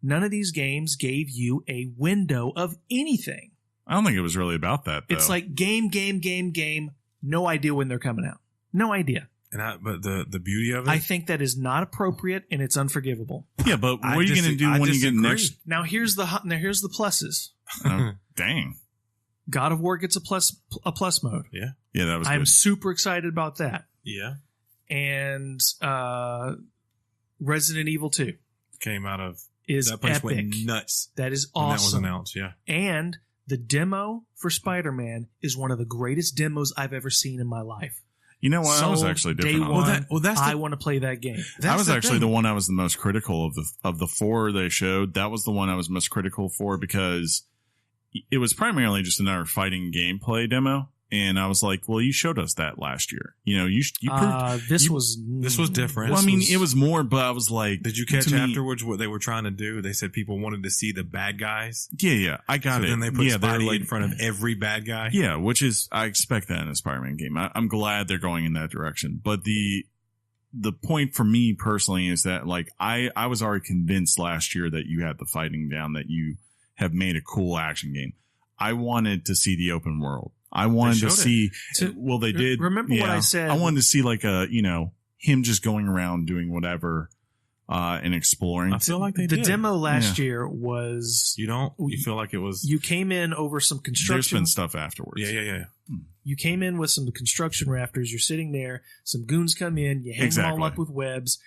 None of these games gave you a window of anything. I don't think it was really about that, though. It's like game. No idea when they're coming out. No idea. But the beauty of it, I think that is not appropriate and it's unforgivable. Yeah, but what are you going to do when you get next? Now here's the pluses. Oh, dang. God of War gets a plus mode. Yeah, that was. I'm good. super excited about that. Yeah, and Resident Evil 2 came out of. That place epic. Went nuts. That is awesome. When that was announced, yeah. And the demo for Spider-Man is one of the greatest demos I've ever seen in my life. You know what? I was actually different. I want to play that game. I was actually the one I was the most critical of the 4 they showed. That was the one I was most critical for because it was primarily just another fighting gameplay demo. And I was like, well, you showed us that last year. You proved this was different. Well, it was more, but I was like, did you catch afterwards what they were trying to do? They said people wanted to see the bad guys. Yeah, I got it. Then they put Spidey in front of every bad guy. Yeah, which is I expect that in a Spider-Man game. I'm glad they're going in that direction. But the point for me personally is that like I was already convinced last year that you had the fighting down, that you have made a cool action game. I wanted to see the open world. I wanted to see. Well, they did. Remember what I said? I wanted to see like him just going around doing whatever and exploring. I feel like they did. The demo last year was. You don't. You feel like it was. You came in over some construction. There's been stuff afterwards. Yeah. You came in with some construction rafters. You're sitting there. Some goons come in. You hang them all up with webs.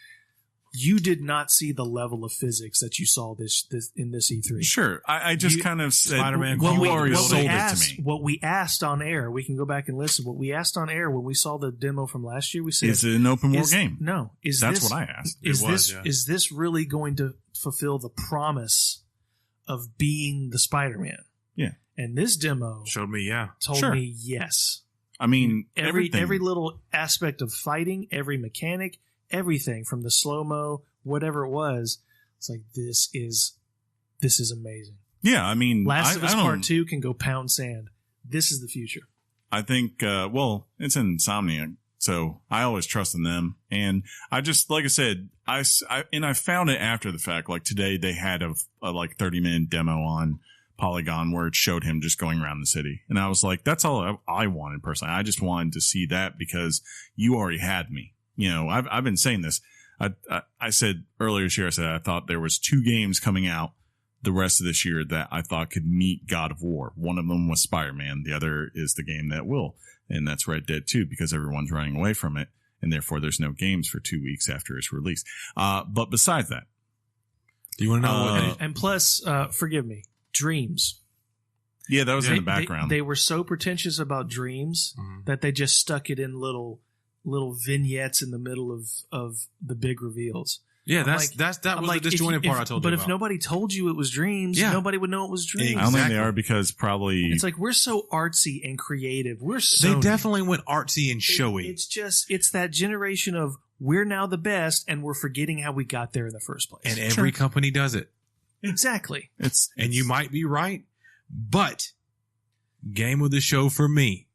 You did not see the level of physics that you saw this in this E3. Sure. I just kind of said, Spider-Man, you already sold it to me. What we asked on air, we can go back and listen. What we asked on air when we saw the demo from last year, we said, is it an open world game? No. That's what I asked. Is this really going to fulfill the promise of being the Spider-Man? Yeah. And this demo showed me, told me yes. I mean, every little aspect of fighting, every mechanic, everything from the slow-mo, whatever it was, it's like this is amazing. Yeah, I mean, Last of Us Part 2 can go pound sand. This is the future. I think, it's Insomniac, so I always trust in them. And I just, like I said, I found it after the fact. Like today, they had a like 30-minute demo on Polygon where it showed him just going around the city, and I was like, that's all I wanted personally. I just wanted to see that because you already had me. I've been saying this. I said earlier this year, I said I thought there was 2 games coming out the rest of this year that I thought could meet God of War. One of them was Spider-Man. The other is the game that will, and that's Red Dead 2 because everyone's running away from it, and therefore there's no games for 2 weeks after its release. But besides that, do you want to know what? And plus, forgive me, Dreams. Yeah, that was in the background. They were so pretentious about Dreams that they just stuck it in little vignettes in the middle of the big reveals. Yeah, that was the disjointed part I told you about. But if nobody told you it was Dreams, nobody would know it was Dreams. Exactly. I don't think they are because probably... It's like we're so artsy and creative. They definitely went artsy and showy. It's that generation of we're now the best and we're forgetting how we got there in the first place. And every company does it. Exactly. And you might be right, but game of the show for me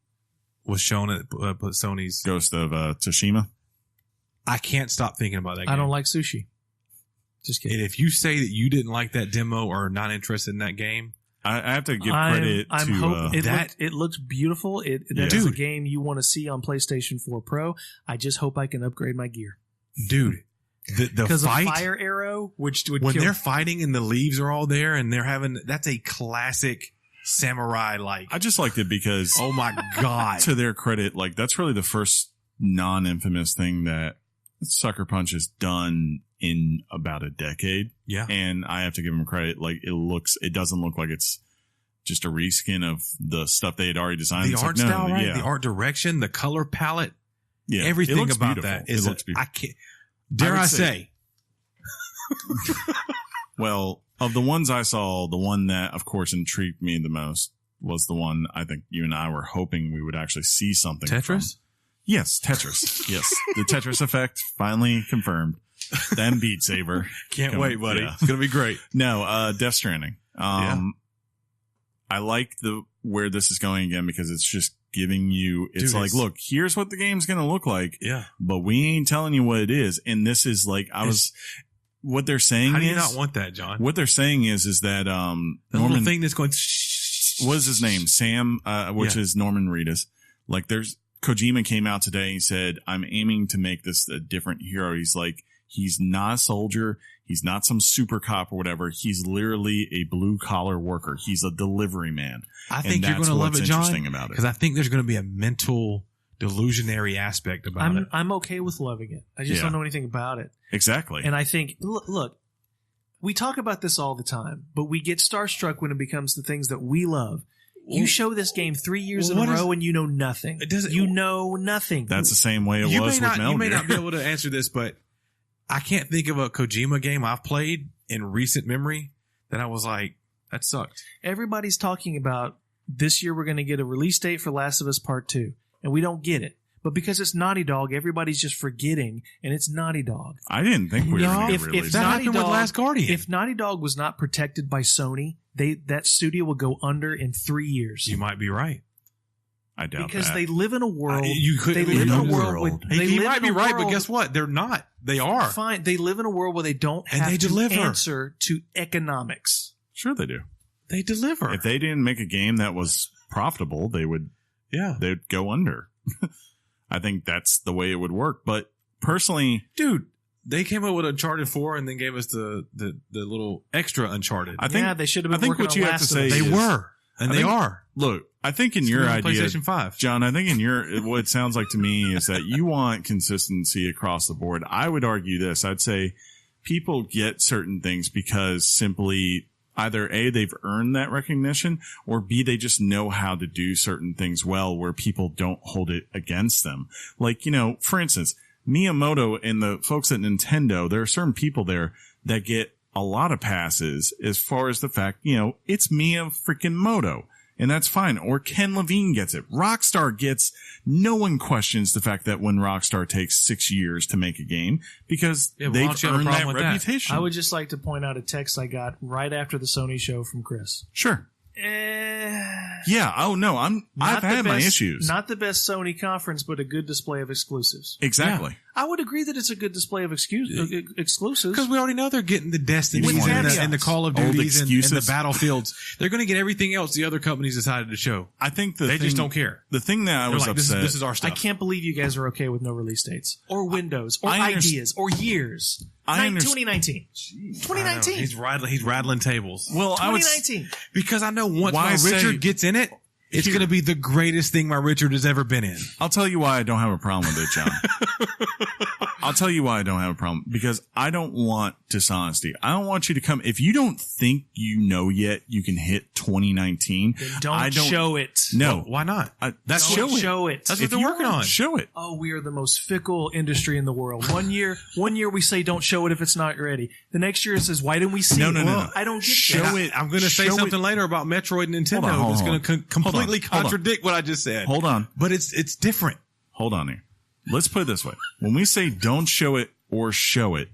was shown at Sony's Ghost of Tsushima. I can't stop thinking about that game. I don't like sushi. Just kidding. And if you say that you didn't like that demo or not interested in that game, I have to give credit to it looks beautiful. That's a game you want to see on PlayStation 4 Pro. I just hope I can upgrade my gear. Dude, the fight, a fire arrow, which would when they're fighting and the leaves are all there and they're having, that's a classic samurai like. I just liked it because, oh my God. To their credit, like that's really the first non-infamous thing that Sucker Punch has done in about a decade. Yeah. And I have to give them credit. Like it doesn't look like it's just a reskin of the stuff they had already designed. The art style, right? The art direction, the color palette. Yeah. Everything about beautiful. that is, it looks beautiful. I can't, dare I say. Well, of the ones I saw, the one that of course intrigued me the most was the one I think you and I were hoping we would actually see something Tetris? from. Yes, Tetris. Yes. The Tetris effect finally confirmed. Then Beat Saber. Can't wait, buddy. Yeah. It's going to be great. No, Death Stranding. I like where this is going again because it's just giving you, it's like, look, here's what the game's going to look like. Yeah. But we ain't telling you what it is. And this is like, what they're saying how do you not want that, John? What they're saying is that, the little thing that's going, what is his name? Sam, which is Norman Reedus. Like Kojima came out today and said, I'm aiming to make this a different hero. He's like, he's not a soldier. He's not some super cop or whatever. He's literally a blue collar worker. He's a delivery man. I think you're going to love it, John, about it. Because I think there's going to be a mental delusionary aspect about it. I'm okay with loving it. I just don't know anything about it. Exactly. And I think, look, we talk about this all the time, but we get starstruck when it becomes the things that we love. You show this game 3 years in a row and you know nothing. You know nothing. That's the same way it was with Metal Gear. You may not be able to answer this, but I can't think of a Kojima game I've played in recent memory that I was like, that sucked. Everybody's talking about this year we're going to get a release date for Last of Us Part 2, and we don't get it. But because it's Naughty Dog, everybody's just forgetting, and it's Naughty Dog. I didn't think we were going to get a release. If that happened with Last Guardian. If Naughty Dog was not protected by Sony, that studio will go under in 3 years. You might be right. I doubt because that. they live in a world. You could they live in a world. He might be right, but guess what? They're not. They are. Fine. They live in a world where they don't have to answer to economics. Sure they do. They deliver. If they didn't make a game that was profitable, they would they'd go under. I think that's the way it would work. But personally, dude, they came up with Uncharted 4 and then gave us the little extra Uncharted. I think they should have been working on have to say they were. And they are. Look, I think in your idea, PlayStation 5. John, I think in what it sounds like to me is that you want consistency across the board. I would argue this. I'd say people get certain things because simply either A, they've earned that recognition, or B, they just know how to do certain things well where people don't hold it against them. Like, for instance, Miyamoto and the folks at Nintendo, there are certain people there that get a lot of passes as far as the fact, it's Mia freaking Moto. And that's fine. Or Ken Levine gets it. Rockstar gets, no one questions the fact that when Rockstar takes 6 years to make a game because they've earned that reputation. I would just like to point out a text I got right after the Sony show from Chris. Sure. Yeah. Oh no, I've had my issues. Not the best Sony conference, but a good display of exclusives. Exactly. Yeah. I would agree that it's a good display of exclusives. Because we already know they're getting the Destiny and the Call of Duties and the Battlefields. They're going to get everything else the other companies decided to show. I think they just don't care. The thing that I was upset. This is our stuff. I can't believe you guys are okay with no release dates or windows or ideas or years. 2019. 2019. He's rattling tables. Well, 2019. Because I know once my Richard gets in it, it's going to be the greatest thing my Richard has ever been in. I'll tell you why I don't have a problem with it, John. I'll tell you why I don't have a problem. Because I don't want dishonesty. I don't want you to come. If you don't think you know yet you can hit 2019, then don't show it. No. Well, why not? Show it. That's what they're working on. Show it. Oh, we are the most fickle industry in the world. One year we say don't show it if it's not ready. The next year it says, why didn't we see it? No. I don't get show it. I'm going to say something later about Metroid and Nintendo that's going to completely contradict what I just said. Hold on. But it's different. Hold on here. Let's put it this way. When we say don't show it or show it,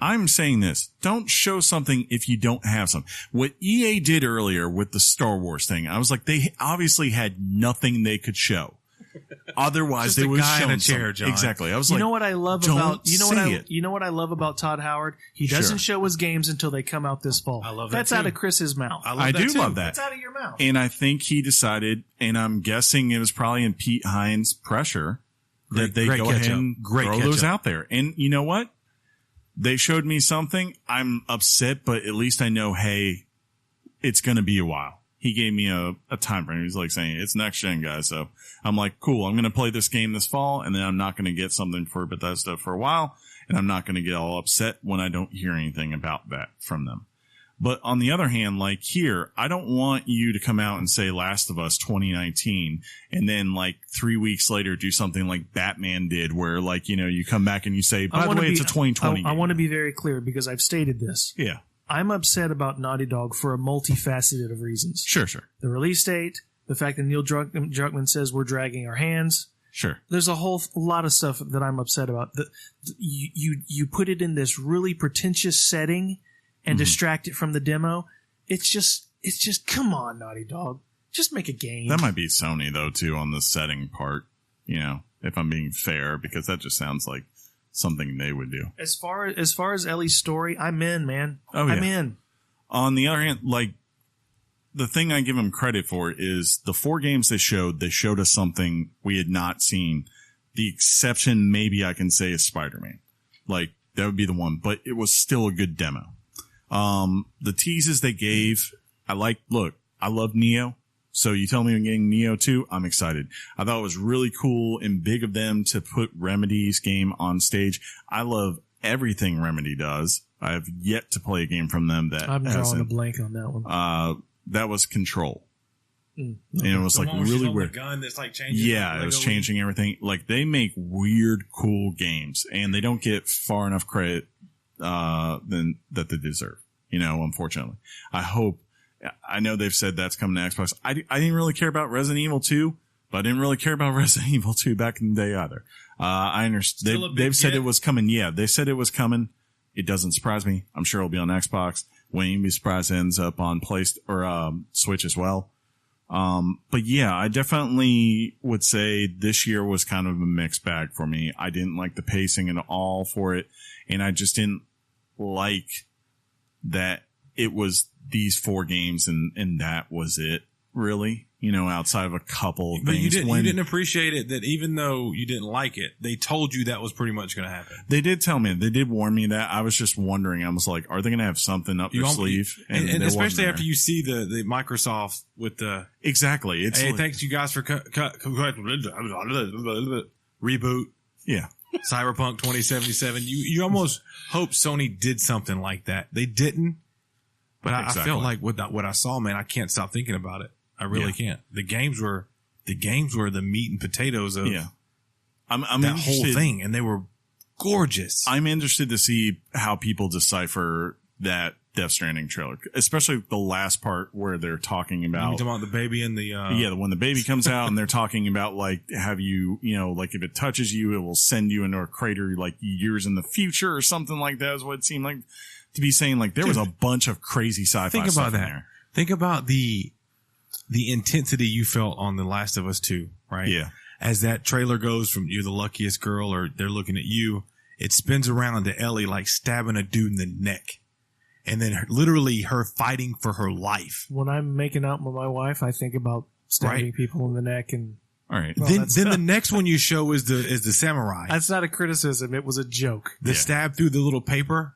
I'm saying this. Don't show something if you don't have some. What EA did earlier with the Star Wars thing, I was like, they obviously had nothing they could show. Otherwise, Just they a would guy show in a chair, John. Exactly. I was You like, know what I love don't about say it. you know what I love about Todd Howard? He doesn't Sure. show his games until they come out this fall. I love that That's too. out of Chris's mouth. I do love that. It's out of your mouth. And I think he decided, and I'm guessing it was probably in Pete Hines' pressure, that they Great go catch ahead up. and Great throw catch those up. out there. And you know what? They showed me something. I'm upset, but at least I know, hey, it's going to be a while. He gave me a time frame. He's like saying, it's next gen, guys. So I'm like, cool. I'm going to play this game this fall, and then I'm not going to get something for Bethesda for a while, and I'm not going to get all upset when I don't hear anything about that from them. But on the other hand, like here, I don't want you to come out and say Last of Us 2019 and then like 3 weeks later do something like Batman did where like, you know, you come back and you say, by the way, it's a 2020 I game. want to be very clear because I've stated this. Yeah. I'm upset about Naughty Dog for a multifaceted of reasons. Sure, sure. The release date, the fact that Neil Druckmann says we're dragging our hands. Sure. There's a whole lot of stuff that I'm upset about. You put it in this really pretentious setting and distract it from the demo. It's just come on, Naughty Dog. Just make a game. That might be Sony though too on the setting part, you know, if I'm being fair, because that just sounds like something they would do. As far as Ellie's story, I'm in, man. Oh, yeah. I'm in. On the other hand, like the thing I give them credit for is the 4 games they showed us something we had not seen. The exception maybe I can say is Spider-Man. Like that would be the one, but it was still a good demo. The teases they gave, I love Neo. So you tell me I'm getting Neo 2, I'm excited. I thought it was really cool and big of them to put Remedy's game on stage. I love everything Remedy does. I have yet to play a game from them that I'm drawing hasn't. a blank on that one. That was Control. And it was The like one where she's really holding weird. the gun that's like changing. Yeah, it was changing everything. Like they make weird, cool games, and they don't get far enough credit than that they deserve. You know, unfortunately, I know they've said that's coming to Xbox. I didn't really care about Resident Evil 2, but I didn't really care about Resident Evil 2 back in the day either. I understand they've said it was coming. Yeah, they said it was coming. It doesn't surprise me. I'm sure it'll be on Xbox. Wouldn't be surprised it ends up on Switch as well. But yeah, I definitely would say this year was kind of a mixed bag for me. I didn't like the pacing at all for it, and I just didn't like that it was these 4 games and that was it, really. You know, outside of a couple of But things. you didn't appreciate it that even though you didn't like it, they told you that was pretty much going to happen. They did tell me. They did warn me that. I was just wondering. I was like, are they going to have something up their sleeve? And there especially wasn't after you see the Microsoft with the exactly. It's hey, like, thanks you guys for reboot. Yeah. Cyberpunk 2077. You almost hope Sony did something like that. They didn't, but I felt like what I saw, man, I can't stop thinking about it. I really can't. The games were the meat and potatoes of I'm that whole thing, and they were gorgeous. I'm interested to see how people decipher that Death Stranding trailer, especially the last part where they're talking about, you talking about the baby and the when the baby comes out and they're talking about like, have you know, like if it touches you, it will send you into a crater like years in the future or something like that is what it seemed like to be saying. Like there was a bunch of crazy sci-fi think stuff about in that. there. Think about the intensity you felt on The Last of Us 2, right? Yeah. As that trailer goes from you're the luckiest girl or they're looking at you, it spins around to Ellie like stabbing a dude in the neck. And then literally her fighting for her life. When I'm making out with my wife, I think about stabbing Right. people in the neck and. All right. Well, then the next one you show is the samurai. That's not a criticism. It was a joke. The stab through the little paper.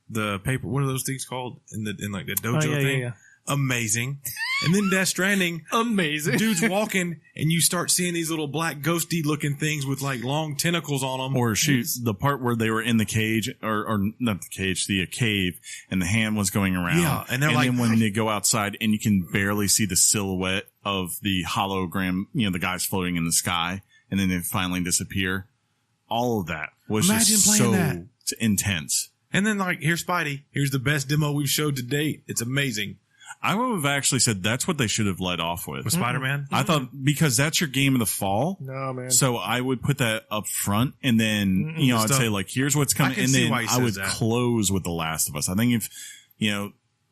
The paper, what are those things called in like the dojo thing? Yeah. Amazing. And then Death Stranding, Amazing. dude's walking and you start seeing these little black ghosty looking things with like long tentacles on them. Or shoot, the part where they were in the cage, or not the cage, the cave, and the hand was going around. Yeah, and they're like- then when they go outside and you can barely see the silhouette of the hologram, you know, the guys floating in the sky, and then they finally disappear. All of that was Imagine just playing so that. intense. And then like, here's Spidey. Here's the best demo we've showed to date. It's amazing. I would have actually said that's what they should have led off with. With Spider-Man? I thought because that's your game of the fall. No, man. So I would put that up front and then, you know, I'd Stuff. say like, here's what's coming. I can And see then why he I would says that. close with The Last of Us. I think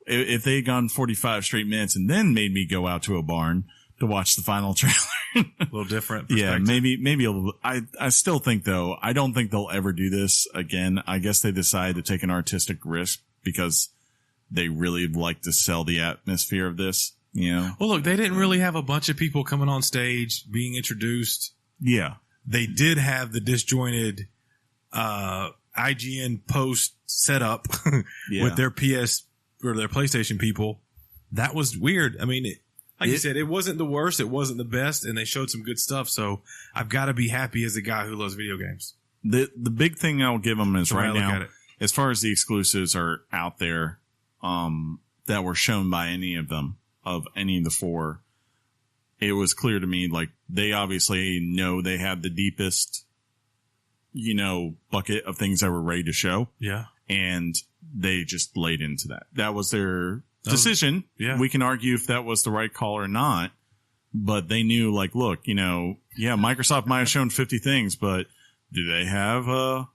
if they had gone 45 straight minutes and then made me go out to a barn to watch the final trailer. A little different. Yeah, perspective. maybe a little. I still think though, I don't think they'll ever do this again. I guess they decided to take an artistic risk because they really like to sell the atmosphere of this. You know. Well, look, they didn't really have a bunch of people coming on stage being introduced. Yeah, they did have the disjointed IGN post setup with their PS or their PlayStation people. That was weird. I mean, you said, it wasn't the worst, it wasn't the best, and they showed some good stuff. So I've got to be happy as a guy who loves video games. The big thing I'll give them is right now, at it. As far as the exclusives are out there, that were shown by any of them, of any of the four, it was clear to me, like, they obviously know they had the deepest, bucket of things that were ready to show. Yeah. And they just laid into that. That was their decision. Yeah. We can argue if that was the right call or not, but they knew, like, look, Microsoft might have shown 50 things, but do they have a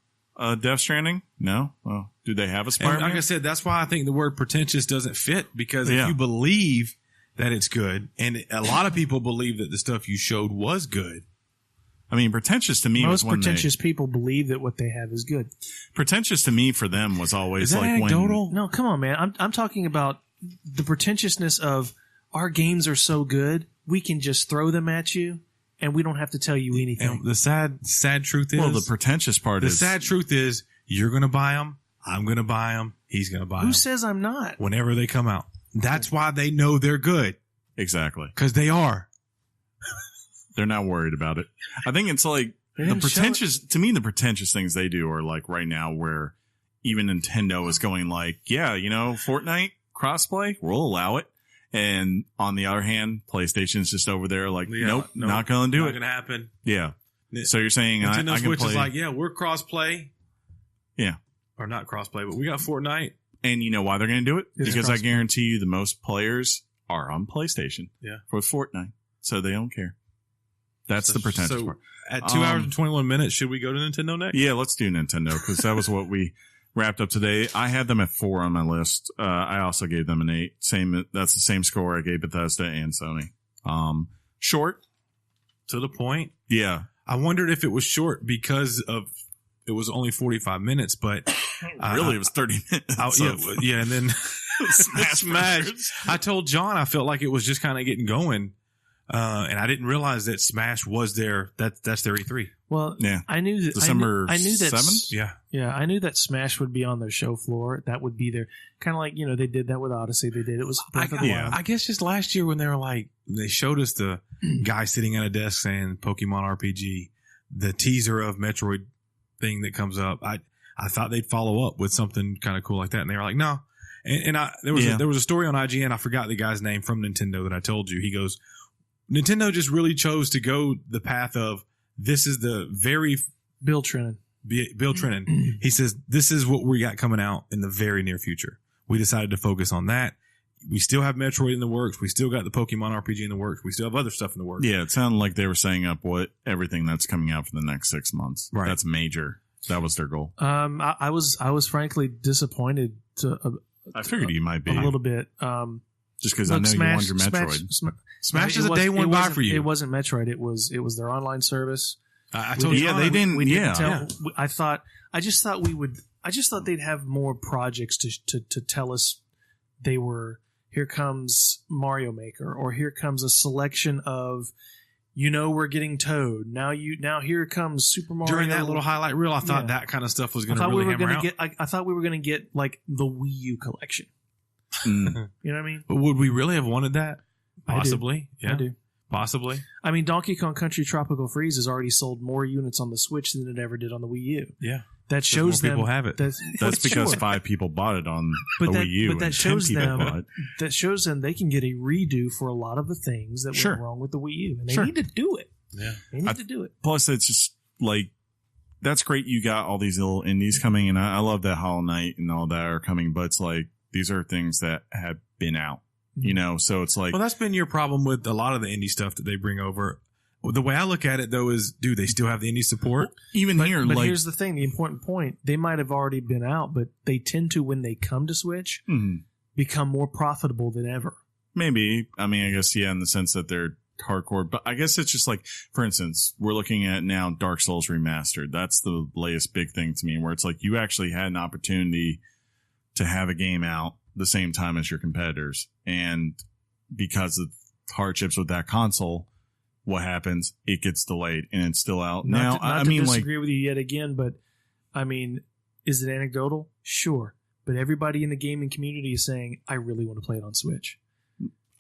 Death Stranding? No. Well, do they have a Spider-Man? And like I said, that's why I think the word pretentious doesn't fit, because if you believe that it's good, and a lot of people believe that the stuff you showed was good. I mean, pretentious to me most was when pretentious people believe that what they have is good. Pretentious to me for them was always Is that like anecdotal? No, come on, man. I'm talking about the pretentiousness of our games are so good, we can just throw them at you, and we don't have to tell you anything. And the sad truth is, the pretentious part the is sad truth is, you're going to buy them, I'm going to buy them, he's going to buy them. Who says I'm not? Whenever they come out. That's why they know they're good. Exactly. Because they are. They're not worried about it. I think it's like the pretentious, to me, the pretentious things they do are like right now where even Nintendo is going like, Fortnite crossplay, we'll allow it. And on the other hand, PlayStation's just over there like, nope, not going to do it. Not going to happen. Yeah. So you're saying Nintendo I can Switch play. is like, we're crossplay. Yeah. Or not crossplay, but we got Fortnite. And you know why they're going to do it? It's Because I crossplay. guarantee you the most players are on PlayStation for Fortnite. So they don't care. That's the pretentious part. At 2 hours and 21 minutes, should we go to Nintendo next? Yeah, let's do Nintendo because that was what we wrapped up today. I had them at 4 on my list. I also gave them an 8. That's the same score I gave Bethesda and Sony. Short. To the point. Yeah. I wondered if it was short because of it was only 45 minutes, but really it was 30 minutes. And then Smash. I told John I felt like it was just kind of getting going. And I didn't realize that Smash was that's their E3. Well, yeah. I knew that December I knew that 7th? Yeah, I knew that Smash would be on their show floor. That would be their kind of like, they did that with Odyssey. They did it was Breath of the Wild. I guess just last year when they were like, they showed us the guy sitting at a desk saying Pokemon RPG, the teaser of Metroid thing that comes up. I thought they'd follow up with something kind of cool like that, and they were like, no. And there was a story on IGN. I forgot the guy's name from Nintendo that I told you. He goes, Nintendo just really chose to go the path of this is the very Bill Trennan. He says, this is what we got coming out in the very near future. We decided to focus on that. We still have Metroid in the works. We still got the Pokemon RPG in the works. We still have other stuff in the works. Yeah, it sounded like they were saying up everything that's coming out for the next 6 months. Right. That's major. That was their goal. I was frankly disappointed I figured you might be. a little bit. Just because I know you wanted your Metroid. Smash is a day one buy for you. It wasn't Metroid. It was their online service. I told you. Yeah, they didn't. We didn't Yeah. tell. I just thought they'd have more projects to tell us they were. Here comes Mario Maker, or here comes a selection of, we're getting Toad. Now here comes Super Mario. During that little highlight reel, I thought that kind of stuff was going to really hammer out. I thought we were going to get like the Wii U collection. Mm. You know what I mean? But would we really have wanted that? Possibly. I do. Possibly. I mean, Donkey Kong Country Tropical Freeze has already sold more units on the Switch than it ever did on the Wii U. Yeah. That shows more them people have it. That's because 5 people bought it on the Wii U. But that and shows 10 people them bought it. that shows them they can get a redo for a lot of the things that went wrong with the Wii U, and they need to do it. Yeah, they need to do it. Plus, it's just like that's great. You got all these little indies coming, and I love that Hollow Knight and all that are coming. But it's like these are things that have been out, So it's like, well, that's been your problem with a lot of the indie stuff that they bring over. The way I look at it, though, is do they still have the indie support? But here's the thing: the important point. They might have already been out, but they tend to, when they come to Switch, become more profitable than ever. Maybe. I mean, I guess in the sense that they're hardcore, but I guess it's just like, for instance, we're looking at now Dark Souls Remastered. That's the latest big thing to me, where it's like you actually had an opportunity to have a game out the same time as your competitors, and because of hardships with that console, what happens? It gets delayed and it's still out now. I mean, disagree with you yet again, but I mean, is it anecdotal? Sure, but everybody in the gaming community is saying, "I really want to play it on Switch."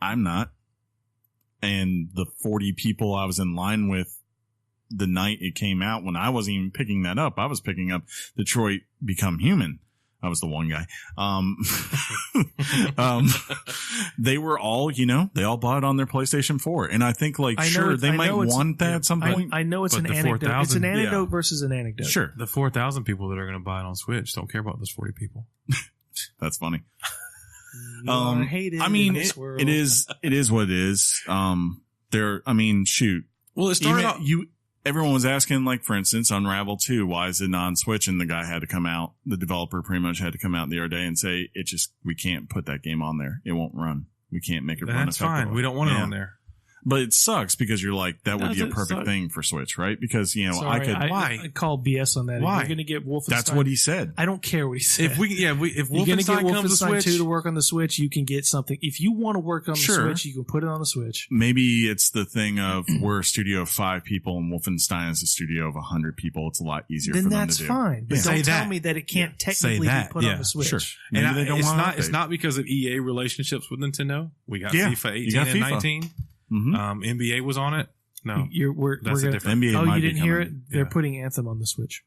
I'm not. And the 40 people I was in line with the night it came out, when I wasn't even picking that up, I was picking up Detroit Become Human. I was the one guy. They were all, they all bought it on their PlayStation 4. And I think, they might want that at some point. I know it's an anecdote. It's an anecdote versus an anecdote. Sure. The 4,000 people that are going to buy it on Switch don't care about those 40 people. That's funny. Hated I mean, in this world. it is what it is. Shoot. Well, it started out. Everyone was asking, for instance, Unravel 2, why is it not on Switch? And the guy had to come out, the developer pretty much had to come out the other day and say, we can't put that game on there. It won't run. We can't make it run. That's fine. We don't want it on there. But it sucks because you're like, that would be a perfect thing for Switch, right? Because, I call BS on that. Why? You're going to get Wolfenstein. That's what he said. I don't care what he said. If Wolfenstein comes to Switch 2 to work on the Switch, you can get something. If you want to work on the Switch, you can put it on the Switch. Maybe it's the thing of we're a studio of 5 people and Wolfenstein is a studio of 100 people. It's a lot easier for them to do. Then that's fine. But don't tell me that it can't technically be put on the Switch. Sure. Maybe they don't want it. It's not because of EA relationships with Nintendo. We got FIFA 18 and 19. Mm-hmm. NBA was on it. No, that's a different. NBA you didn't hear it? They're putting Anthem on the Switch.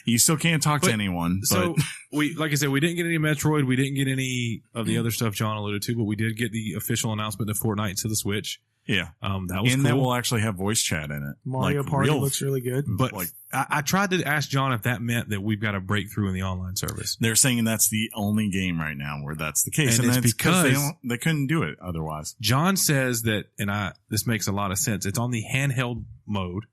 You still can't talk to anyone. So like I said, we didn't get any Metroid. We didn't get any of the other stuff John alluded to, but we did get the official announcement of Fortnite to the Switch. Yeah, that was and cool. that will actually have voice chat in it. Mario Party looks really good. But I tried to ask John if that meant that we've got a breakthrough in the online service. They're saying that's the only game right now where that's the case, and it's because they couldn't do it otherwise. John says that, and this makes a lot of sense. It's on the handheld mode.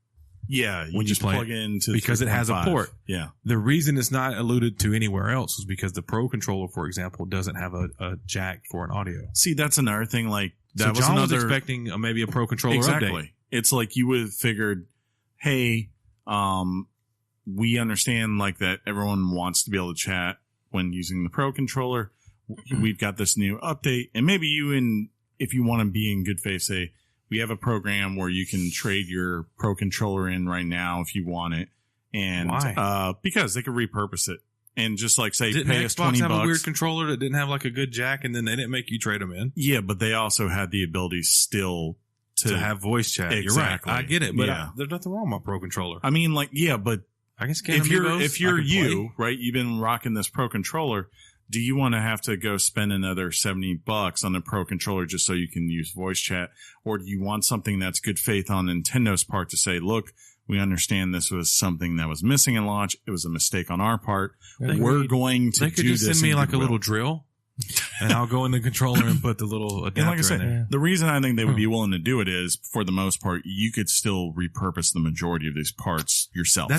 Yeah, when you plug it into because it has a port. Yeah. The reason it's not alluded to anywhere else is because the Pro controller, for example, doesn't have a jack for an audio. See, that's another thing. That John was expecting maybe a Pro controller update. It's like you would have figured, hey, we understand that everyone wants to be able to chat when using the Pro controller. We've got this new update, and maybe if you want to be in good faith, say, we have a program where you can trade your Pro controller in right now if you want it. And why? Because they could repurpose it and just say, didn't pay us $20. Have a weird controller that didn't have a good jack, and then they didn't make you trade them in. Yeah, but they also had the ability still to have voice chat. Exactly. You're right. I get it, but there's nothing wrong with my Pro controller. I mean, but I guess if you're right, you've been rocking this Pro controller. Do you want to have to go spend another $70 on the Pro controller just so you can use voice chat? Or do you want something that's good faith on Nintendo's part to say, look, we understand this was something that was missing in launch. It was a mistake on our part. We're going to do this. They could just send me a little drill, and I'll go in the controller and put the little adapter and like I said, in there. The reason I think they would be willing to do it is, for the most part, you could still repurpose the majority of these parts yourself.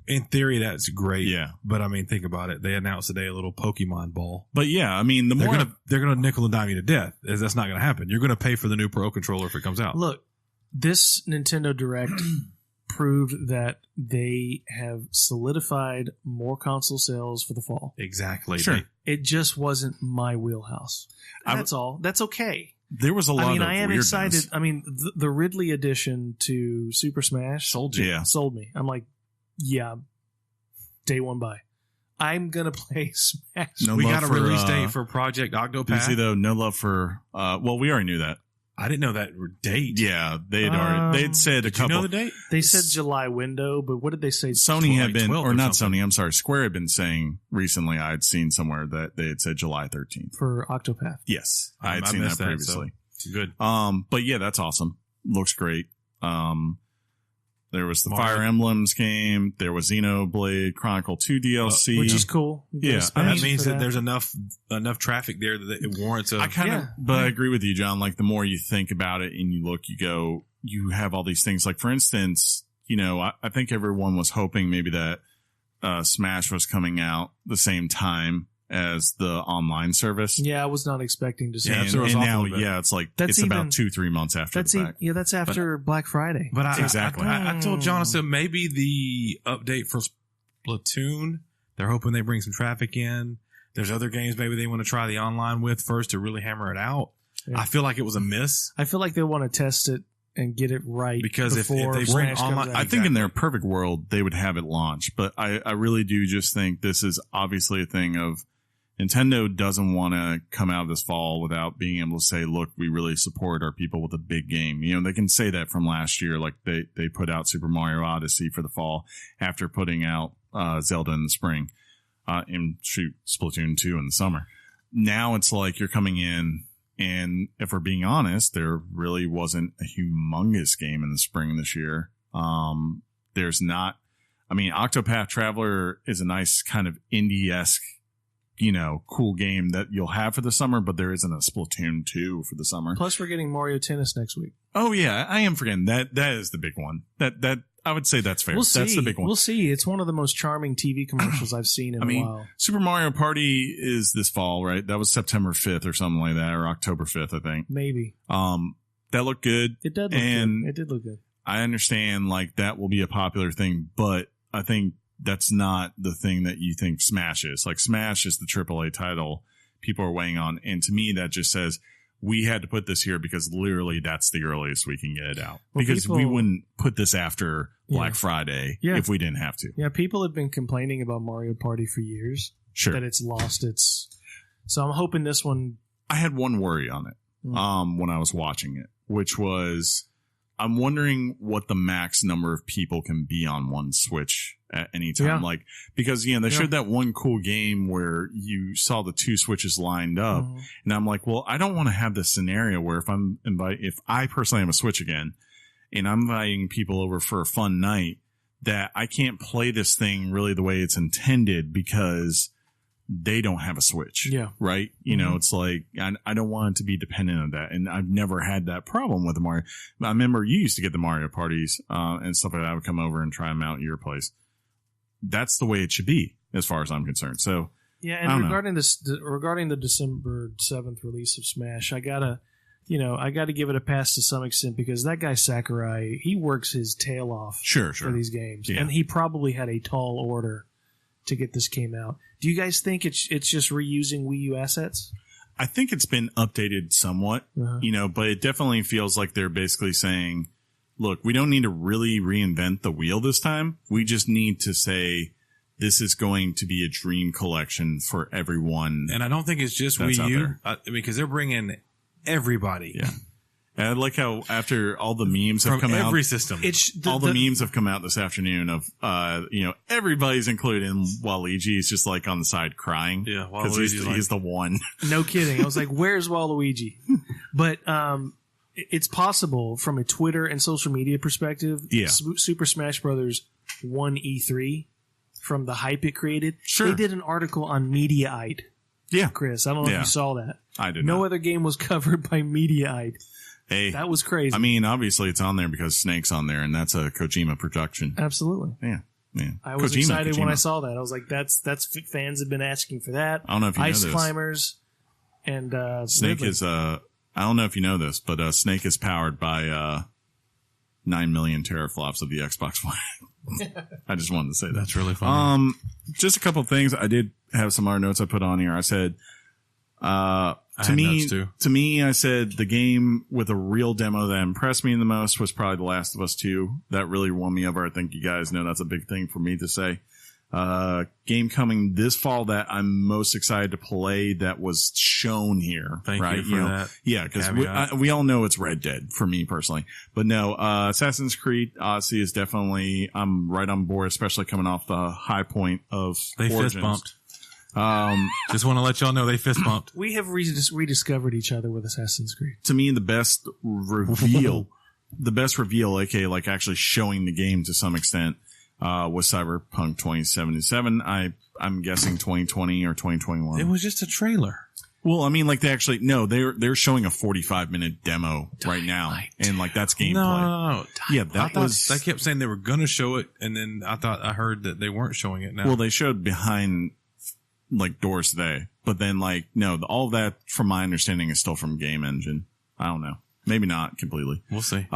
In theory, that's great. Yeah. But think about it. They announced today a little Pokemon ball. But yeah, they're gonna nickel and dime you to death. That's not gonna happen. You're gonna pay for the new Pro controller if it comes out. Look, this Nintendo Direct proved that they have solidified more console sales for the fall. Exactly. Sure. It just wasn't my wheelhouse. That's all. That's okay. There was a lot of I am weirdness. excited. I mean, the Ridley edition to Super Smash sold you. Yeah. Sold me. I'm like, yeah, day one buy. I'm going to play Smash. We got a release date for Project Octopath. You see, though, no love for... we already knew that. I didn't know that date. Yeah, they'd said a couple. You know the date? They said July window, but what did they say? Sony had been, or not Sony, I'm sorry, Square had been saying recently, I had seen somewhere that they had said July 13th. For Octopath. Yes, I had seen that previously. So good. But yeah, that's awesome. Looks great. There was the Fire Emblems game. There was Xenoblade Chronicle 2 DLC. Which is cool. Yeah. That means that there's enough traffic there that it warrants I agree with you, John. The more you think about it and you look, you go, you have all these things. For instance, I think everyone was hoping maybe that Smash was coming out the same time as the online service. Yeah, I was not expecting to see. Yeah, it. so And it's off a now, little bit. it's like That's it's even- about 2-3 months after That's the fact. that's after Black Friday. But Exactly. I told John, I said maybe the update for Splatoon, they're hoping they bring some traffic in. There's other games maybe they want to try the online with first to really hammer it out. Yeah. I feel like it was a miss. I feel like they want to test it and get it right Because if before they bring Smash comes online- out. I think in their perfect world, they would have it launched. But I really do just think this is obviously a thing of Nintendo doesn't want to come out this fall without being able to say, look, we really support our people with a big game. You know, they can say that from last year. Like they put out Super Mario Odyssey for the fall after putting out Zelda in the spring and Splatoon 2 in the summer. Now it's like you're coming in, and if we're being honest, there really wasn't a humongous game in the spring this year. There's not, I mean, Octopath Traveler is a nice kind of indie-esque, you know, cool game that you'll have for the summer, but there isn't a Splatoon 2 for the summer. Plus, we're getting Mario Tennis next week. Oh yeah, I am forgetting that. That is the big one. That I would say that's fair. We'll see. That's the big one. We'll see. It's one of the most charming TV commercials I've seen in a while. Super Mario Party is this fall, right? That was September 5th or something like that, or October 5th, I think. Maybe. That looked good. It did look good. It did look good. I understand like that will be a popular thing, but I think that's not the thing that you think Smash is. Like Smash is the AAA title people are weighing on. And to me, that just says we had to put this here because literally that's the earliest we can get it out. Well, because we wouldn't put this after Black Yeah. Friday Yeah. if we didn't have to. Yeah, people have been complaining about Mario Party for years. Sure. That it's lost its. So I'm hoping this one. I had one worry on it when I was watching it, which was I'm wondering what the max number of people can be on one Switch at any time. Yeah. Like, because, you know, they showed that one cool game where you saw the two Switches lined up. And I'm like, well, I don't want to have this scenario where if I personally have a Switch again and I'm inviting people over for a fun night, that I can't play this thing really the way it's intended because they don't have a Switch. Yeah. Right. You know, it's like, I don't want it to be dependent on that. And I've never had that problem with the Mario. I remember you used to get the Mario parties, and stuff like that. I would come over and try them out at your place. That's the way it should be as far as I'm concerned. So yeah. And regarding the December 7th release of Smash, I gotta give it a pass to some extent because that guy Sakurai, he works his tail off sure. for these games. Yeah. And he probably had a tall order to get this game out. Do you guys think it's just reusing Wii U assets? I think it's been updated somewhat, you know, but it definitely feels like they're basically saying, look, we don't need to really reinvent the wheel this time. We just need to say this is going to be a dream collection for everyone. And I don't think it's just That's Wii out U. there. I mean, because they're bringing everybody. Yeah. And I like how after all the memes have From come out, every system. all the memes have come out this afternoon of, you know, everybody's included, and Waluigi is just like on the side crying. Yeah, because Waluigi's he's the one. No kidding. I was like, where's Waluigi? But it's possible from a Twitter and social media perspective. Yeah. Super Smash Brothers won E3 from the hype it created. Sure. They did an article on Mediaite. Yeah. Chris, I don't know if you saw that. I did No not. other game was covered by Mediaite. Hey, That was crazy. I mean, obviously it's on there because Snake's on there, and that's a Kojima production. Absolutely. Yeah. I was Kojima, excited when Kojima. I saw that. I was like, that's fans have been asking for that. I don't know if you Ice know this. Climbers and Snake Ridley. is I don't know if you know this, but Snake is powered by 9 million teraflops of the Xbox One. I just wanted to say that. That's really funny. Just a couple of things. I did have some other notes I put on here. I said, had notes too. to me, I said the game with a real demo that impressed me the most was probably The Last of Us 2. That really won me over. I think you guys know that's a big thing for me to say. Game coming this fall that I'm most excited to play that was shown here. Thank right? you for that. Yeah, because caveat. we all know it's Red Dead for me personally. But no, Assassin's Creed Odyssey is definitely, I'm right on board, especially coming off the high point of They Origins. fist bumped. Just want to let y'all know they fist bumped. We have rediscovered each other with Assassin's Creed. To me, the best reveal, aka like actually showing the game to some extent, was Cyberpunk 2077. I'm guessing 2020 or 2021. It was just a trailer. Well, I mean, like they're showing a 45-minute demo right now, and like that's gameplay. No. Yeah, They kept saying they were going to show it, and then I heard that they weren't showing it now. Well, they showed behind like doors today. But then like, no, all of that from my understanding is still from Game Engine. I don't know. Maybe not completely. We'll see.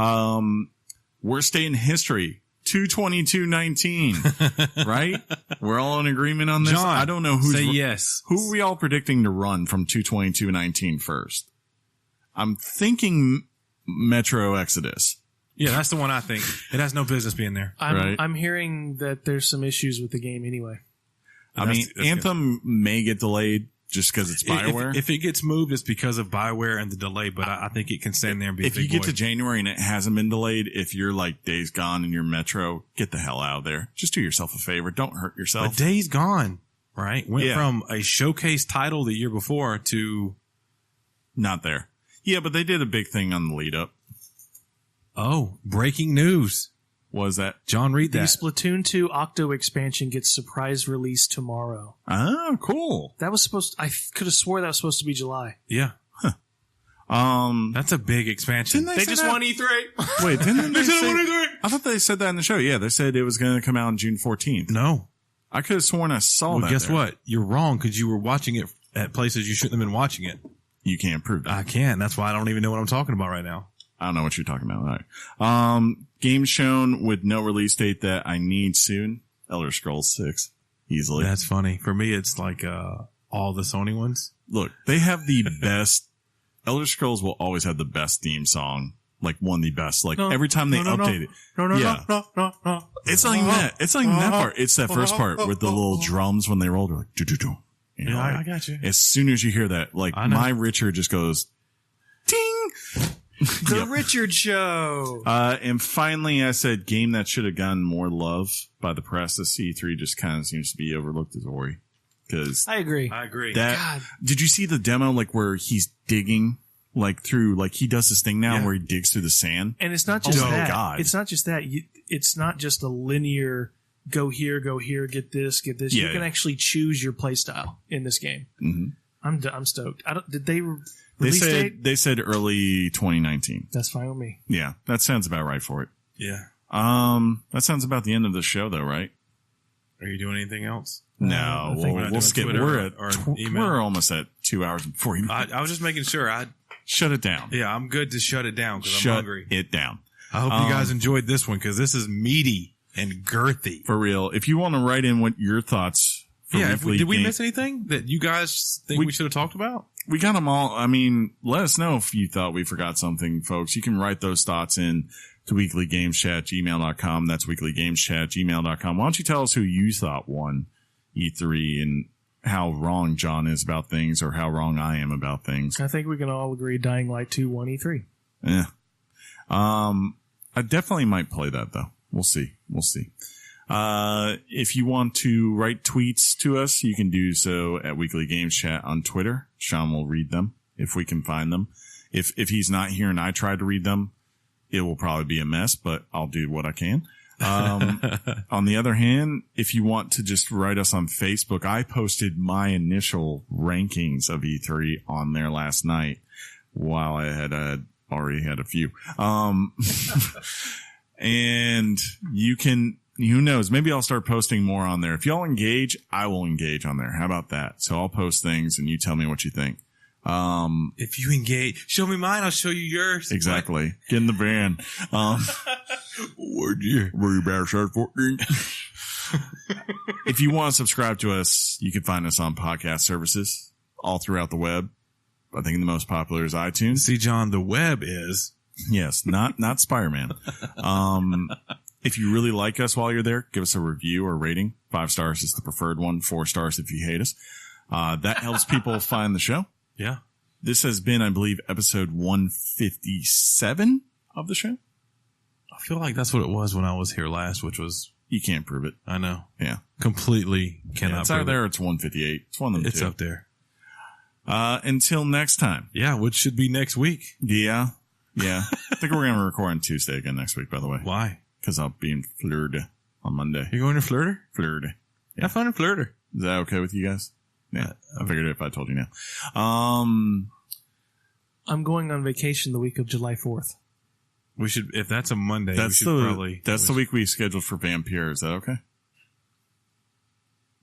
Worst day in history. 2/22/19, right? We're all in agreement on this. John, I don't know who's say yes. Who are we all predicting to run from 2/22/19 first? I'm thinking Metro Exodus. Yeah, that's the one I think. It has no business being there. I'm hearing that there's some issues with the game anyway. I mean, Anthem may get delayed just because it's BioWare. If it gets moved, it's because of BioWare and the delay, but I think it can stand there and be a big boy. If you get to January and it hasn't been delayed, if you're like Days Gone and you're Metro, get the hell out of there. Just do yourself a favor. Don't hurt yourself. But Days Gone, right? Went from a showcase title the year before to... Not there. Yeah, but they did a big thing on the lead up. Oh, breaking news. Was that? John, read The that. Splatoon 2 Octo expansion gets surprise release tomorrow. Oh, cool. That was supposed I could have swore that was supposed to be July. Yeah. That's a big expansion. They just won E3. Wait, didn't they say, I thought they said that in the show. Yeah, they said it was going to come out on June 14th. No. I could have sworn I saw that. Well, guess what? You're wrong because you were watching it at places you shouldn't have been watching it. You can't prove that. I can't. That's why I don't even know what I'm talking about right now. I don't know what you're talking about. All right. Games shown with no release date that I need soon. Elder Scrolls 6. Easily. That's funny. For me, it's like all the Sony ones. Look, they have the best. Elder Scrolls will always have the best theme song. Like one of the best. Like every time they update it. No. It's not even that. It's not even that part. It's that first part with the little drums when they roll. They're like, do. You know, I got you. As soon as you hear that, like my Richard just goes, ting. The Richard Show. And finally, I said game that should have gotten more love by the press. The C3 just kind of seems to be overlooked as Ori. Because I agree. Did you see the demo like where he's digging like through like he does this thing now where he digs through the sand? And it's not just that. God. It's not just that. It's not just a linear go here, get this. Yeah, you can actually choose your play style in this game. Mm-hmm. I'm stoked. Did they? They said early 2019. That's fine with me. Yeah, that sounds about right for it. Yeah. That sounds about the end of the show, though, right? Are you doing anything else? No, we'll skip. We're almost at 2 hours and 40 minutes. I was just making sure. Shut it down. Yeah, I'm good to shut it down because I'm hungry. Shut it down. I hope you guys enjoyed this one because this is meaty and girthy. For real. If you want to write in what your thoughts for did we miss anything that you guys think we should have talked about? We got them all. I mean, let us know if you thought we forgot something, folks. You can write those thoughts in to weeklygameschat@gmail.com. That's weeklygameschat@gmail.com. Why don't you tell us who you thought won E3 and how wrong John is about things or how wrong I am about things. I think we can all agree Dying Light 2 won E3. Yeah. I definitely might play that, though. We'll see. If you want to write tweets to us, you can do so at Weekly Games Chat on Twitter. Sean will read them if we can find them. If he's not here and I try to read them, it will probably be a mess, but I'll do what I can. On the other hand, if you want to just write us on Facebook, I posted my initial rankings of E3 on there last night while I had already had a few. And you can, who knows, maybe I'll start posting more on there. If y'all engage, I will engage on there. How about that? So I'll post things and you tell me what you think. If you engage, show me mine, I'll show you yours. Exactly. Get in the van. Were you better start 14? If you want to subscribe to us, you can find us on podcast services all throughout the web. I think the most popular is iTunes. See, John, the web is. Yes, not Spider-Man. If you really like us while you're there, give us a review or rating. 5 stars is the preferred one. 4 stars if you hate us. That helps people find the show. Yeah. This has been, I believe, episode 157 of the show. I feel like that's what it was when I was here last, which was... You can't prove it. I know. Yeah. Completely cannot it's prove either there or it's 158. It's one of them It's two. up there. Until next time. Yeah, which should be next week. Yeah. I think we're going to record on Tuesday again next week, by the way. Why? Because I'll be in Florida on Monday. You're going to Florida? Florida. Yeah. Have fun in Florida. Is that okay with you guys? Yeah. I figured it if I told you now. I'm going on vacation the week of July 4th. We should, if that's a Monday, That's the week we scheduled for Vampire. Is that okay?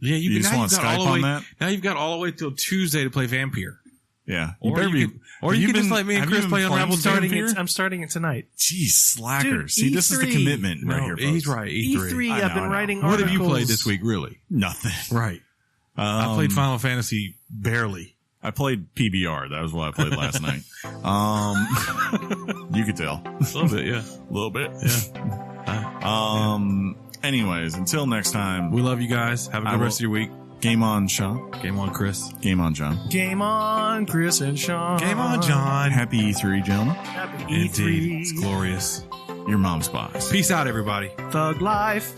Yeah, You just want Skype on that? Now you've got all the way till Tuesday to play Vampire. Yeah. Or you can just let me and Chris play Unraveled Vampire. I'm starting it tonight. Jeez, slacker. Dude, See, this is the E3. commitment right here, folks. He's right. E3. I've been writing What articles. have you played this week, really? Nothing. Right. I played Final Fantasy barely. I played PBR. That was what I played last night. You could tell. A little bit, yeah. A little bit. Yeah. Anyways, until next time. We love you guys. Have a good rest of your week. Game on, Sean. Game on, Chris. Game on, John. Game on, Chris and Sean. Game on, John. Happy E3, gentlemen. Happy Indeed. E3. It's glorious. Your mom's box. Peace out, everybody. Thug life.